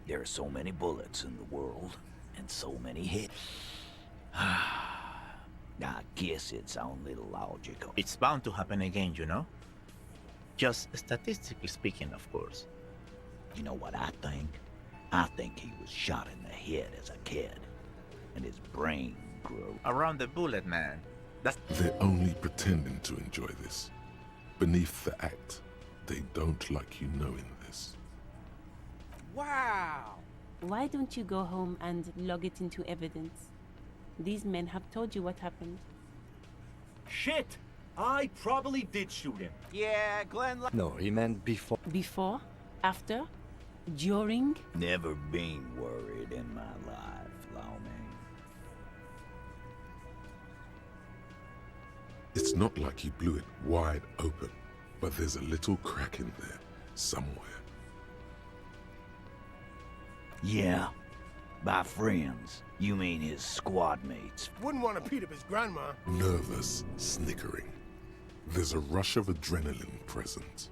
there are so many bullets in the world, and so many hits. I guess it's only logical. It's bound to happen again, you know? Just statistically speaking, of course. You know what I think? I think he was shot in the head as a kid, and his brain grew. Around the bullet, man. They're only pretending to enjoy this. Beneath the act, they don't like you knowing this. Wow. Why don't you go home and log it into evidence? These men have told you what happened. Shit! I probably did shoot him. Yeah, Glenn... No, he meant before. Before? After? During? Never been worried in my life, lawman. It's not like you blew it wide open, but there's a little crack in there, somewhere. Yeah. By friends, you mean his squad mates. Wouldn't want to beat up his grandma. Nervous, snickering. There's a rush of adrenaline present.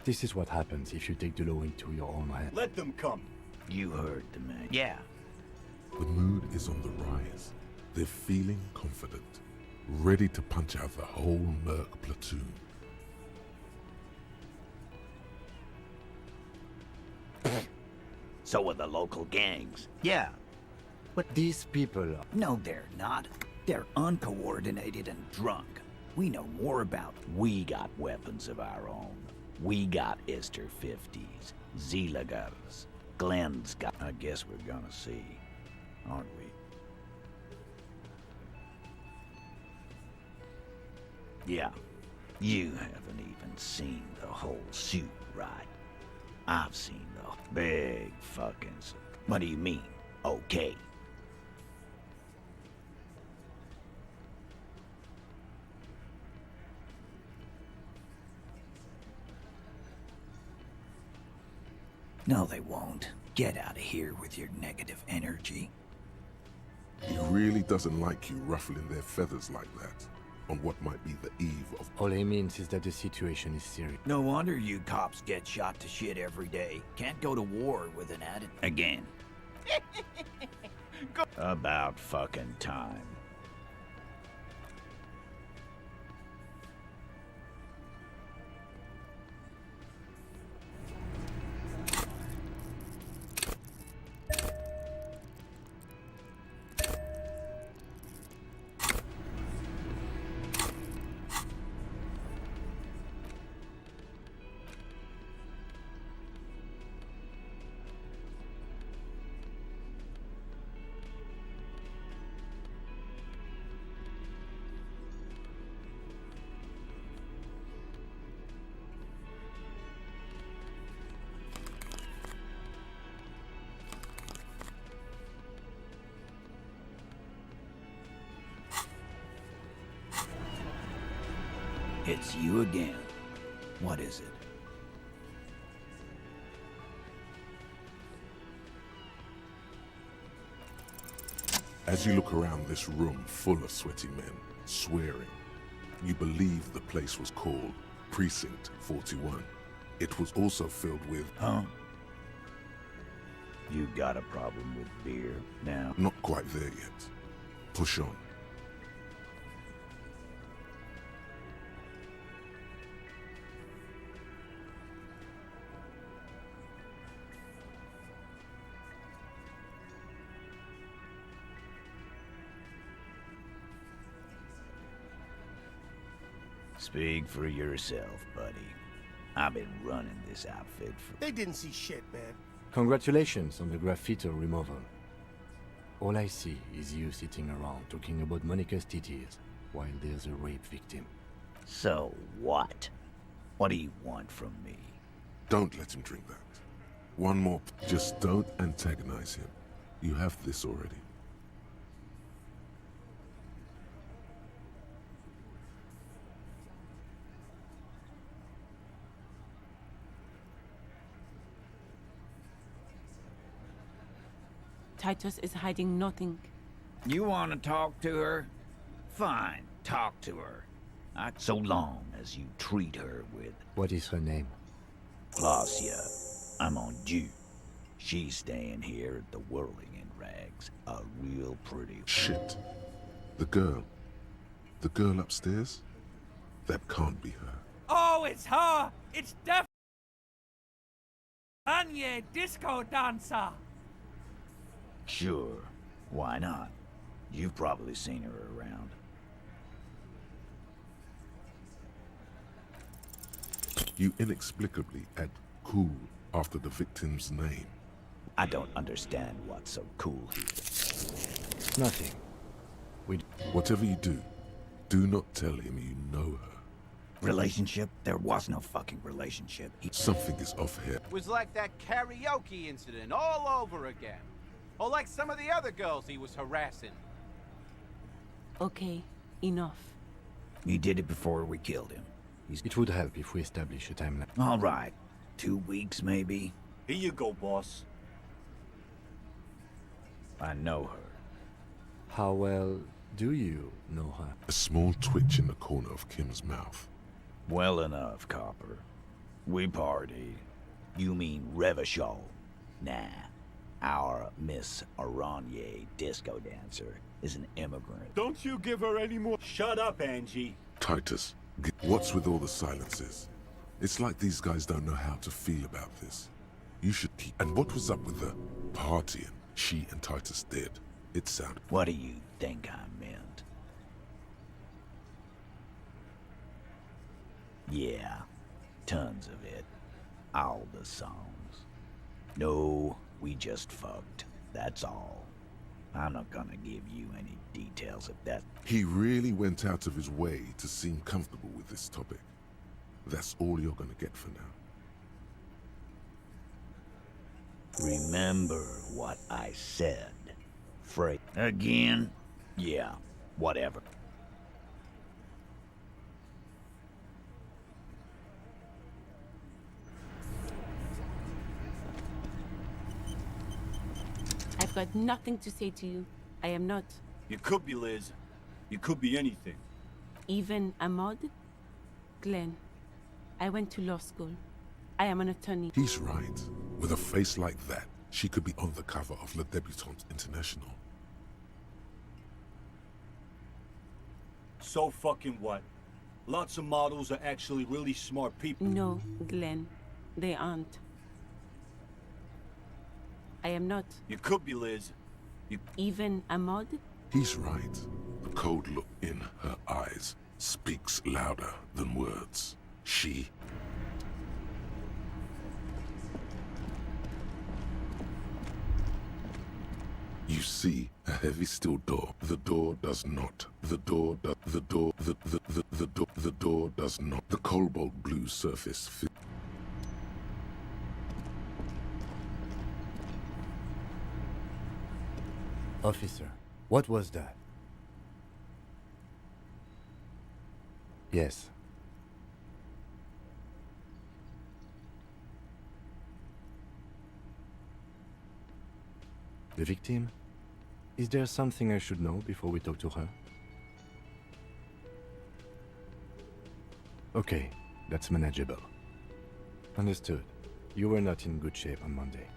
This is what happens if you take the law into your own hands. Let them come. You heard the man. Yeah. The mood is on the rise. They're feeling confident, ready to punch out the whole Merc platoon. So are the local gangs. Yeah. But these people are... No, they're not. They're uncoordinated and drunk. We know more about... We got weapons of our own. We got Ester 50s, Zilagars, Glenn's got... I guess we're gonna see, aren't we? Yeah, you haven't even seen the whole suit, right? I've seen the big fucking... What do you mean, okay? No, they won't. Get out of here with your negative energy. He really doesn't like you ruffling their feathers like that, on what might be the eve of... All he means is that the situation is serious. No wonder you cops get shot to shit every day. Can't go to war with an attitude. Again. About fucking time. It's you again. What is it? As you look around this room full of sweaty men, swearing, you believe the place was called Precinct 41. It was also filled with... Huh? You got a problem with beer now? Not quite there yet. Push on. Speak for yourself, buddy. I've been running this outfit for... They didn't see shit, man. Congratulations on the graffiti removal. All I see is you sitting around talking about Monica's titties while there's a rape victim. So what? What do you want from me? Don't let him drink that. One more. Just don't antagonize him. You have this already. Titus is hiding nothing. You want to talk to her? Fine, talk to her. So long as you treat her with... What is her name? Glacia. I'm on due. She's staying here at the Whirling in Rags. A real pretty... Shit. The girl. The girl upstairs? That can't be her. Oh, it's her! It's definitely Anya, disco dancer! Sure. Why not? You've probably seen her around. You inexplicably add cool after the victim's name. I don't understand what's so cool here. Nothing. Whatever you do, do not tell him you know her. Relationship? There was no fucking relationship. Something is off here. It was like that karaoke incident all over again. Or like some of the other girls he was harassing. Okay, enough. He did it before we killed him. It would help if we establish a timeline. All right. 2 weeks, maybe? Here you go, boss. I know her. How well do you know her? A small twitch in the corner of Kim's mouth. Well enough, Copper. We partied. You mean Revachol? Nah. Our Miss Aranye disco dancer is an immigrant. Don't you give her any more... Shut up, Angie. Titus, what's with all the silences? It's like these guys don't know how to feel about this. You should keep... And what was up with the partying she and Titus did? It sounded... What do you think I meant? Yeah, tons of it. All the songs. No, we just fucked. That's all. I'm not gonna give you any details of that. He really went out of his way to seem comfortable with this topic. That's all you're gonna get for now. Remember what I said. Freight. Again? Yeah, whatever. I've got nothing to say to you. I am not. You could be, Liz. You could be anything. Even a mod? Glenn, I went to law school. I am an attorney. He's right. With a face like that, she could be on the cover of Le Debutante International. So fucking what? Lots of models are actually really smart people. No, Glenn. They aren't. I am not. You could be, Liz. You... Even a mod? He's right. The cold look in her eyes speaks louder than words. She... You see a heavy steel door. The door does not. The door does. The door does not. The cobalt blue surface. Officer, what was that? Yes, The victim? Is there something I should know before we talk to her? Okay, that's manageable. Understood. You were not in good shape on Monday.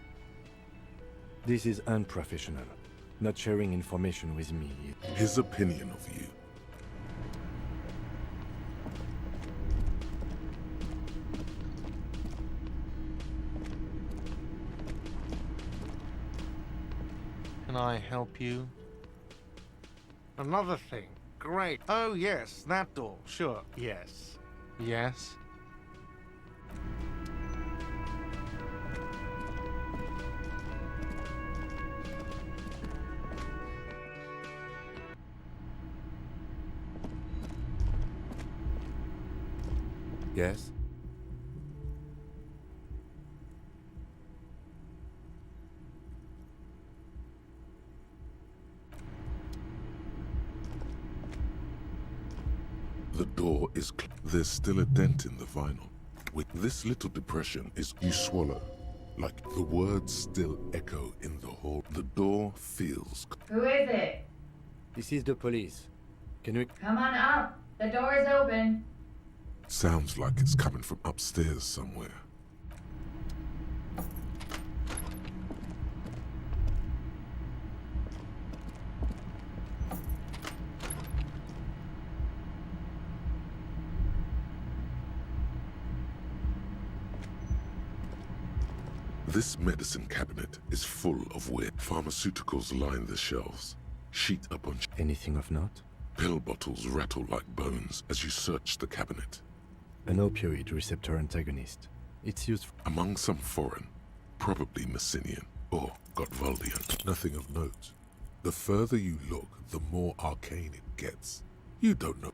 This is unprofessional. Not sharing information with me. His opinion of you. Can I help you? Another thing. Great. Oh, yes, that door. Sure. Yes. Yes. Yes? The door is there's still a dent in the vinyl. With this little depression is you swallow. Like the words still echo in the hall. The door feels... Who is it? This is the police. Can we... Come on up. The door is open. Sounds like it's coming from upstairs somewhere. This medicine cabinet is full of weird pharmaceuticals line the shelves. Sheet upon Anything of note? Pill bottles rattle like bones as you search the cabinet. An opioid receptor antagonist. It's used among some foreign, probably Messinian or Gottwaldian. Nothing of note. The further you look, the more arcane it gets. You don't know.